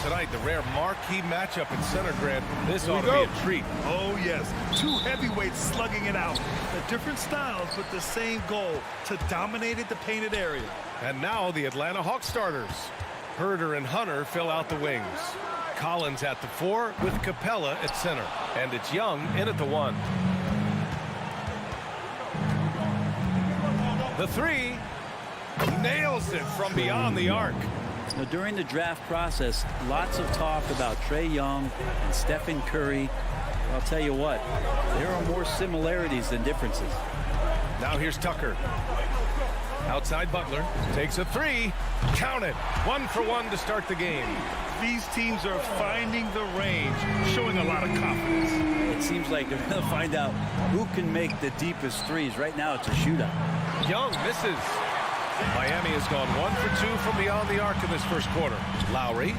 tonight, the rare marquee matchup in center, Grant. This ought to be a treat. Oh, yes. Two heavyweights slugging it out. The different styles, but the same goal, to dominate the painted area. And now the Atlanta Hawks starters. Herder and Hunter fill out the wings. Collins at the 4 with Capella at center. And it's Young in at the 1. The 3 nails it from beyond the arc. Now, during the draft process, lots of talk about Trae Young and Stephen Curry. I'll tell you what, there are more similarities than differences. Now here's Tucker. Outside Butler takes a 3. Count it. 1 for 1 to start the game. These teams are finding the range, showing a lot of confidence. It seems like they're going to find out who can make the deepest threes. Right now, it's a shootout. Young misses. Miami has gone 1 for 2 from beyond the arc in this first quarter. Lowry.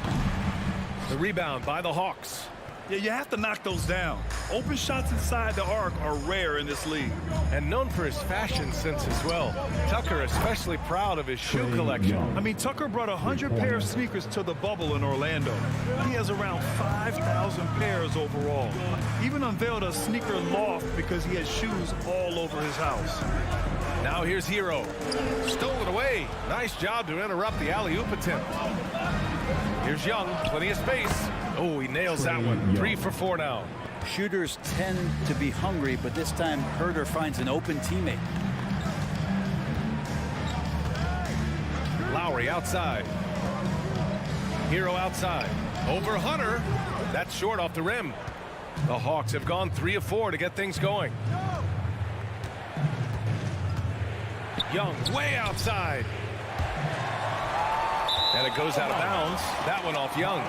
The rebound by the Hawks. Yeah, you have to knock those down. Open shots inside the arc are rare in this league. And known for his fashion sense as well. Tucker especially proud of his shoe collection. I mean, Tucker brought 100 pair of sneakers to the bubble in Orlando. He has around 5,000 pairs overall. Even unveiled a sneaker loft because he has shoes all over his house. Now here's Hero. Stole it away. Nice job to interrupt the alley-oop attempt. Here's Young. Plenty of space. Oh, he nails that one. 3 for 4 now. Shooters tend to be hungry, but this time Herder finds an open teammate. Lowry outside. Hero outside. Over Hunter. That's short off the rim. The Hawks have gone 3 of 4 to get things going. Young way outside. And it goes out of bounds. That one off Young.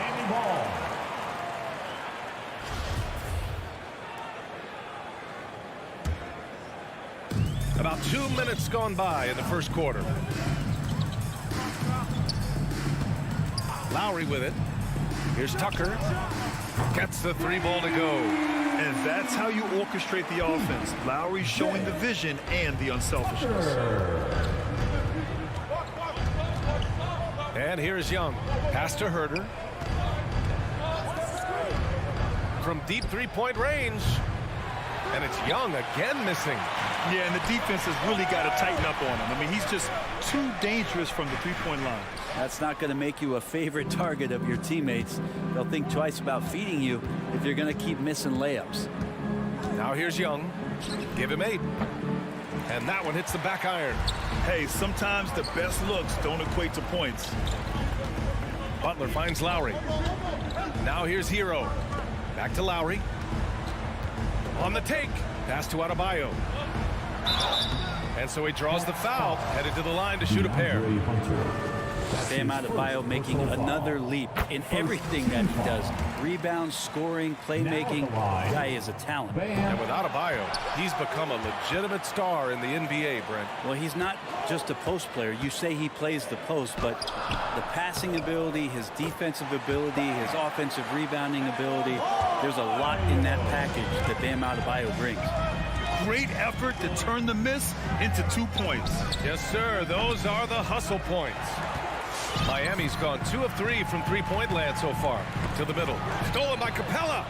About 2 minutes gone by in the first quarter. Lowry with it. Here's Tucker. Gets the 3 ball to go. And that's how you orchestrate the offense. Lowry showing the vision and the unselfishness. And here's Young. Pass to Herder. From deep 3-point range. And it's Young again missing. Yeah, and the defense has really got to tighten up on him. I mean, he's just too dangerous from the 3-point line. That's not going to make you a favorite target of your teammates. They'll think twice about feeding you if you're going to keep missing layups. Now here's Young. Give him 8. And that one hits the back iron. Hey, sometimes the best looks don't equate to points. Butler finds Lowry. Now here's Hero. Back to Lowry. On the take. Pass to Adebayo. And so he draws the foul. Headed to the line to shoot a pair. Bam Adebayo making another leap in everything that he does. Rebounds, scoring, playmaking. The guy is a talent. And with Adebayo, he's become a legitimate star in the NBA, Brent. Well, he's not just a post player. You say he plays the post, but the passing ability, his defensive ability, his offensive rebounding ability, there's a lot in that package that Bam Adebayo brings. Great effort to turn the miss into 2 points. Yes, sir. Those are the hustle points. Miami's gone 2 of 3 from 3-point land so far. To the middle. Stolen by Capella.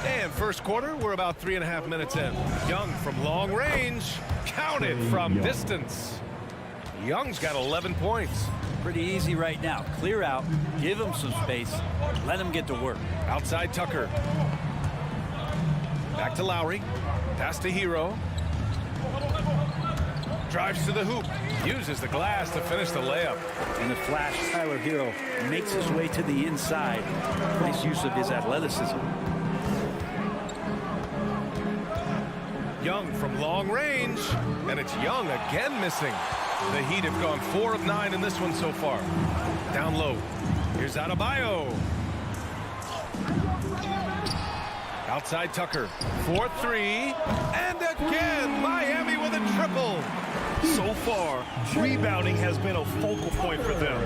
And first quarter, we're about 3.5 minutes in. Young from long range. Counted from distance. Young's got 11 points. Pretty easy right now. Clear out. Give him some space. Let him get to work. Outside Tucker. Back to Lowry. Pass to Hero. Drives to the hoop. Uses the glass to finish the layup. In the flash, Tyler Hero makes his way to the inside. Nice use of his athleticism. Young from long range. And it's Young again missing. The Heat have gone 4 of 9 in this one so far. Down low. Here's Adebayo. Outside Tucker. 4-3. And again, Miami with a triple. So far, rebounding has been a focal point for them.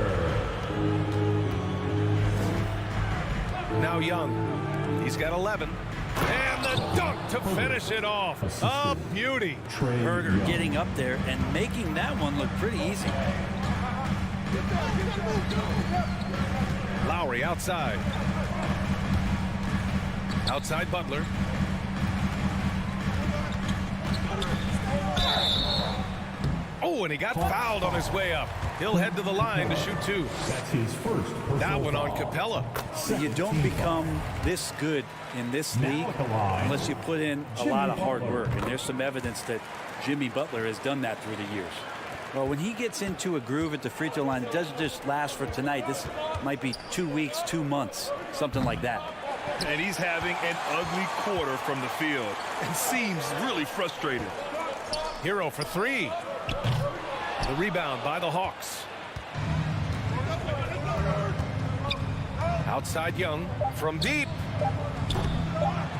Now Young. He's got 11. And the dunk to finish it off. A beauty. Herder getting up there and making that one look pretty easy. Lowry outside. Outside Butler. Oh, and he got fouled on his way up. He'll head to the line to shoot 2. That's his first. That one on Capella. You don't become this good in this league unless you put in a lot of hard work. And there's some evidence that Jimmy Butler has done that through the years. Well, when he gets into a groove at the free throw line, it doesn't just last for tonight. This might be 2 weeks, 2 months, something like that. And he's having an ugly quarter from the field and seems really frustrated. Hero for 3. The rebound by the Hawks. Outside Young from deep.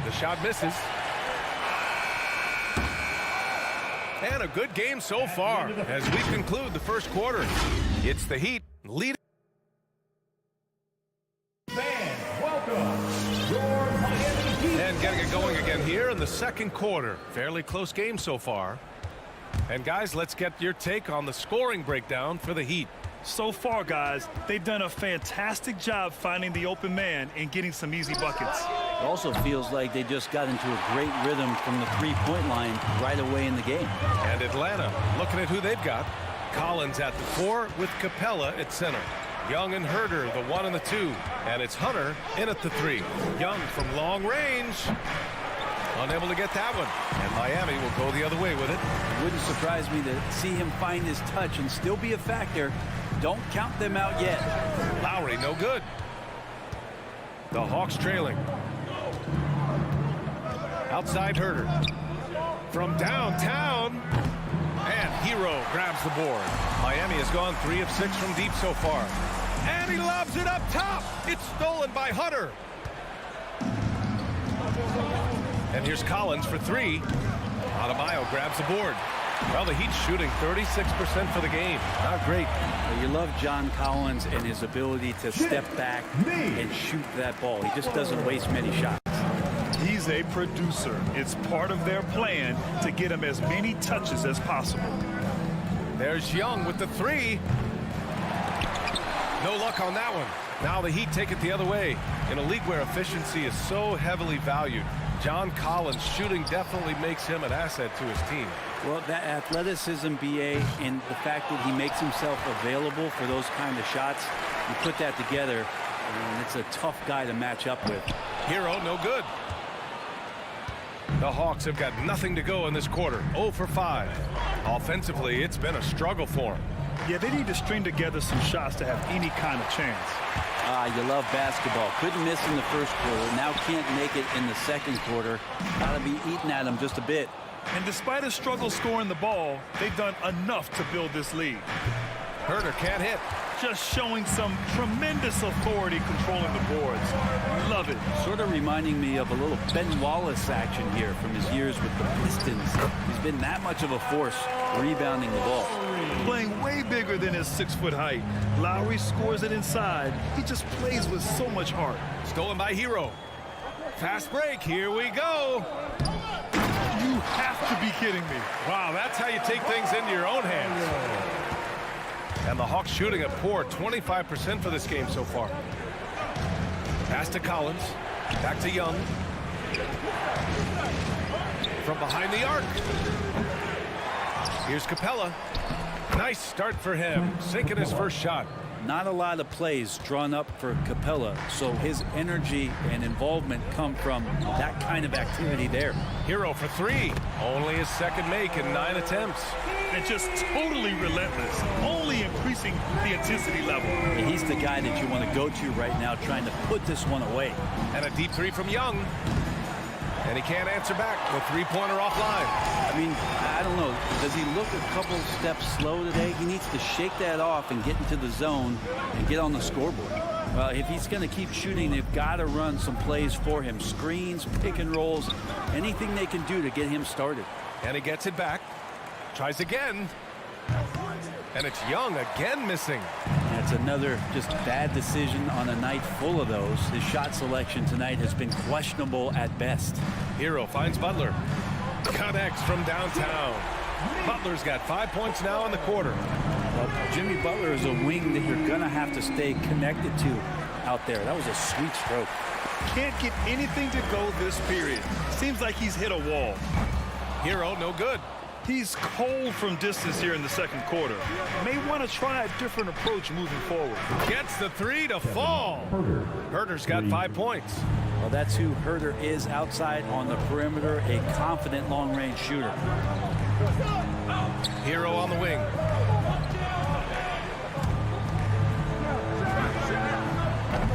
The shot misses. And a good game so far as we conclude the first quarter. It's the Heat leading. And getting it going again here in the second quarter. Fairly close game so far. And guys, let's get your take on the scoring breakdown for the Heat. So far, guys, they've done a fantastic job finding the open man and getting some easy buckets. It also feels like they just got into a great rhythm from the three-point line right away in the game. And Atlanta, looking at who they've got. Collins at the 4 with Capella at center. Young and Herder, the 1 and the 2. And it's Hunter in at the 3. Young from long range. Unable to get that one. And Miami will go the other way with it. It wouldn't surprise me to see him find his touch and still be a factor. Don't count them out yet. Lowry, no good. The Hawks trailing. Outside Herder. From downtown. And Hero grabs the board. Miami has gone 3 of 6 from deep so far. And he lobs it up top. It's stolen by Hunter. And here's Collins for 3. Adebayo grabs the board. Well, the Heat's shooting 36% for the game. Not great. Well, you love John Collins and his ability to step back and shoot that ball. He just doesn't waste many shots. He's a producer. It's part of their plan to get him as many touches as possible. There's Young with the 3. No luck on that one. Now the Heat take it the other way. In a league where efficiency is so heavily valued, John Collins shooting definitely makes him an asset to his team. Well, that athleticism, BA, and the fact that he makes himself available for those kind of shots, you put that together, and it's a tough guy to match up with. Hero, no good. The Hawks have got nothing to go in this quarter. 0 for 5. Offensively, it's been a struggle for them. Yeah, they need to string together some shots to have any kind of chance. You love basketball. Couldn't miss in the first quarter. Now can't make it in the second quarter. Got to be eating at them just a bit. And despite a struggle scoring the ball, they've done enough to build this lead. Herder can't hit. Just showing some tremendous authority controlling the boards. Love it. Sort of reminding me of a little Ben Wallace action here from his years with the Pistons. He's been that much of a force rebounding the ball. Playing way bigger than his 6-foot height. Lowry scores it inside. He just plays with so much heart. Stolen by Hero. Fast break. Here we go. You have to be kidding me. Wow, that's how you take things into your own hands. And the Hawks shooting a poor 25% for this game so far. Pass to Collins. Back to Young. From behind the arc. Here's Capella. Nice start for him. Sinking his first shot. Not a lot of plays drawn up for Capella, so his energy and involvement come from that kind of activity there. Hero for 3. Only his second make in 9 attempts. And just totally relentless, only increasing the intensity level. And he's the guy that you want to go to right now, trying to put this one away. And a deep 3 from Young. And he can't answer back. The 3-pointer offline. I mean, I don't know. Does he look a couple steps slow today? He needs to shake that off and get into the zone and get on the scoreboard. Well, if he's going to keep shooting, they've got to run some plays for him. Screens, pick and rolls, anything they can do to get him started. And he gets it back. Tries again. And it's Young again missing. That's another just bad decision on a night full of those. His shot selection tonight has been questionable at best. Hero finds Butler. Connects from downtown. Butler's got 5 points now in the quarter. Well, Jimmy Butler is a wing that you're going to have to stay connected to out there. That was a sweet stroke. Can't get anything to go this period. Seems like he's hit a wall. Hero, no good. He's cold from distance here in the second quarter. May want to try a different approach moving forward. Gets the three to fall. Herder's got 5 points. Well, that's who Herder is outside on the perimeter, a confident long-range shooter. Hero on the wing.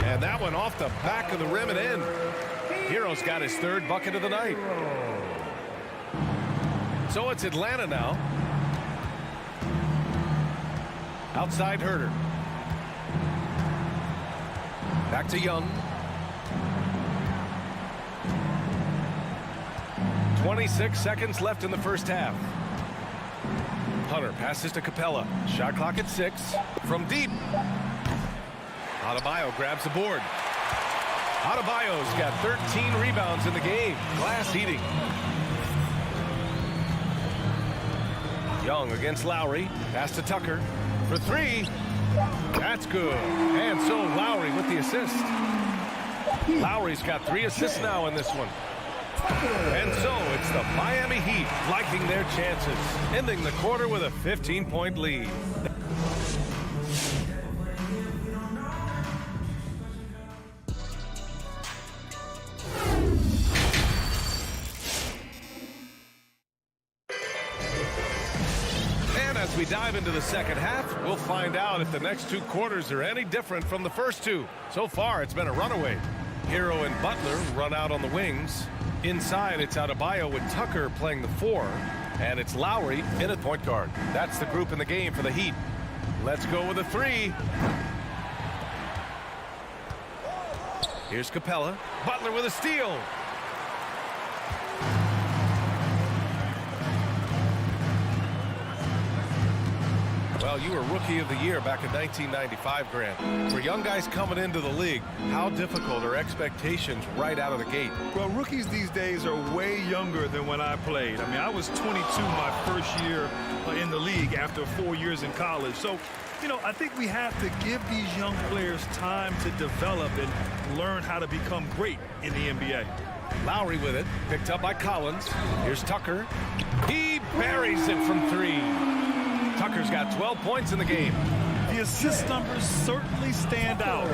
And that one off the back of the rim and in. Hero's got his 3rd bucket of the night. So it's Atlanta now. Outside Herder. Back to Young. 26 seconds left in the first half. Hunter passes to Capella. Shot clock at 6. From deep. Adebayo grabs the board. Adebayo's got 13 rebounds in the game. Glass eating. Young against Lowry. Pass to Tucker. For 3. That's good. And so Lowry with the assist. Lowry's got 3 assists now in this one. And so it's the Miami Heat liking their chances, ending the quarter with a 15-point lead. And as we dive into the second half, we'll find out if the next 2 quarters are any different from the first 2. So far, it's been a runaway. Hero and Butler run out on the wings. Inside, it's Adebayo with Tucker playing the 4. And it's Lowry in at point guard. That's the group in the game for the Heat. Let's go with a 3. Here's Capella. Butler with a steal. Well, you were Rookie of the Year back in 1995, Grant. For young guys coming into the league, how difficult are expectations right out of the gate? Well, rookies these days are way younger than when I played. I mean, I was 22 my first year in the league after 4 years in college. So, you know, I think we have to give these young players time to develop and learn how to become great in the NBA. Lowry with it, picked up by Collins. Here's Tucker. He buries it from 3. Tucker's got 12 points in the game. The assist numbers certainly stand out.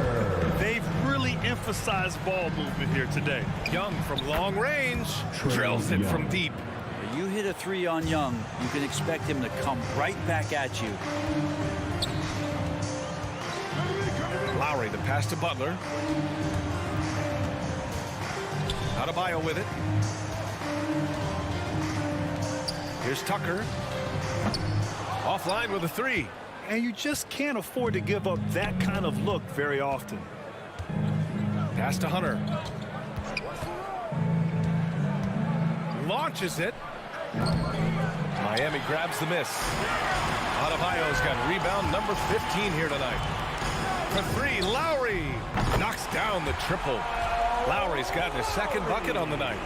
They've really emphasized ball movement here today. Young from long range drills it from deep. You hit a 3 on Young, you can expect him to come right back at you. Lowry, the pass to Butler. Adebayo with it. Here's Tucker. Offline with a 3. And you just can't afford to give up that kind of look very often. Pass to Hunter. Launches it. Miami grabs the miss. Adebayo's got rebound number 15 here tonight. For 3, Lowry knocks down the triple. Lowry's gotten his 2nd bucket on the night.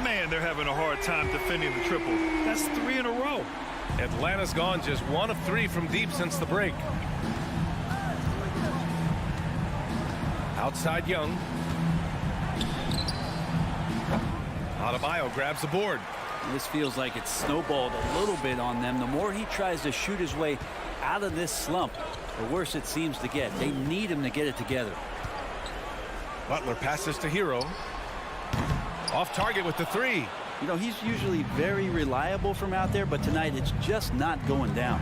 Man, they're having a hard time defending the triple. That's 3 in a row. Atlanta's gone just 1 of 3 from deep since the break. Outside Young. Adebayo grabs the board. This feels like it's snowballed a little bit on them. The more he tries to shoot his way out of this slump, the worse it seems to get. They need him to get it together. Butler passes to Hero. Off target with the 3. You know, he's usually very reliable from out there, but tonight it's just not going down.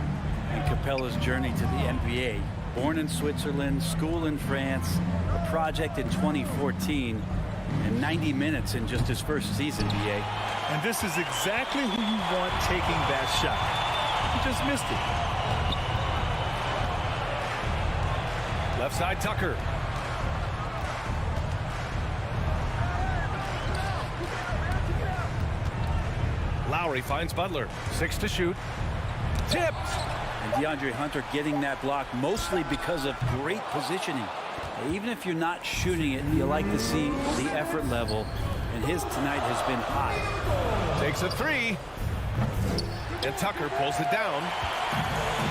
And Capella's journey to the NBA. Born in Switzerland, school in France, a project in 2014, and 90 minutes in just his first season, BA. And this is exactly who you want taking that shot. He just missed it. Left side Tucker. Lowry finds Butler. 6 to shoot. Tipped. And DeAndre Hunter getting that block mostly because of great positioning. Even if you're not shooting it, you like to see the effort level. And his tonight has been high. Takes a 3. And Tucker pulls it down.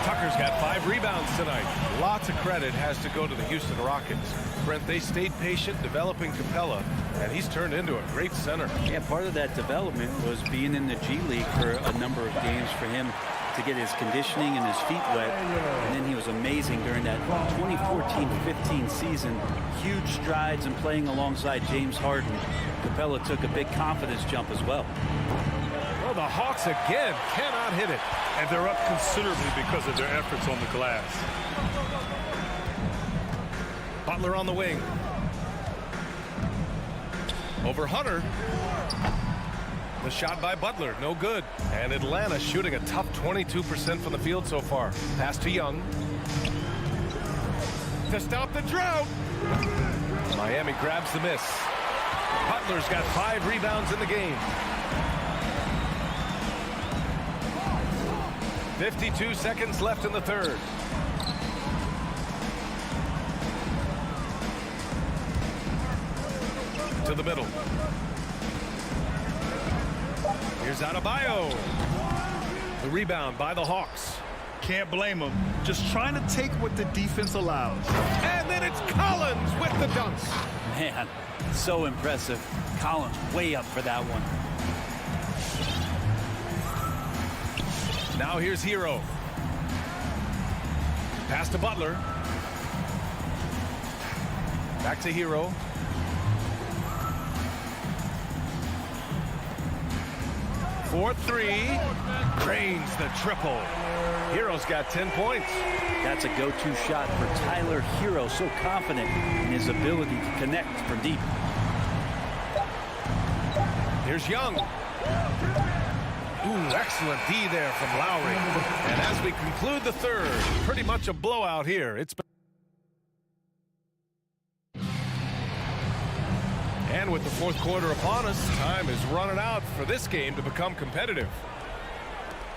Tucker's got 5 rebounds tonight. Lots of credit has to go to the Houston Rockets. Brent, they stayed patient developing Capella, and he's turned into a great center. Yeah, part of that development was being in the G League for a number of games for him to get his conditioning and his feet wet. And then he was amazing during that 2014-15 season. Huge strides in playing alongside James Harden. Capella took a big confidence jump as well. Well, the Hawks again cannot hit it. And they're up considerably because of their efforts on the glass. Butler on the wing. Over Hunter. The shot by Butler, no good. And Atlanta shooting a tough 22% from the field so far. Pass to Young. To stop the drought. Miami grabs the miss. Butler's got 5 rebounds in the game. 52 seconds left in the third. To the middle. Here's Adebayo. The rebound by the Hawks. Can't blame them. Just trying to take what the defense allows. And then it's Collins with the dunks. Man, so impressive. Collins way up for that one. Now here's Hero. Pass to Butler. Back to Hero. For 3. Drains the triple. Hero's got 10 points. That's a go-to shot for Tyler Hero. So confident in his ability to connect from deep. Here's Young. Ooh, excellent D there from Lowry. And as we conclude the third, pretty much a blowout here. It's been... And with the fourth quarter upon us, time is running out for this game to become competitive.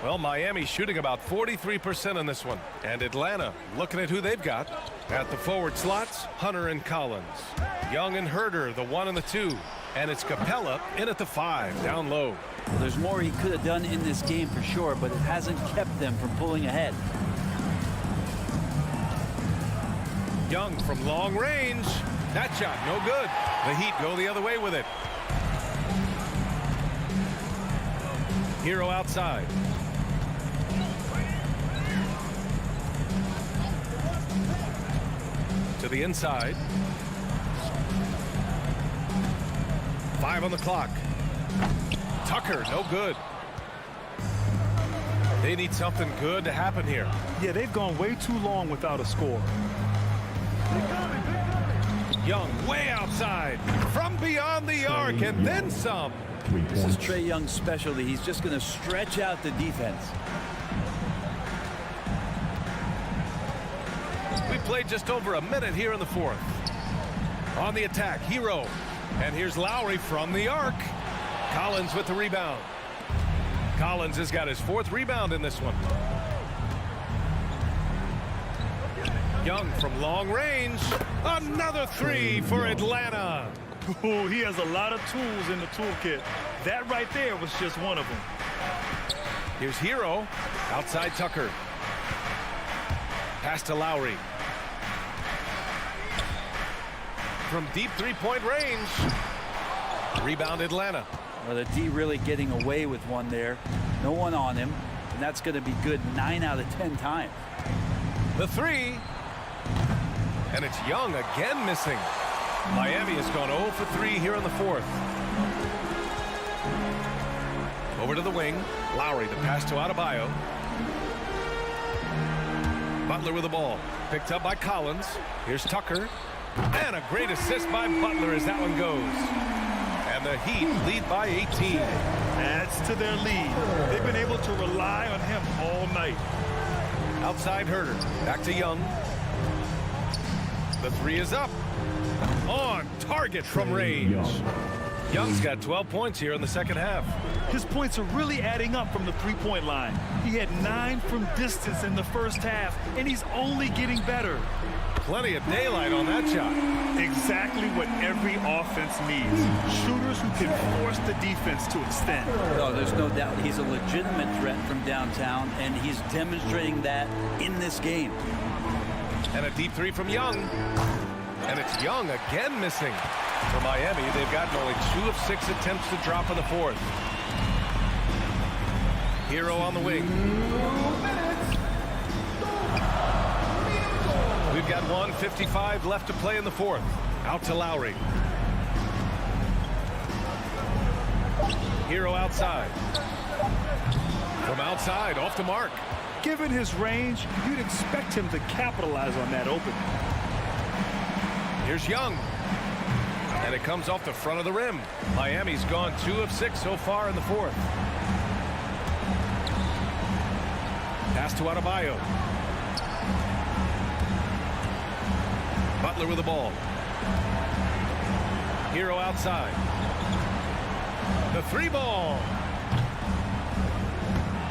Well, Miami shooting about 43% in this one. And Atlanta looking at who they've got. At the forward slots, Hunter and Collins. Young and Herder, the 1 and the 2. And it's Capella in at the 5, down low. Well, there's more he could have done in this game for sure, but it hasn't kept them from pulling ahead. Young from long range. That shot, no good. The Heat go the other way with it. Hero outside. To the inside. 5 on the clock. Tucker, no good. They need something good to happen here. Yeah, they've gone way too long without a score. Young way outside from beyond the arc and then some. This is Trae Young's specialty. He's just going to stretch out the defense. We played just over a minute here in the fourth. On the attack, Hero. And here's Lowry from the arc. Collins with the rebound. Collins has got his 4th rebound in this one. Young from long range. Another 3 for Atlanta. Ooh, he has a lot of tools in the toolkit. That right there was just one of them. Here's Hero. Outside Tucker. Pass to Lowry. From deep 3-point range. Rebound Atlanta. Well, the D really getting away with one there. No one on him. And that's going to be good 9 out of 10 times. The 3. And it's Young again missing. Miami has gone 0 for 3 here in the fourth. Over to the wing. Lowry, the pass to Adebayo. Butler with the ball. Picked up by Collins. Here's Tucker. And a great assist by Butler as that one goes. And the Heat lead by 18. Adds to their lead. They've been able to rely on him all night. Outside Herder. Back to Young. The 3 is up. On target from range. Young's got 12 points here in the second half. His points are really adding up from the 3-point line. He had 9 from distance in the first half, and he's only getting better. Plenty of daylight on that shot. Exactly what every offense needs. Shooters who can force the defense to extend. No, there's no doubt he's a legitimate threat from downtown, and he's demonstrating that in this game. And a deep three from Young. And it's Young again missing. For Miami, they've gotten only 2 of 6 attempts to drop in the fourth. Hero on the wing. We've got 1:55 left to play in the fourth. Out to Lowry. Hero outside. From outside, off the mark. Given his range, you'd expect him to capitalize on that opening. Here's Young. And it comes off the front of the rim. Miami's gone 2 of 6 so far in the fourth. Pass to Adebayo. Butler with the ball. Hero outside. The 3 ball.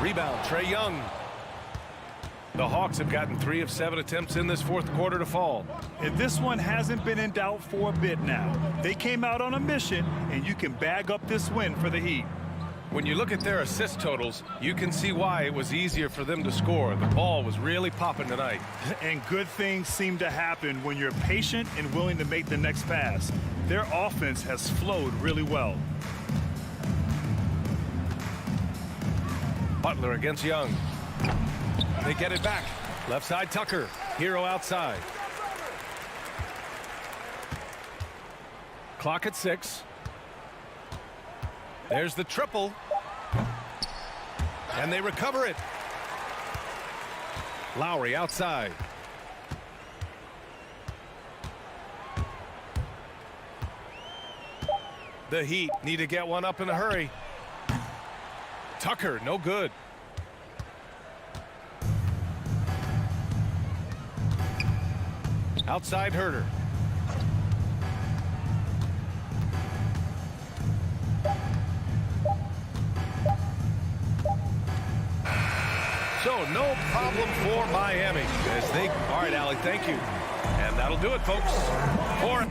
Rebound, Trae Young. The Hawks have gotten 3 of 7 attempts in this fourth quarter to fall. And this one hasn't been in doubt for a bit now. They came out on a mission, and you can bag up this win for the Heat. When you look at their assist totals, you can see why it was easier for them to score. The ball was really popping tonight. And good things seem to happen when you're patient and willing to make the next pass. Their offense has flowed really well. Butler against Young. They get it back. Left side Tucker. Hero outside. Clock at 6. There's the triple. And they recover it. Lowry outside. The Heat need to get one up in a hurry. Tucker, no good. Outside Herter. So no problem for Miami as they. All right, Allie, thank you. And that'll do it, folks. For